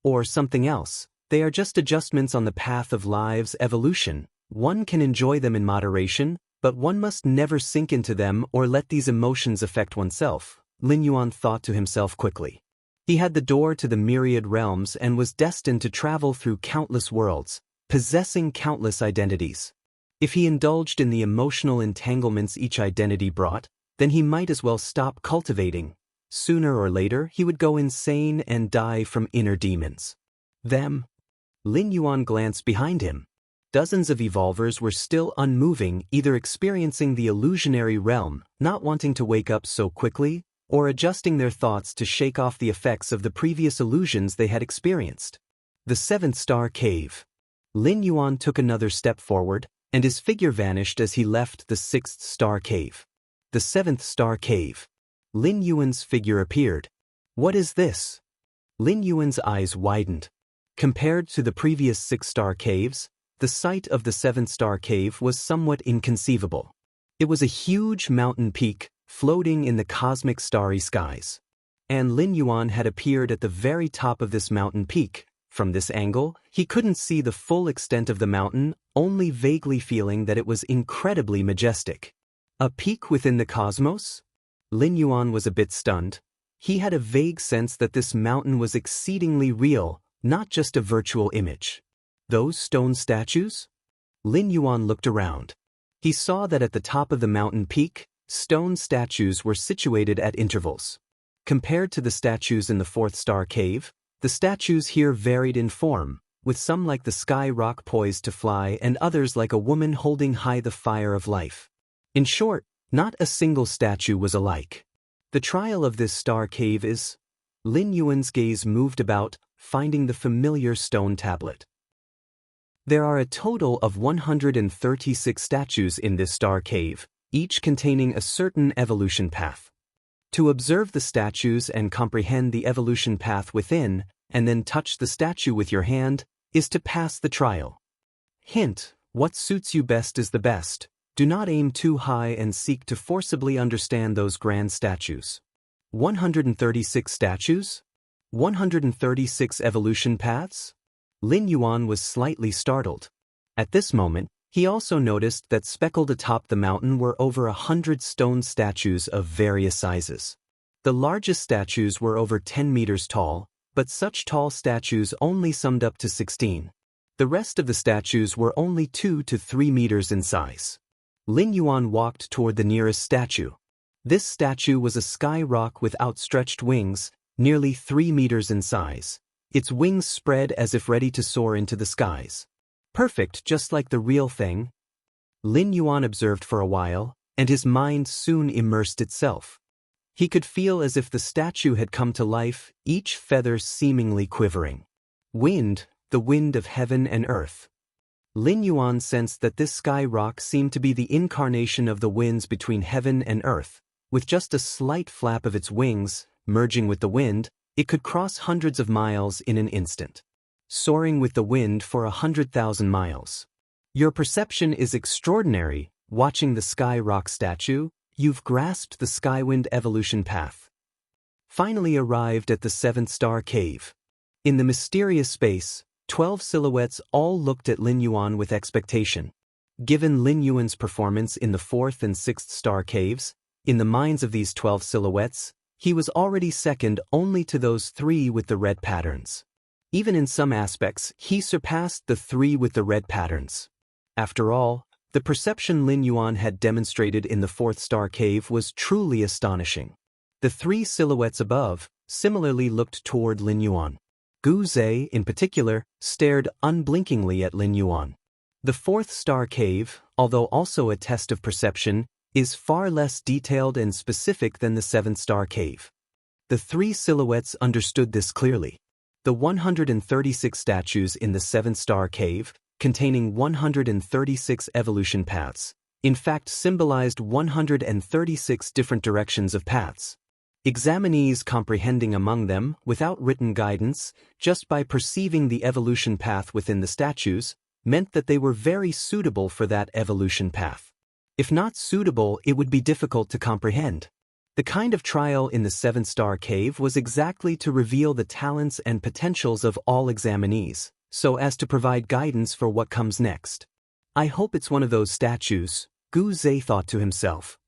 Or something else, they are just adjustments on the path of life's evolution. One can enjoy them in moderation, but one must never sink into them or let these emotions affect oneself, Lin Yuan thought to himself quickly. He had the door to the myriad realms and was destined to travel through countless worlds, possessing countless identities. If he indulged in the emotional entanglements each identity brought, then he might as well stop cultivating. Sooner or later, he would go insane and die from inner demons. Them. Lin Yuan glanced behind him. Dozens of evolvers were still unmoving, either experiencing the illusionary realm, not wanting to wake up so quickly, or adjusting their thoughts to shake off the effects of the previous illusions they had experienced. The seventh star cave. Lin Yuan took another step forward, and his figure vanished as he left the sixth star cave. The seventh star cave. Lin Yuan's figure appeared. What is this? Lin Yuan's eyes widened. Compared to the previous six-star caves, the sight of the seventh-star cave was somewhat inconceivable. It was a huge mountain peak, floating in the cosmic starry skies. And Lin Yuan had appeared at the very top of this mountain peak. From this angle, he couldn't see the full extent of the mountain, only vaguely feeling that it was incredibly majestic. A peak within the cosmos? Lin Yuan was a bit stunned. He had a vague sense that this mountain was exceedingly real, not just a virtual image. Those stone statues? Lin Yuan looked around. He saw that at the top of the mountain peak, stone statues were situated at intervals. Compared to the statues in the fourth star cave, the statues here varied in form, with some like the sky rock poised to fly and others like a woman holding high the fire of life. In short, not a single statue was alike. The trial of this star cave is... Lin Yuan's gaze moved about, finding the familiar stone tablet. There are a total of 136 statues in this star cave, each containing a certain evolution path. To observe the statues and comprehend the evolution path within, and then touch the statue with your hand, is to pass the trial. Hint: what suits you best is the best. Do not aim too high and seek to forcibly understand those grand statues. 136 statues? 136 evolution paths? Lin Yuan was slightly startled. At this moment, he also noticed that speckled atop the mountain were over 100 stone statues of various sizes. The largest statues were over 10 meters tall, but such tall statues only summed up to 16. The rest of the statues were only 2 to 3 meters in size. Lin Yuan walked toward the nearest statue. This statue was a sky rock with outstretched wings, nearly 3 meters in size. Its wings spread as if ready to soar into the skies. Perfect, just like the real thing. Lin Yuan observed for a while, and his mind soon immersed itself. He could feel as if the statue had come to life, each feather seemingly quivering. Wind, the wind of heaven and earth. Lin Yuan sensed that this sky rock seemed to be the incarnation of the winds between heaven and earth. With just a slight flap of its wings, merging with the wind, it could cross hundreds of miles in an instant. Soaring with the wind for 100,000 miles. Your perception is extraordinary. Watching the sky rock statue, you've grasped the Skywind evolution path. Finally arrived at the seventh star cave. In the mysterious space, 12 silhouettes all looked at Lin Yuan with expectation. Given Lin Yuan's performance in the fourth and sixth star caves, in the minds of these 12 silhouettes, he was already second only to those 3 with the red patterns. Even in some aspects, he surpassed the 3 with the red patterns. After all, the perception Lin Yuan had demonstrated in the fourth star cave was truly astonishing. The 3 silhouettes above similarly looked toward Lin Yuan. Gu Zhe, in particular, stared unblinkingly at Lin Yuan. The fourth star cave, although also a test of perception, is far less detailed and specific than the seventh star cave. The 3 silhouettes understood this clearly. The 136 statues in the seventh star cave, containing 136 evolution paths, in fact symbolized 136 different directions of paths. Examinees comprehending among them, without written guidance, just by perceiving the evolution path within the statues, meant that they were very suitable for that evolution path. If not suitable, it would be difficult to comprehend. The kind of trial in the seventh star cave was exactly to reveal the talents and potentials of all examinees, so as to provide guidance for what comes next. I hope it's one of those statues, Gu Zhe thought to himself.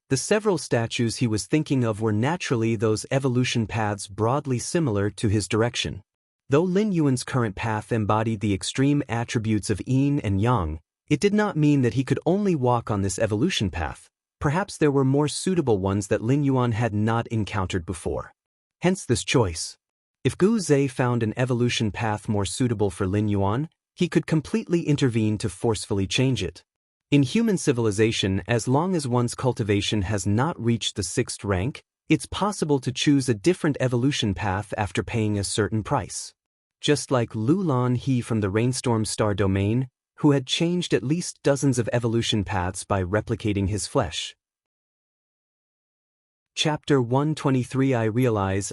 The several statues he was thinking of were naturally those evolution paths broadly similar to his direction. Though Lin Yuan's current path embodied the extreme attributes of yin and yang, It did not mean that he could only walk on this evolution path. Perhaps there were more suitable ones that Lin Yuan had not encountered before. Hence this choice. If Gu Zhe found an evolution path more suitable for Lin Yuan, he could completely intervene to forcefully change it. In human civilization, as long as one's cultivation has not reached the 6th rank, it's possible to choose a different evolution path after paying a certain price. Just like Lu Lan He from the Rainstorm Star domain, who had changed at least dozens of evolution paths by replicating his flesh. Chapter 123 I realize,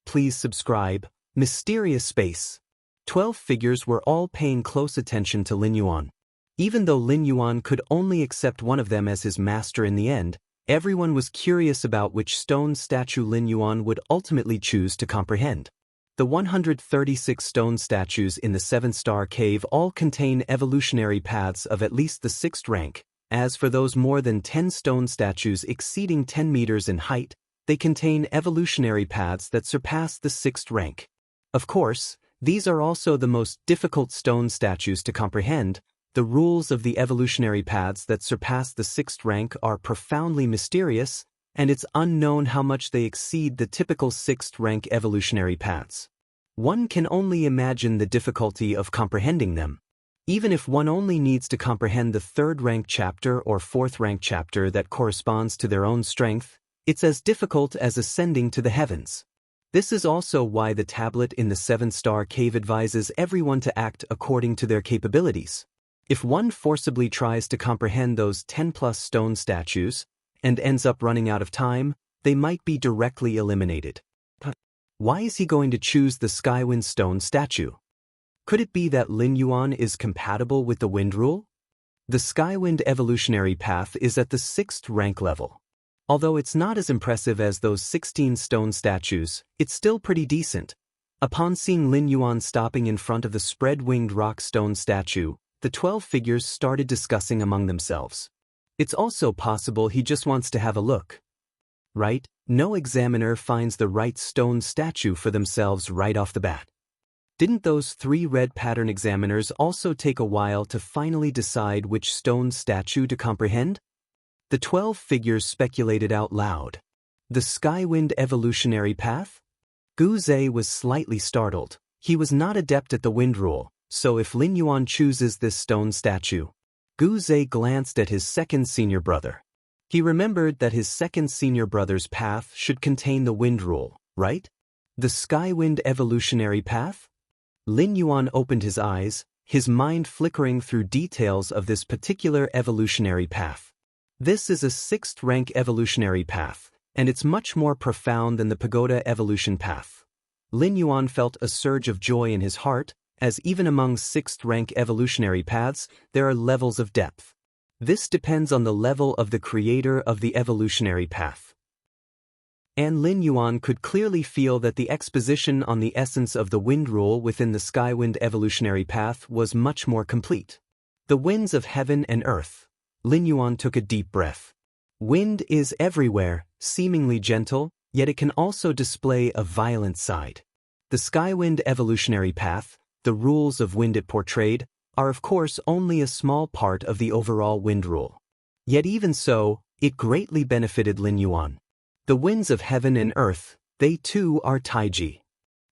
please subscribe. Mysterious Space. 12 figures were all paying close attention to Lin Yuan. Even though Lin Yuan could only accept one of them as his master in the end, everyone was curious about which stone statue Lin Yuan would ultimately choose to comprehend. The 136 stone statues in the 7-star cave all contain evolutionary paths of at least the 6th rank. As for those more than 10 stone statues exceeding 10 meters in height, they contain evolutionary paths that surpass the 6th rank. Of course, these are also the most difficult stone statues to comprehend. The rules of the evolutionary paths that surpass the 6th rank are profoundly mysterious, and it's unknown how much they exceed the typical 6th rank evolutionary paths. One can only imagine the difficulty of comprehending them. Even if one only needs to comprehend the 3rd rank chapter or 4th rank chapter that corresponds to their own strength, it's as difficult as ascending to the heavens. This is also why the tablet in the 7-star cave advises everyone to act according to their capabilities. If one forcibly tries to comprehend those 10+ stone statues, and ends up running out of time, they might be directly eliminated. But why is he going to choose the Skywind stone statue? Could it be that Lin Yuan is compatible with the wind rule? The Skywind evolutionary path is at the 6th rank level. Although it's not as impressive as those 16 stone statues, it's still pretty decent. Upon seeing Lin Yuan stopping in front of the spread-winged rock stone statue, the 12 figures started discussing among themselves. It's also possible he just wants to have a look. Right? No examiner finds the right stone statue for themselves right off the bat. Didn't those 3 red pattern examiners also take a while to finally decide which stone statue to comprehend? The 12 figures speculated out loud. The Skywind evolutionary path? Gu Zhe was slightly startled. He was not adept at the wind rule, so if Lin Yuan chooses this stone statue, Gu Zhe glanced at his second senior brother. He remembered that his second senior brother's path should contain the wind rule, right? The Skywind evolutionary path? Lin Yuan opened his eyes, his mind flickering through details of this particular evolutionary path. This is a 6th rank evolutionary path, and it's much more profound than the pagoda evolution path. Lin Yuan felt a surge of joy in his heart, as even among 6th rank evolutionary paths, there are levels of depth. This depends on the level of the creator of the evolutionary path. And Lin Yuan could clearly feel that the exposition on the essence of the wind rule within the Skywind evolutionary path was much more complete. The winds of heaven and earth. Lin Yuan took a deep breath. Wind is everywhere, seemingly gentle, yet it can also display a violent side. The Skywind evolutionary path, the rules of wind it portrayed, are of course only a small part of the overall wind rule. Yet even so, it greatly benefited Lin Yuan. The winds of heaven and earth, they too are Taiji.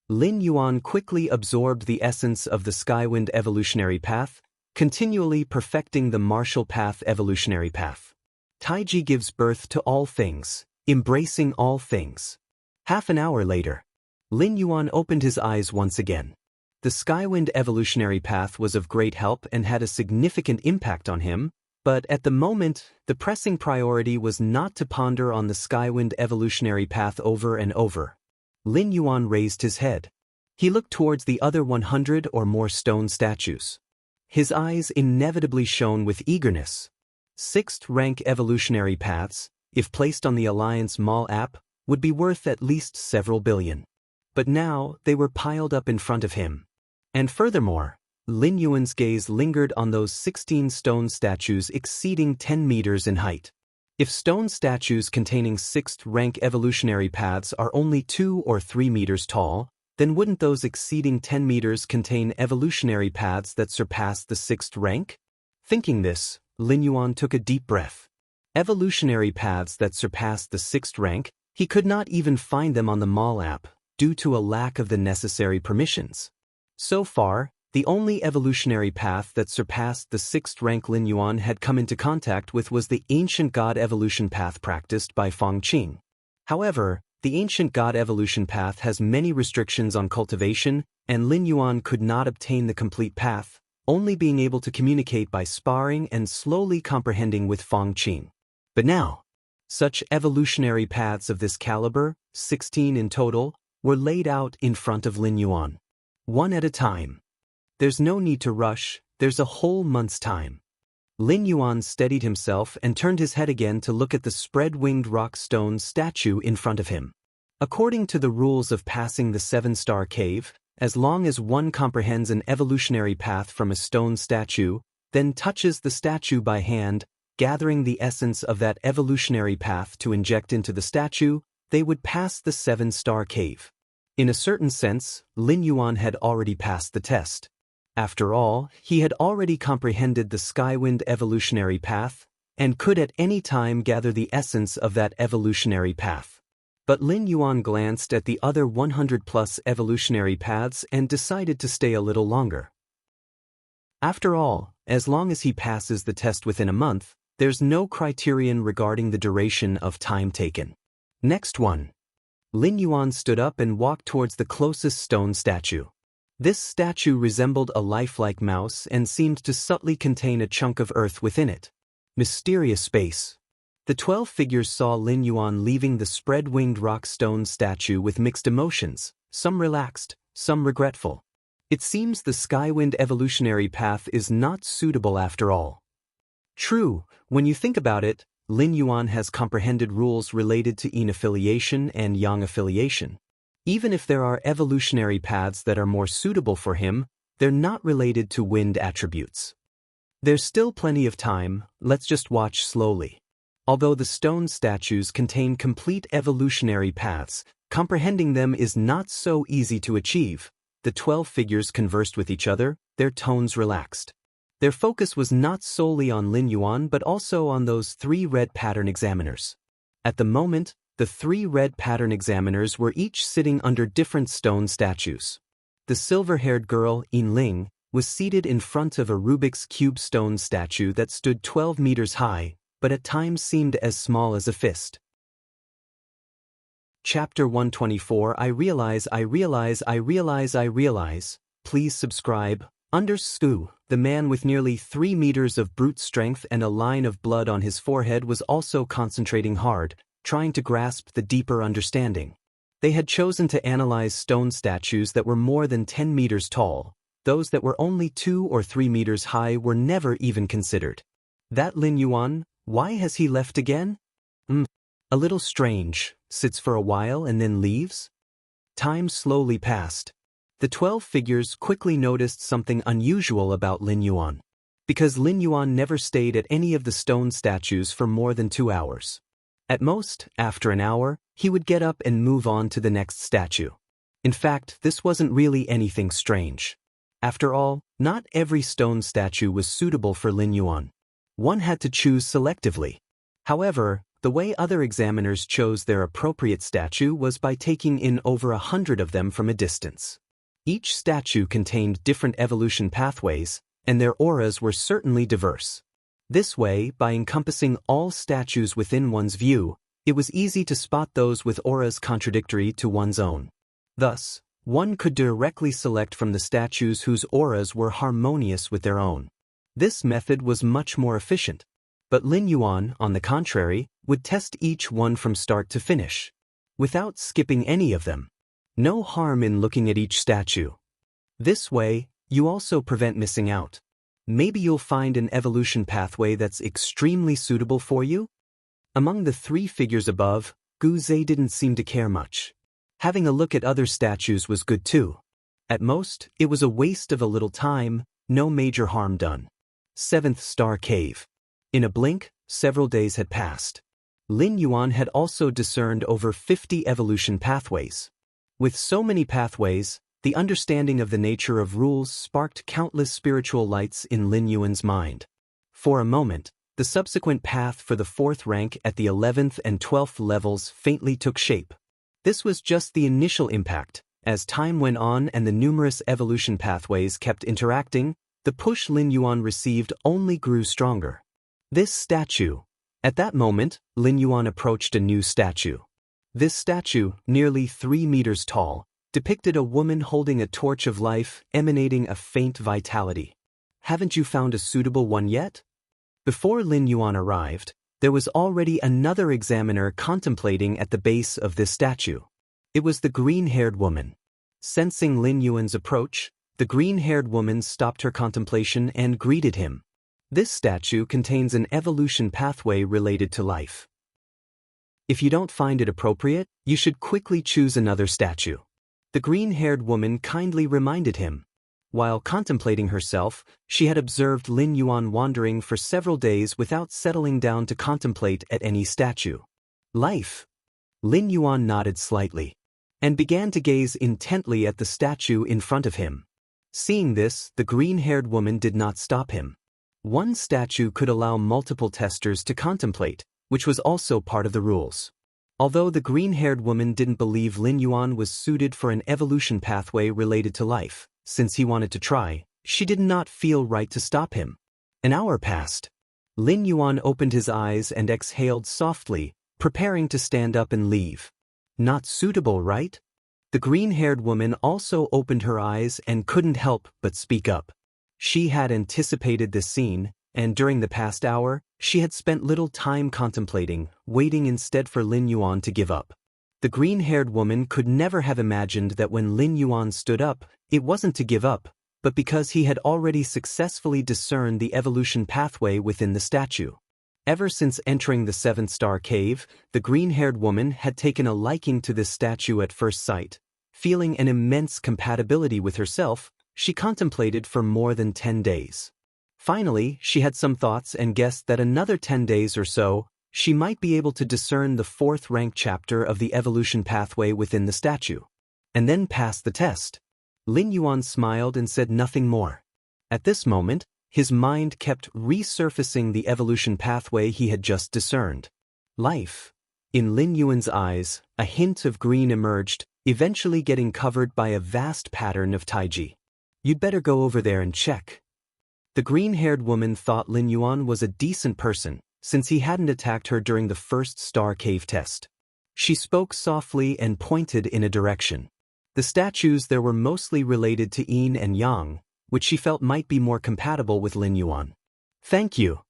Lin Yuan quickly absorbed the essence of the Skywind evolutionary path, continually perfecting the martial path evolutionary path. Taiji gives birth to all things, embracing all things. Half an hour later, Lin Yuan opened his eyes once again. The Skywind evolutionary path was of great help and had a significant impact on him, but at the moment, the pressing priority was not to ponder on the Skywind evolutionary path over and over. Lin Yuan raised his head. He looked towards the other 100 or more stone statues. His eyes inevitably shone with eagerness. 6th rank evolutionary paths, if placed on the Alliance Mall app, would be worth at least several billion. But now, they were piled up in front of him. And furthermore, Lin Yuan's gaze lingered on those 16 stone statues exceeding 10 meters in height. If stone statues containing 6th rank evolutionary paths are only 2 or 3 meters tall, then wouldn't those exceeding 10 meters contain evolutionary paths that surpassed the 6th rank? Thinking this, Lin Yuan took a deep breath. Evolutionary paths that surpassed the 6th rank, he could not even find them on the Mall app, due to a lack of the necessary permissions. So far, the only evolutionary path that surpassed the 6th rank Lin Yuan had come into contact with was the ancient god evolution path practiced by Feng Qing. However, the ancient god evolution path has many restrictions on cultivation, and Lin Yuan could not obtain the complete path, only being able to communicate by sparring and slowly comprehending with Feng Qing. But now, such evolutionary paths of this caliber, 16 in total, were laid out in front of Lin Yuan. One at a time. There's no need to rush, there's a whole month's time. Lin Yuan steadied himself and turned his head again to look at the spread-winged rock stone statue in front of him. According to the rules of passing the 7-star cave, as long as one comprehends an evolutionary path from a stone statue, then touches the statue by hand, gathering the essence of that evolutionary path to inject into the statue, they would pass the 7-star cave. In a certain sense, Lin Yuan had already passed the test. After all, he had already comprehended the Skywind evolutionary path, and could at any time gather the essence of that evolutionary path. But Lin Yuan glanced at the other 100+ evolutionary paths and decided to stay a little longer. After all, as long as he passes the test within a month, there's no criterion regarding the duration of time taken. Next one. Lin Yuan stood up and walked towards the closest stone statue. This statue resembled a lifelike mouse and seemed to subtly contain a chunk of earth within it. Mysterious space. The 12 figures saw Lin Yuan leaving the spread-winged rock stone statue with mixed emotions, some relaxed, some regretful. It seems the Skywind evolutionary path is not suitable after all. True, when you think about it, Lin Yuan has comprehended rules related to yin affiliation and yang affiliation. Even if there are evolutionary paths that are more suitable for him, they're not related to wind attributes. There's still plenty of time, let's just watch slowly. Although the stone statues contain complete evolutionary paths, comprehending them is not so easy to achieve. The 12 figures conversed with each other, their tones relaxed. Their focus was not solely on Lin Yuan but also on those 3 red pattern examiners. At the moment, the 3 red pattern examiners were each sitting under different stone statues. The silver-haired girl, Yin Ling, was seated in front of a Rubik's Cube stone statue that stood 12 meters high, but at times seemed as small as a fist. Chapter 124 I realize. Please subscribe. Underscore. The man with nearly 3 meters of brute strength and a line of blood on his forehead was also concentrating hard, trying to grasp the deeper understanding. They had chosen to analyze stone statues that were more than 10 meters tall. Those that were only 2 or 3 meters high were never even considered. That Lin Yuan, why has he left again? A little strange, sits for a while and then leaves? Time slowly passed. The 12 figures quickly noticed something unusual about Lin Yuan. Because Lin Yuan never stayed at any of the stone statues for more than 2 hours. At most, after an hour, he would get up and move on to the next statue. In fact, this wasn't really anything strange. After all, not every stone statue was suitable for Lin Yuan. One had to choose selectively. However, the way other examiners chose their appropriate statue was by taking in over 100 of them from a distance. Each statue contained different evolution pathways, and their auras were certainly diverse. This way, by encompassing all statues within one's view, it was easy to spot those with auras contradictory to one's own. Thus, one could directly select from the statues whose auras were harmonious with their own. This method was much more efficient. But Lin Yuan, on the contrary, would test each one from start to finish, without skipping any of them. No harm in looking at each statue. This way, you also prevent missing out. Maybe you'll find an evolution pathway that's extremely suitable for you? Among the 3 figures above, Gu Zhe didn't seem to care much. Having a look at other statues was good too. At most, it was a waste of a little time, no major harm done. 7th Star Cave. In a blink, several days had passed. Lin Yuan had also discerned over 50 evolution pathways. With so many pathways, the understanding of the nature of rules sparked countless spiritual lights in Lin Yuan's mind. For a moment, the subsequent path for the 4th rank at the 11th and 12th levels faintly took shape. This was just the initial impact. As time went on and the numerous evolution pathways kept interacting, the push Lin Yuan received only grew stronger. This statue. At that moment, Lin Yuan approached a new statue. This statue, nearly 3 meters tall, depicted a woman holding a torch of life emanating a faint vitality. Haven't you found a suitable one yet? Before Lin Yuan arrived, there was already another examiner contemplating at the base of this statue. It was the green-haired woman. Sensing Lin Yuan's approach, the green-haired woman stopped her contemplation and greeted him. This statue contains an evolution pathway related to life. If you don't find it appropriate, you should quickly choose another statue. The green-haired woman kindly reminded him. While contemplating herself, she had observed Lin Yuan wandering for several days without settling down to contemplate at any statue. Life. Lin Yuan nodded slightly and began to gaze intently at the statue in front of him. Seeing this, the green-haired woman did not stop him. One statue could allow multiple testers to contemplate, which was also part of the rules. Although the green-haired woman didn't believe Lin Yuan was suited for an evolution pathway related to life, since he wanted to try, she did not feel right to stop him. An hour passed. Lin Yuan opened his eyes and exhaled softly, preparing to stand up and leave. Not suitable, right? The green-haired woman also opened her eyes and couldn't help but speak up. She had anticipated this scene, and during the past hour, she had spent little time contemplating, waiting instead for Lin Yuan to give up. The green-haired woman could never have imagined that when Lin Yuan stood up, it wasn't to give up, but because he had already successfully discerned the evolution pathway within the statue. Ever since entering the 7th Star Cave, the green-haired woman had taken a liking to this statue at first sight. Feeling an immense compatibility with herself, she contemplated for more than 10 days. Finally, she had some thoughts and guessed that another 10 days or so, she might be able to discern the 4th rank chapter of the evolution pathway within the statue, and then pass the test. Lin Yuan smiled and said nothing more. At this moment, his mind kept resurfacing the evolution pathway he had just discerned. Life. In Lin Yuan's eyes, a hint of green emerged, eventually getting covered by a vast pattern of taiji. You'd better go over there and check. The green-haired woman thought Lin Yuan was a decent person, since he hadn't attacked her during the 1st Star Cave test. She spoke softly and pointed in a direction. The statues there were mostly related to yin and yang, which she felt might be more compatible with Lin Yuan. Thank you.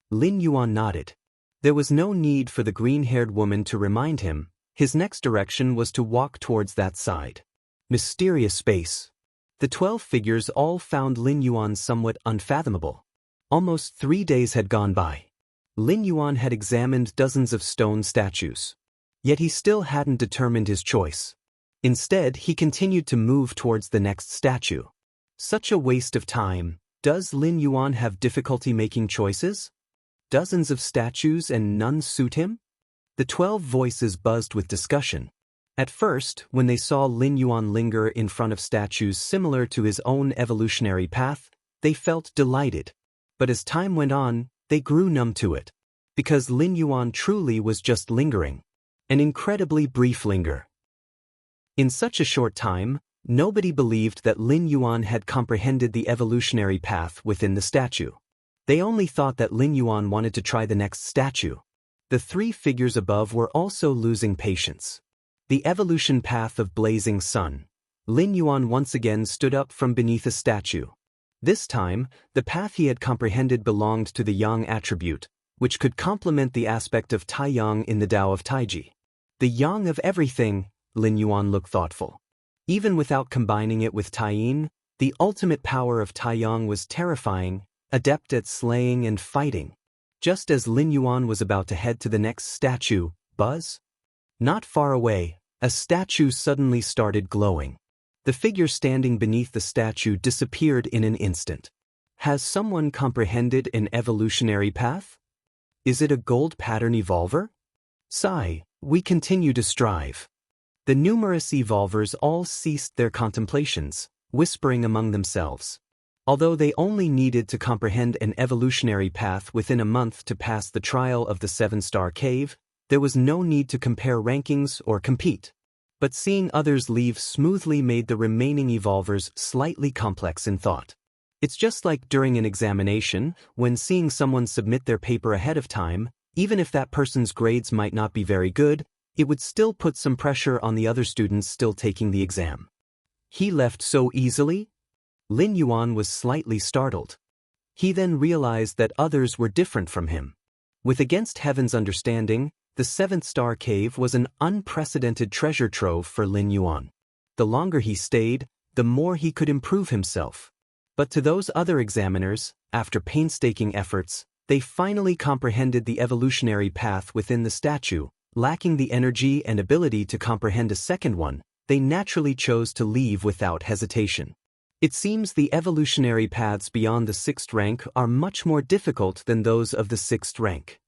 Lin Yuan nodded. There was no need for the green-haired woman to remind him. His next direction was to walk towards that side. Mysterious space. The 12 figures all found Lin Yuan somewhat unfathomable. Almost 3 days had gone by. Lin Yuan had examined dozens of stone statues. Yet he still hadn't determined his choice. Instead, he continued to move towards the next statue. Such a waste of time. Does Lin Yuan have difficulty making choices? Dozens of statues and none suit him? The 12 voices buzzed with discussion. At first, when they saw Lin Yuan linger in front of statues similar to his own evolutionary path, they felt delighted. But as time went on, they grew numb to it. Because Lin Yuan truly was just lingering. An incredibly brief linger. In such a short time, nobody believed that Lin Yuan had comprehended the evolutionary path within the statue. They only thought that Lin Yuan wanted to try the next statue. The 3 figures above were also losing patience. The evolution path of blazing sun. Lin Yuan once again stood up from beneath a statue. This time, the path he had comprehended belonged to the yang attribute, which could complement the aspect of Tai-yang in the Tao of Taiji. The yang of everything, Lin Yuan looked thoughtful. Even without combining it with Tai-yin, the ultimate power of Tai-yang was terrifying, adept at slaying and fighting. Just as Lin Yuan was about to head to the next statue, buzz? Not far away, a statue suddenly started glowing. The figure standing beneath the statue disappeared in an instant. Has someone comprehended an evolutionary path? Is it a gold pattern evolver? Sigh, we continue to strive. The numerous evolvers all ceased their contemplations, whispering among themselves. Although they only needed to comprehend an evolutionary path within a month to pass the trial of the 7-star cave, there was no need to compare rankings or compete. But seeing others leave smoothly made the remaining evolvers slightly complex in thought. It's just like during an examination, when seeing someone submit their paper ahead of time, even if that person's grades might not be very good, it would still put some pressure on the other students still taking the exam. He left so easily? Lin Yuan was slightly startled. He then realized that others were different from him. With Against Heaven's understanding, the 7th-star cave was an unprecedented treasure trove for Lin Yuan. The longer he stayed, the more he could improve himself. But to those other examiners, after painstaking efforts, they finally comprehended the evolutionary path within the statue. Lacking the energy and ability to comprehend a second one, they naturally chose to leave without hesitation. It seems the evolutionary paths beyond the 6th rank are much more difficult than those of the 6th rank.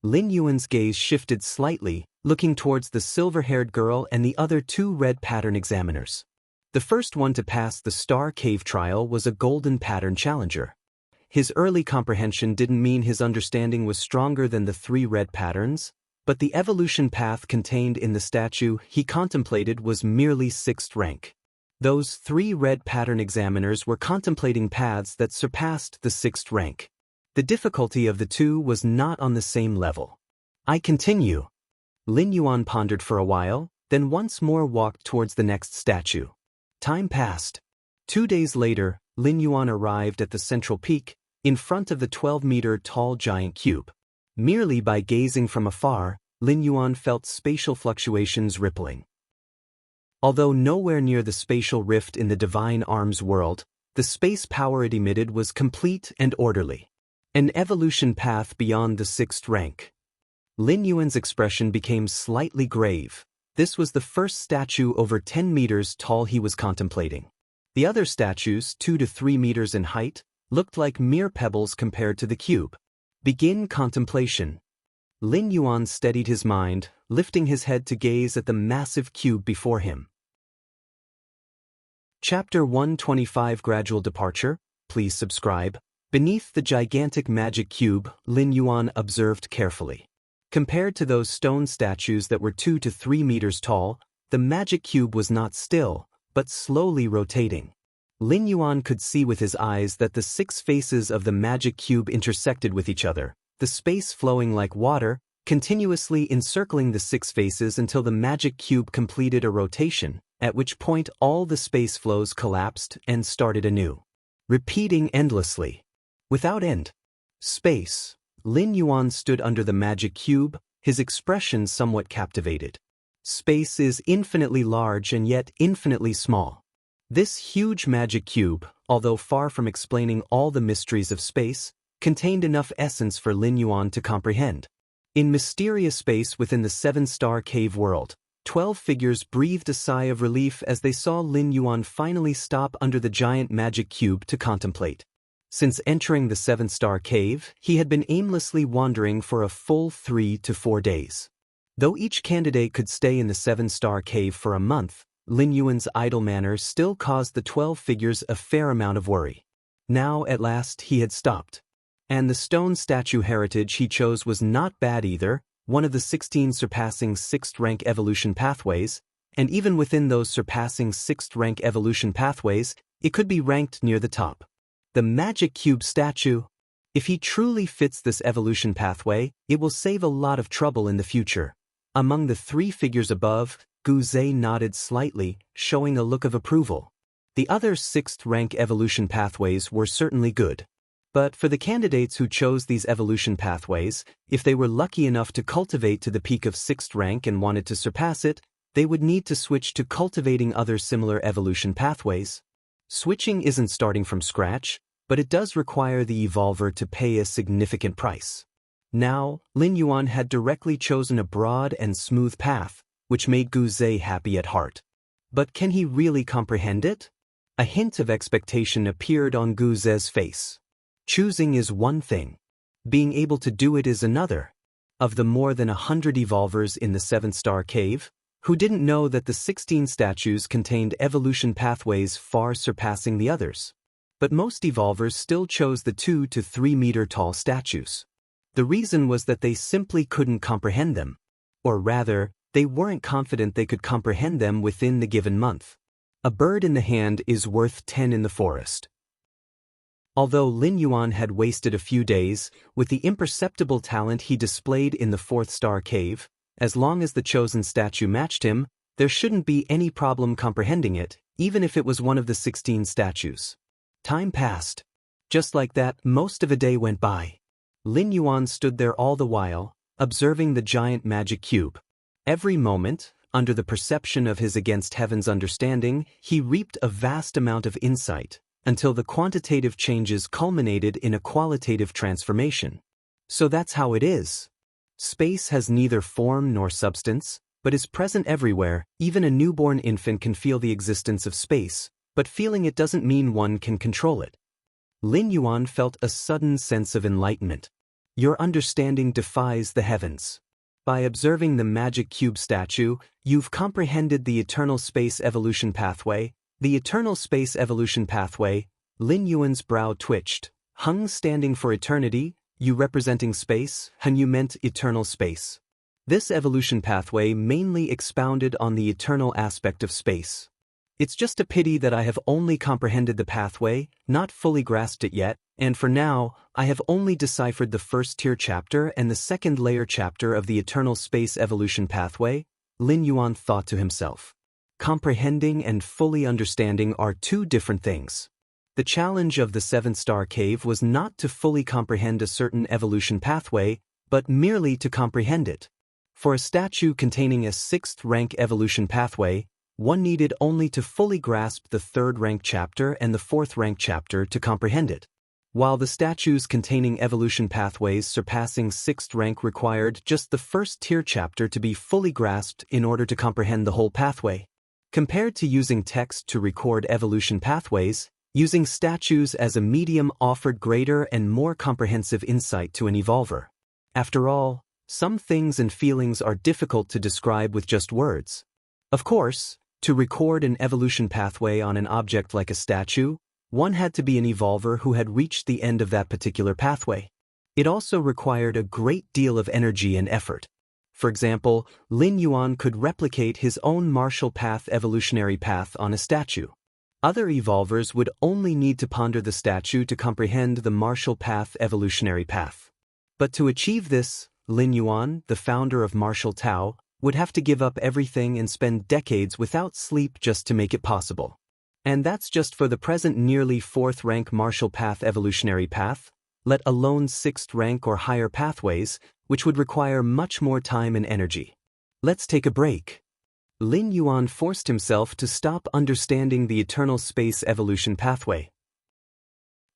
Lin Yuan's gaze shifted slightly, looking towards the silver-haired girl and the other 2 red pattern examiners. The first one to pass the Star Cave trial was a golden pattern challenger. His early comprehension didn't mean his understanding was stronger than the 3 red patterns, but the evolution path contained in the statue he contemplated was merely 6th rank. Those 3 red pattern examiners were contemplating paths that surpassed the 6th rank. The difficulty of the 2 was not on the same level. I continue. Lin Yuan pondered for a while, then once more walked towards the next statue. Time passed. 2 days later, Lin Yuan arrived at the central peak, in front of the 12-meter-tall giant cube. Merely by gazing from afar, Lin Yuan felt spatial fluctuations rippling. Although nowhere near the spatial rift in the Divine Arms world, the space power it emitted was complete and orderly. An evolution path beyond the 6th rank. Lin Yuan's expression became slightly grave. This was the first statue over 10 meters tall he was contemplating. The other statues, 2 to 3 meters in height, looked like mere pebbles compared to the cube. Begin contemplation. Lin Yuan steadied his mind, lifting his head to gaze at the massive cube before him. Chapter 125 Gradual Departure. Please subscribe. Beneath the gigantic magic cube, Lin Yuan observed carefully. Compared to those stone statues that were 2 to 3 meters tall, the magic cube was not still, but slowly rotating. Lin Yuan could see with his eyes that the 6 faces of the magic cube intersected with each other, the space flowing like water, continuously encircling the 6 faces until the magic cube completed a rotation, at which point all the space flows collapsed and started anew. Repeating endlessly. Without end. Space. Lin Yuan stood under the magic cube, his expression somewhat captivated. Space is infinitely large and yet infinitely small. This huge magic cube, although far from explaining all the mysteries of space, contained enough essence for Lin Yuan to comprehend. In mysterious space within the 7-star cave world, 12 figures breathed a sigh of relief as they saw Lin Yuan finally stop under the giant magic cube to contemplate. Since entering the 7-star cave, he had been aimlessly wandering for a full 3 to 4 days. Though each candidate could stay in the 7-star cave for a month, Lin Yuan's idle manner still caused the 12 figures a fair amount of worry. Now, at last, he had stopped. And the stone statue heritage he chose was not bad either, one of the 16 surpassing 6th rank evolution pathways, and even within those surpassing 6th rank evolution pathways, it could be ranked near the top. The magic cube statue. If he truly fits this evolution pathway, it will save a lot of trouble in the future. Among the 3 figures above, Gu Zhe nodded slightly, showing a look of approval. The other 6th rank evolution pathways were certainly good. But for the candidates who chose these evolution pathways, if they were lucky enough to cultivate to the peak of 6th rank and wanted to surpass it, they would need to switch to cultivating other similar evolution pathways. Switching isn't starting from scratch, but it does require the evolver to pay a significant price. Now, Lin Yuan had directly chosen a broad and smooth path, which made Gu Zhe happy at heart. But can he really comprehend it? A hint of expectation appeared on Gu Zhe's face. Choosing is one thing. Being able to do it is another. Of the more than 100 evolvers in the 7-star cave, who didn't know that the 16 statues contained evolution pathways far surpassing the others. But most evolvers still chose the 2 to 3 meter tall statues. The reason was that they simply couldn't comprehend them. Or rather, they weren't confident they could comprehend them within the given month. A bird in the hand is worth 10 in the forest. Although Lin Yuan had wasted a few days, with the imperceptible talent he displayed in the 4th star cave, as long as the chosen statue matched him, there shouldn't be any problem comprehending it, even if it was one of the 16 statues. Time passed. Just like that, most of a day went by. Lin Yuan stood there all the while, observing the giant magic cube. Every moment, under the perception of his against heaven's understanding, he reaped a vast amount of insight, until the quantitative changes culminated in a qualitative transformation. So that's how it is. Space has neither form nor substance, but is present everywhere. Even a newborn infant can feel the existence of space, but feeling it doesn't mean one can control it. Lin Yuan felt a sudden sense of enlightenment. Your understanding defies the heavens. By observing the magic cube statue, you've comprehended the eternal space evolution pathway. The eternal space evolution pathway. Lin Yuan's brow twitched. Hung standing for eternity, you representing space, and you meant eternal space. This evolution pathway mainly expounded on the eternal aspect of space. It's just a pity that I have only comprehended the pathway, not fully grasped it yet, and for now, I have only deciphered the 1st tier chapter and the 2nd layer chapter of the eternal space evolution pathway, Lin Yuan thought to himself. Comprehending and fully understanding are two different things. The challenge of the 7th star cave was not to fully comprehend a certain evolution pathway, but merely to comprehend it. For a statue containing a 6th rank evolution pathway, one needed only to fully grasp the 3rd rank chapter and the 4th rank chapter to comprehend it. While the statues containing evolution pathways surpassing 6th rank required just the 1st tier chapter to be fully grasped in order to comprehend the whole pathway. Compared to using text to record evolution pathways, using statues as a medium offered greater and more comprehensive insight to an evolver. After all, some things and feelings are difficult to describe with just words. Of course, to record an evolution pathway on an object like a statue, one had to be an evolver who had reached the end of that particular pathway. It also required a great deal of energy and effort. For example, Lin Yuan could replicate his own martial path evolutionary path on a statue. Other evolvers would only need to ponder the statue to comprehend the martial path evolutionary path. But to achieve this, Lin Yuan, the founder of martial Tao, would have to give up everything and spend decades without sleep just to make it possible. And that's just for the present nearly 4th rank martial path evolutionary path, let alone 6th rank or higher pathways, which would require much more time and energy. Let's take a break. Lin Yuan forced himself to stop understanding the eternal space evolution pathway.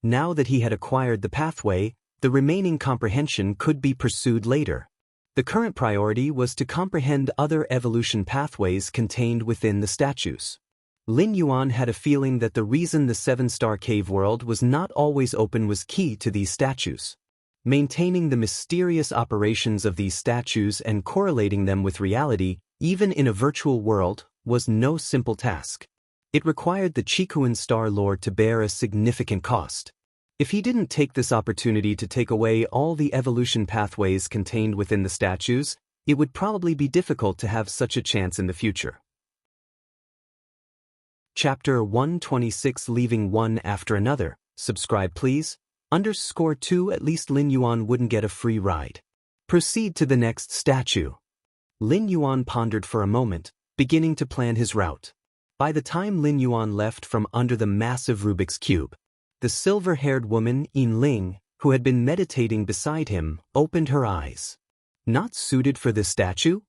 Now that he had acquired the pathway, the remaining comprehension could be pursued later. The current priority was to comprehend other evolution pathways contained within the statues. Lin Yuan had a feeling that the reason the 7-star cave world was not always open was key to these statues. Maintaining the mysterious operations of these statues and correlating them with reality, even in a virtual world, was no simple task. It required the Qikuan Star Lord to bear a significant cost. If he didn't take this opportunity to take away all the evolution pathways contained within the statues, it would probably be difficult to have such a chance in the future. Chapter 126 Leaving one after another. Subscribe please. _2 At least Lin Yuan wouldn't get a free ride. Proceed to the next statue. Lin Yuan pondered for a moment, beginning to plan his route. By the time Lin Yuan left from under the massive Rubik's Cube, the silver-haired woman, Yin, who had been meditating beside him, opened her eyes. Not suited for this statue?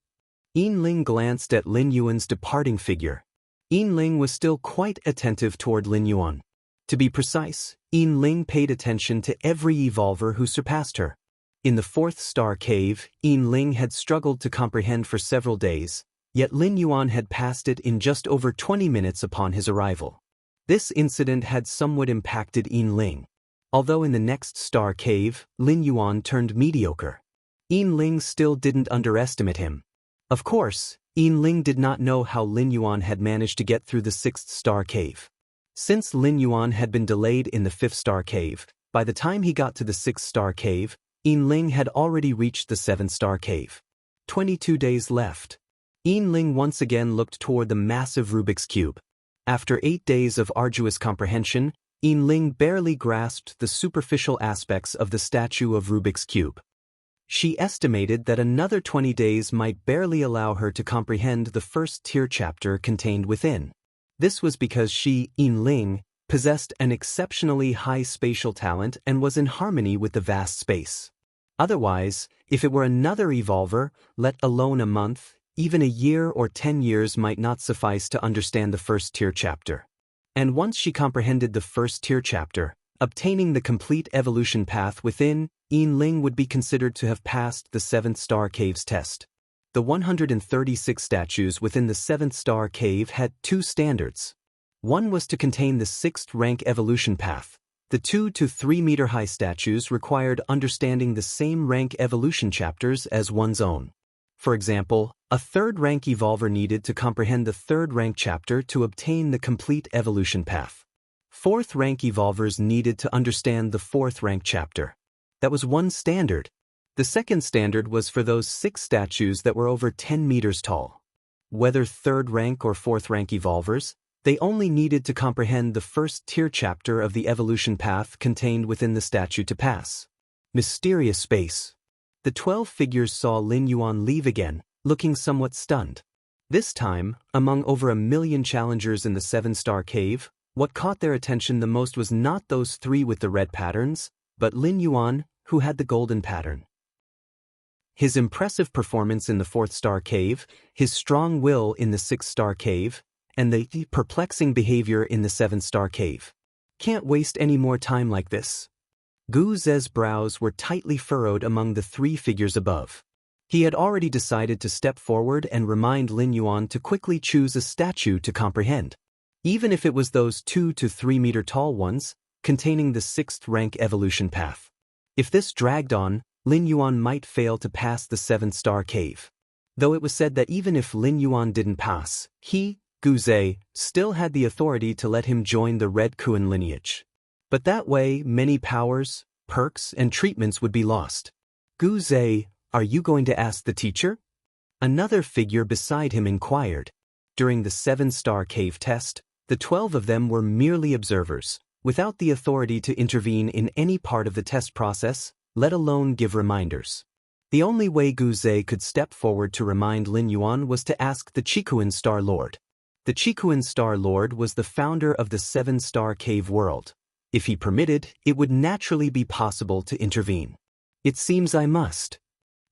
Yin glanced at Lin Yuan's departing figure. Yin was still quite attentive toward Lin Yuan. To be precise, Yin paid attention to every evolver who surpassed her. In the 4th star cave, Yin had struggled to comprehend for several days, yet Lin Yuan had passed it in just over 20 minutes upon his arrival. This incident had somewhat impacted Yin. Although in the next star cave, Lin Yuan turned mediocre. Yin still didn't underestimate him. Of course, Ling did not know how Lin Yuan had managed to get through the 6th star cave. Since Lin Yuan had been delayed in the 5th star cave, by the time he got to the 6th star cave, Ling had already reached the 7th star cave. 22 days left. Ling once again looked toward the massive Rubik's Cube. After 8 days of arduous comprehension, Ling barely grasped the superficial aspects of the statue of Rubik's Cube. She estimated that another 20 days might barely allow her to comprehend the first-tier chapter contained within. This was because she, Ling, possessed an exceptionally high spatial talent and was in harmony with the vast space. Otherwise, if it were another evolver, let alone a month, even a year or 10 years might not suffice to understand the first-tier chapter. And once she comprehended the first-tier chapter, obtaining the complete evolution path within, Ling would be considered to have passed the 7th star cave's test. The 136 statues within the 7th star cave had 2 standards. One was to contain the 6th rank evolution path. The 2 to 3 meter high statues required understanding the same rank evolution chapters as one's own. For example, a 3rd rank evolver needed to comprehend the 3rd rank chapter to obtain the complete evolution path. 4th rank evolvers needed to understand the 4th rank chapter. That was one standard. The second standard was for those 6 statues that were over 10 meters tall. Whether 3rd rank or 4th rank evolvers, they only needed to comprehend the first-tier chapter of the evolution path contained within the statue to pass. Mysterious space. The 12 figures saw Lin Yuan leave again, looking somewhat stunned. This time, among over 1 million challengers in the 7-star cave, what caught their attention the most was not those 3 with the red patterns, but Lin Yuan, who had the golden pattern. His impressive performance in the 4th star cave, his strong will in the 6th star cave, and the perplexing behavior in the 7th star cave. Can't waste any more time like this. Gu Ze's brows were tightly furrowed among the 3 figures above. He had already decided to step forward and remind Lin Yuan to quickly choose a statue to comprehend. Even if it was those 2 to 3 meter tall ones, containing the 6th rank evolution path. If this dragged on, Lin Yuan might fail to pass the 7th star cave. Though it was said that even if Lin Yuan didn't pass, he, Gu Ze, still had the authority to let him join the Red Kuan lineage. But that way, many powers, perks, and treatments would be lost. Gu Ze, are you going to ask the teacher? Another figure beside him inquired. During the 7-star cave test, the 12 of them were merely observers, without the authority to intervene in any part of the test process, let alone give reminders. The only way Gu Ze could step forward to remind Lin Yuan was to ask the Qikuan Star Lord. The Qikuan Star Lord was the founder of the 7-star cave world. If he permitted, it would naturally be possible to intervene. It seems I must.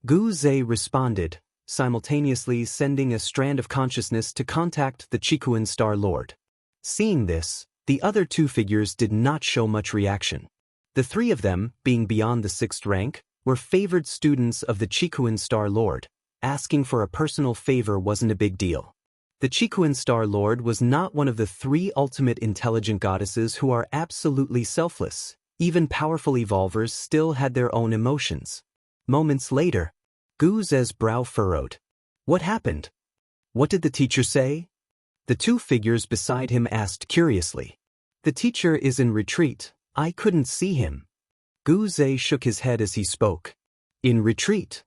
Gu Ze responded, simultaneously sending a strand of consciousness to contact the Qikuan Star Lord. Seeing this, the other 2 figures did not show much reaction. The 3 of them, being beyond the 6th rank, were favored students of the Qikuan Star Lord. Asking for a personal favor wasn't a big deal. The Qikuan Star Lord was not one of the 3 ultimate intelligent goddesses who are absolutely selfless. Even powerful evolvers still had their own emotions. Moments later, Gu Ze's brow furrowed. What happened? What did the teacher say? The 2 figures beside him asked curiously. The teacher is in retreat. I couldn't see him. Gu Ze shook his head as he spoke. In retreat?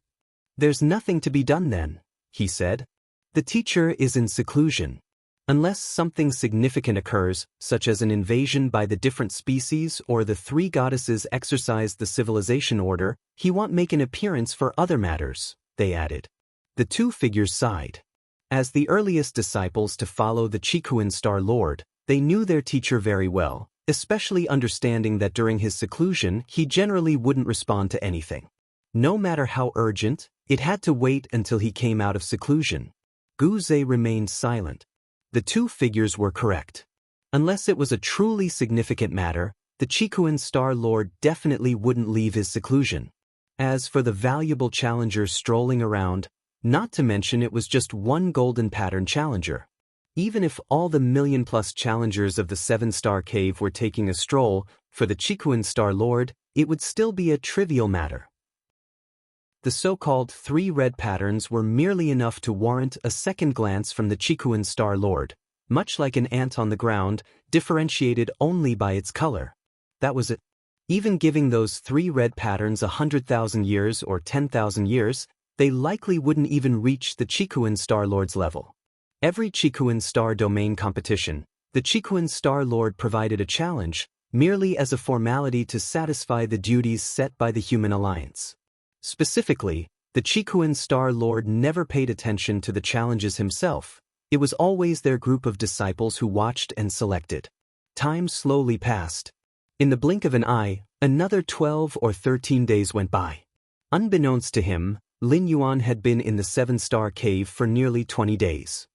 There's nothing to be done then, he said. The teacher is in seclusion. Unless something significant occurs, such as an invasion by the different species or the 3 goddesses exercise the civilization order, he won't make an appearance for other matters, they added. The 2 figures sighed. As the earliest disciples to follow the Qikuan Star Lord, they knew their teacher very well, especially understanding that during his seclusion he generally wouldn't respond to anything. No matter how urgent, it had to wait until he came out of seclusion. Gu Ze remained silent. The 2 figures were correct. Unless it was a truly significant matter, the Qikuan Star Lord definitely wouldn't leave his seclusion. As for the valuable challenger strolling around, not to mention it was just one golden pattern challenger. Even if all the million-plus challengers of the 7-star cave were taking a stroll, for the Qikuan Star Lord, it would still be a trivial matter. the so-called 3 red patterns were merely enough to warrant a second glance from the Qikuan Star Lord, much like an ant on the ground, differentiated only by its color. That was it. Even giving those 3 red patterns 100,000 years or 10,000 years, they likely wouldn't even reach the Qikuan Star Lord's level. Every Qikuan Star Domain competition, the Qikuan Star Lord provided a challenge, merely as a formality to satisfy the duties set by the human alliance. Specifically, the Qikuan Star Lord never paid attention to the challenges himself. It was always their group of disciples who watched and selected. Time slowly passed. In the blink of an eye, another 12 or 13 days went by. Unbeknownst to him, Lin Yuan had been in the 7-star cave for nearly 20 days.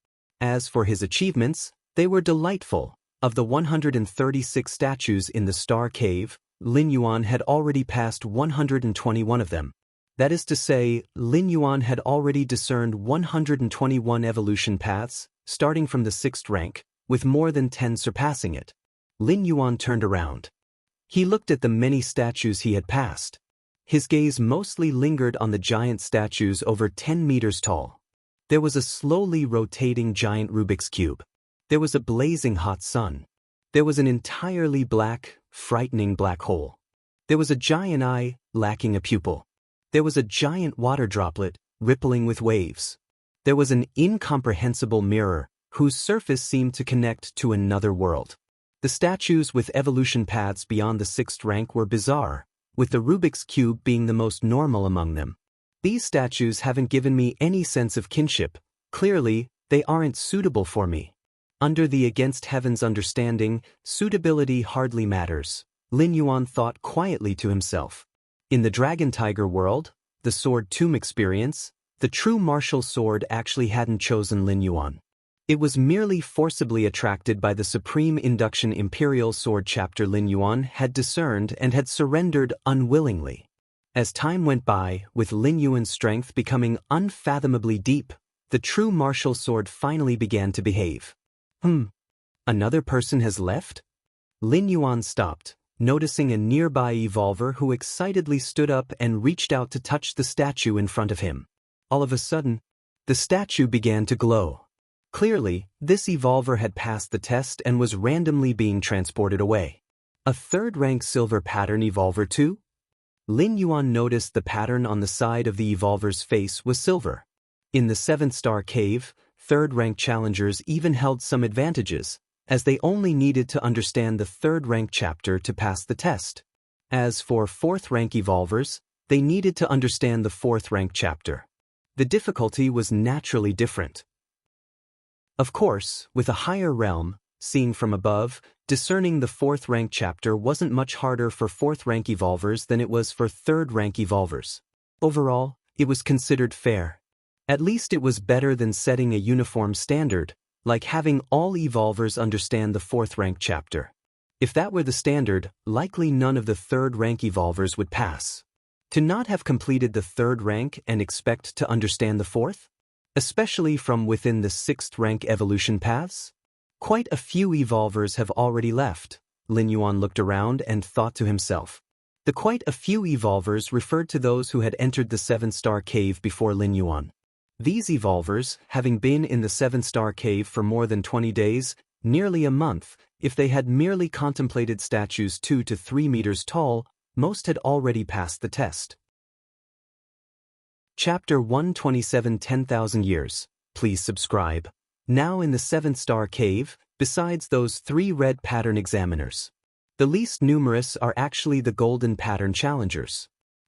As for his achievements, they were delightful. Of the 136 statues in the Star Cave, Lin Yuan had already passed 121 of them. That is to say, Lin Yuan had already discerned 121 evolution paths, starting from the 6th rank, with more than 10 surpassing it. Lin Yuan turned around. He looked at the many statues he had passed. His gaze mostly lingered on the giant statues over 10 meters tall. There was a slowly rotating giant Rubik's Cube. There was a blazing hot sun. There was an entirely black, frightening black hole. There was a giant eye, lacking a pupil. There was a giant water droplet, rippling with waves. There was an incomprehensible mirror, whose surface seemed to connect to another world. The statues with evolution paths beyond the 6th rank were bizarre, with the Rubik's Cube being the most normal among them. These statues haven't given me any sense of kinship. Clearly, they aren't suitable for me. Under the against heaven's understanding, suitability hardly matters, Lin Yuan thought quietly to himself. In the Dragon Tiger world, the Sword Tomb experience, the true martial sword actually hadn't chosen Lin Yuan. It was merely forcibly attracted by the Supreme Induction Imperial Sword chapter Lin Yuan had discerned and had surrendered unwillingly. As time went by, with Lin Yuan's strength becoming unfathomably deep, the true martial sword finally began to behave. Another person has left? Lin Yuan stopped, noticing a nearby evolver who excitedly stood up and reached out to touch the statue in front of him. All of a sudden, the statue began to glow. Clearly, this evolver had passed the test and was randomly being transported away. A 3rd-rank silver pattern evolver too? Lin Yuan noticed the pattern on the side of the evolver's face was silver. In the 7th-star cave, 3rd-rank challengers even held some advantages, as they only needed to understand the 3rd-rank chapter to pass the test. As for 4th-rank evolvers, they needed to understand the 4th-rank chapter. The difficulty was naturally different. Of course, with a higher realm, seeing from above, discerning the 4th-rank chapter wasn't much harder for 4th-rank evolvers than it was for 3rd-rank evolvers. Overall, it was considered fair. At least it was better than setting a uniform standard, like having all evolvers understand the 4th-rank chapter. If that were the standard, likely none of the 3rd-rank evolvers would pass. To not have completed the 3rd rank and expect to understand the 4th? Especially from within the 6th-rank evolution paths? Quite a few evolvers have already left. Lin Yuan looked around and thought to himself. The quite a few evolvers referred to those who had entered the 7-star cave before Lin Yuan. These evolvers, having been in the 7-star cave for more than 20 days, nearly a month, if they had merely contemplated statues 2 to 3 meters tall, most had already passed the test. Chapter 127 10,000 Years. Please subscribe. Now in the 7th-star cave, besides those 3 red pattern examiners, the least numerous are actually the golden pattern challengers.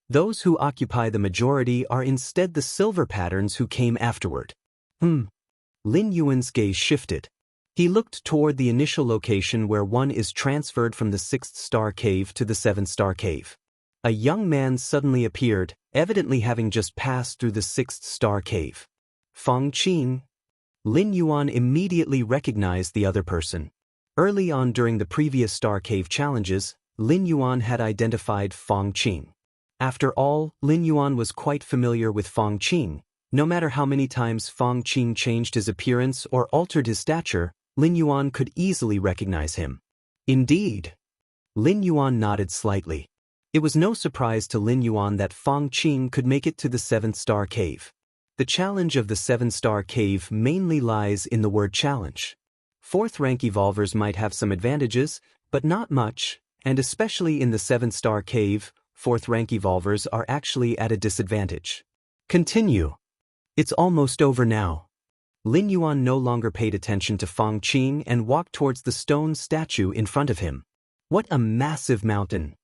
Those who occupy the majority are instead the silver patterns who came afterward. Lin Yuan's gaze shifted. He looked toward the initial location where one is transferred from the 6th-star cave to the 7th-star cave. A young man suddenly appeared, evidently having just passed through the 6th-star cave. Feng Qing. Lin Yuan immediately recognized the other person. Early on during the previous Star Cave challenges, Lin Yuan had identified Feng Qing. After all, Lin Yuan was quite familiar with Feng Qing. No matter how many times Feng Qing changed his appearance or altered his stature, Lin Yuan could easily recognize him. Indeed. Lin Yuan nodded slightly. It was no surprise to Lin Yuan that Fang Qing could make it to the 7th-star cave. The challenge of the 7-star cave mainly lies in the word challenge. 4th-rank evolvers might have some advantages, but not much, and especially in the 7-star cave, 4th-rank evolvers are actually at a disadvantage. Continue. It's almost over now. Lin Yuan no longer paid attention to Fang Qing and walked towards the stone statue in front of him. What a massive mountain!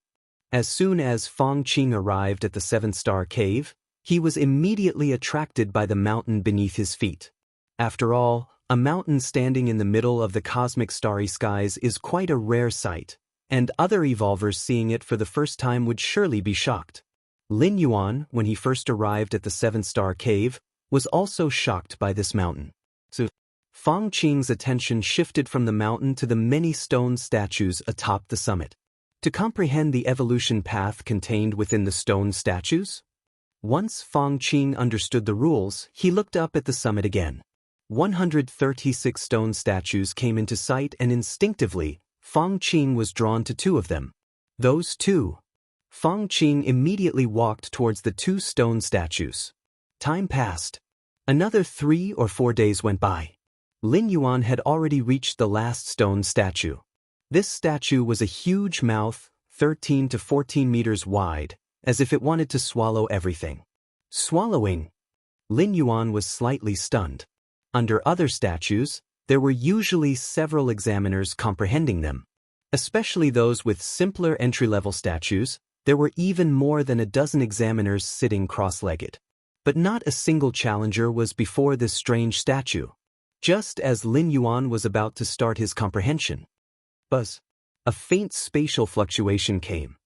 As soon as Fang Qing arrived at the 7-star cave, he was immediately attracted by the mountain beneath his feet. After all, a mountain standing in the middle of the cosmic starry skies is quite a rare sight, and other evolvers seeing it for the first time would surely be shocked. Lin Yuan, when he first arrived at the 7-star cave, was also shocked by this mountain. So, Fang Qing's attention shifted from the mountain to the many stone statues atop the summit. To comprehend the evolution path contained within the stone statues? Once Fang Qing understood the rules, he looked up at the summit again. 136 stone statues came into sight and instinctively, Fang Qing was drawn to 2 of them. Those 2. Fang Qing immediately walked towards the 2 stone statues. Time passed. Another 3 or 4 days went by. Lin Yuan had already reached the last stone statue. This statue was a huge mouth, 13 to 14 meters wide, as if it wanted to swallow everything. Swallowing? Lin Yuan was slightly stunned. Under other statues, there were usually several examiners comprehending them. Especially those with simpler entry-level statues, there were even more than a dozen examiners sitting cross-legged. But not a single challenger was before this strange statue. Just as Lin Yuan was about to start his comprehension, buzz! A faint spatial fluctuation came.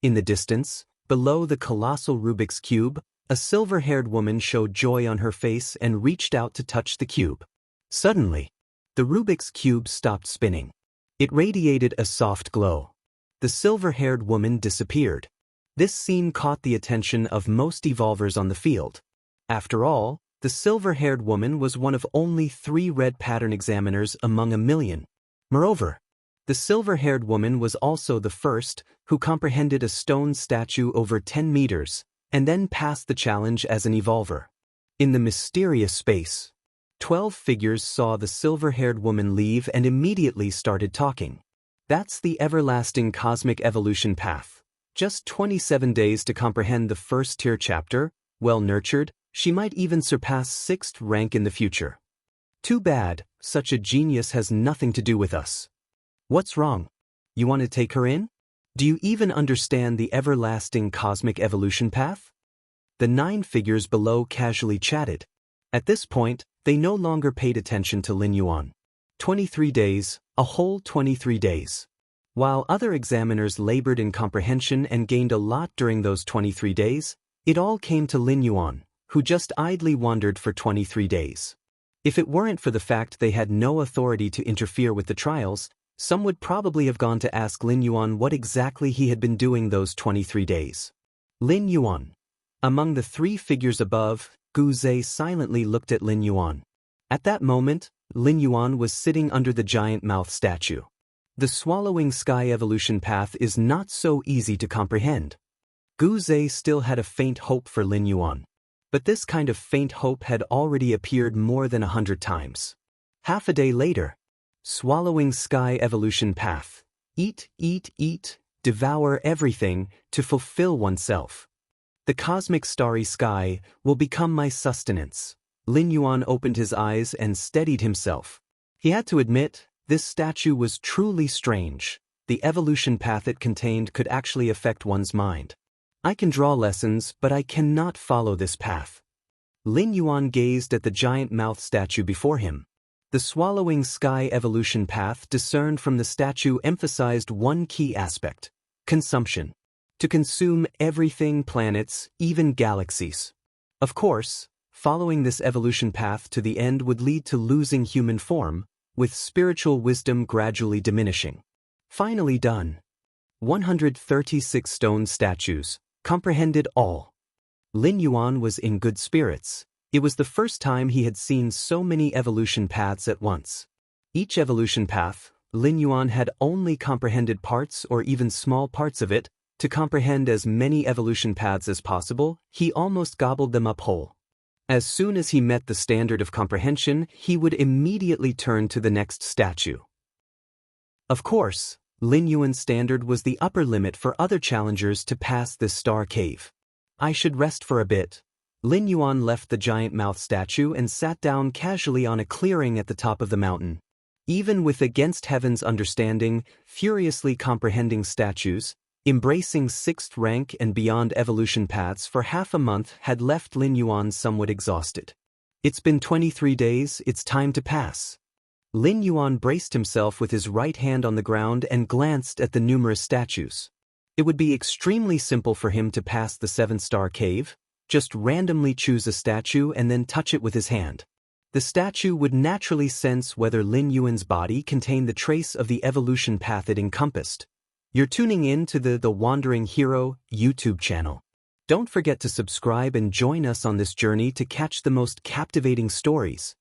In the distance, below the colossal Rubik's Cube, a silver-haired woman showed joy on her face and reached out to touch the cube. Suddenly, the Rubik's Cube stopped spinning. It radiated a soft glow. The silver-haired woman disappeared. This scene caught the attention of most evolvers on the field. After all, the silver-haired woman was one of only 3 red pattern examiners among a million. Moreover, the silver-haired woman was also the first who comprehended a stone statue over 10 meters, and then passed the challenge as an evolver. In the mysterious space, 12 figures saw the silver-haired woman leave and immediately started talking. That's the everlasting cosmic evolution path. Just 27 days to comprehend the first-tier chapter, well-nurtured, she might even surpass 6th rank in the future. Too bad, such a genius has nothing to do with us. What's wrong? You want to take her in? Do you even understand the everlasting cosmic evolution path? The 9 figures below casually chatted. At this point, they no longer paid attention to Lin Yuan. 23 days, a whole 23 days. While other examiners labored in comprehension and gained a lot during those 23 days, it all came to Lin Yuan, who just idly wandered for 23 days. If it weren't for the fact they had no authority to interfere with the trials, some would probably have gone to ask Lin Yuan what exactly he had been doing those 23 days. Lin Yuan. Among the 3 figures above, Gu Zhe silently looked at Lin Yuan. At that moment, Lin Yuan was sitting under the giant mouth statue. The swallowing sky evolution path is not so easy to comprehend. Gu Zhe still had a faint hope for Lin Yuan. But this kind of faint hope had already appeared more than 100 times. Half a day later, swallowing sky evolution path. Eat, eat, eat, devour everything to fulfill oneself. The cosmic starry sky will become my sustenance. Lin Yuan opened his eyes and steadied himself. He had to admit, this statue was truly strange. The evolution path it contained could actually affect one's mind. I can draw lessons, but I cannot follow this path. Lin Yuan gazed at the giant mouth statue before him. The swallowing sky evolution path discerned from the statue emphasized one key aspect: consumption. To consume everything, planets, even galaxies. Of course, following this evolution path to the end would lead to losing human form, with spiritual wisdom gradually diminishing. Finally done. 136 stone statues comprehended all. Lin Yuan was in good spirits. It was the first time he had seen so many evolution paths at once. Each evolution path, Lin Yuan had only comprehended parts or even small parts of it, To comprehend as many evolution paths as possible, he almost gobbled them up whole. As soon as he met the standard of comprehension, he would immediately turn to the next statue. Of course, Lin Yuan's standard was the upper limit for other challengers to pass this star cave. I should rest for a bit. Lin Yuan left the giant mouth statue and sat down casually on a clearing at the top of the mountain. Even with against heaven's understanding, furiously comprehending statues, embracing 6th rank and beyond evolution paths for half a month had left Lin Yuan somewhat exhausted. It's been 23 days, it's time to pass. Lin Yuan braced himself with his right hand on the ground and glanced at the numerous statues. It would be extremely simple for him to pass the 7-star cave. Just randomly choose a statue and then touch it with his hand. The statue would naturally sense whether Lin Yuan's body contained the trace of the evolution path it encompassed. You're tuning in to the Wandering Hero YouTube channel. Don't forget to subscribe and join us on this journey to catch the most captivating stories.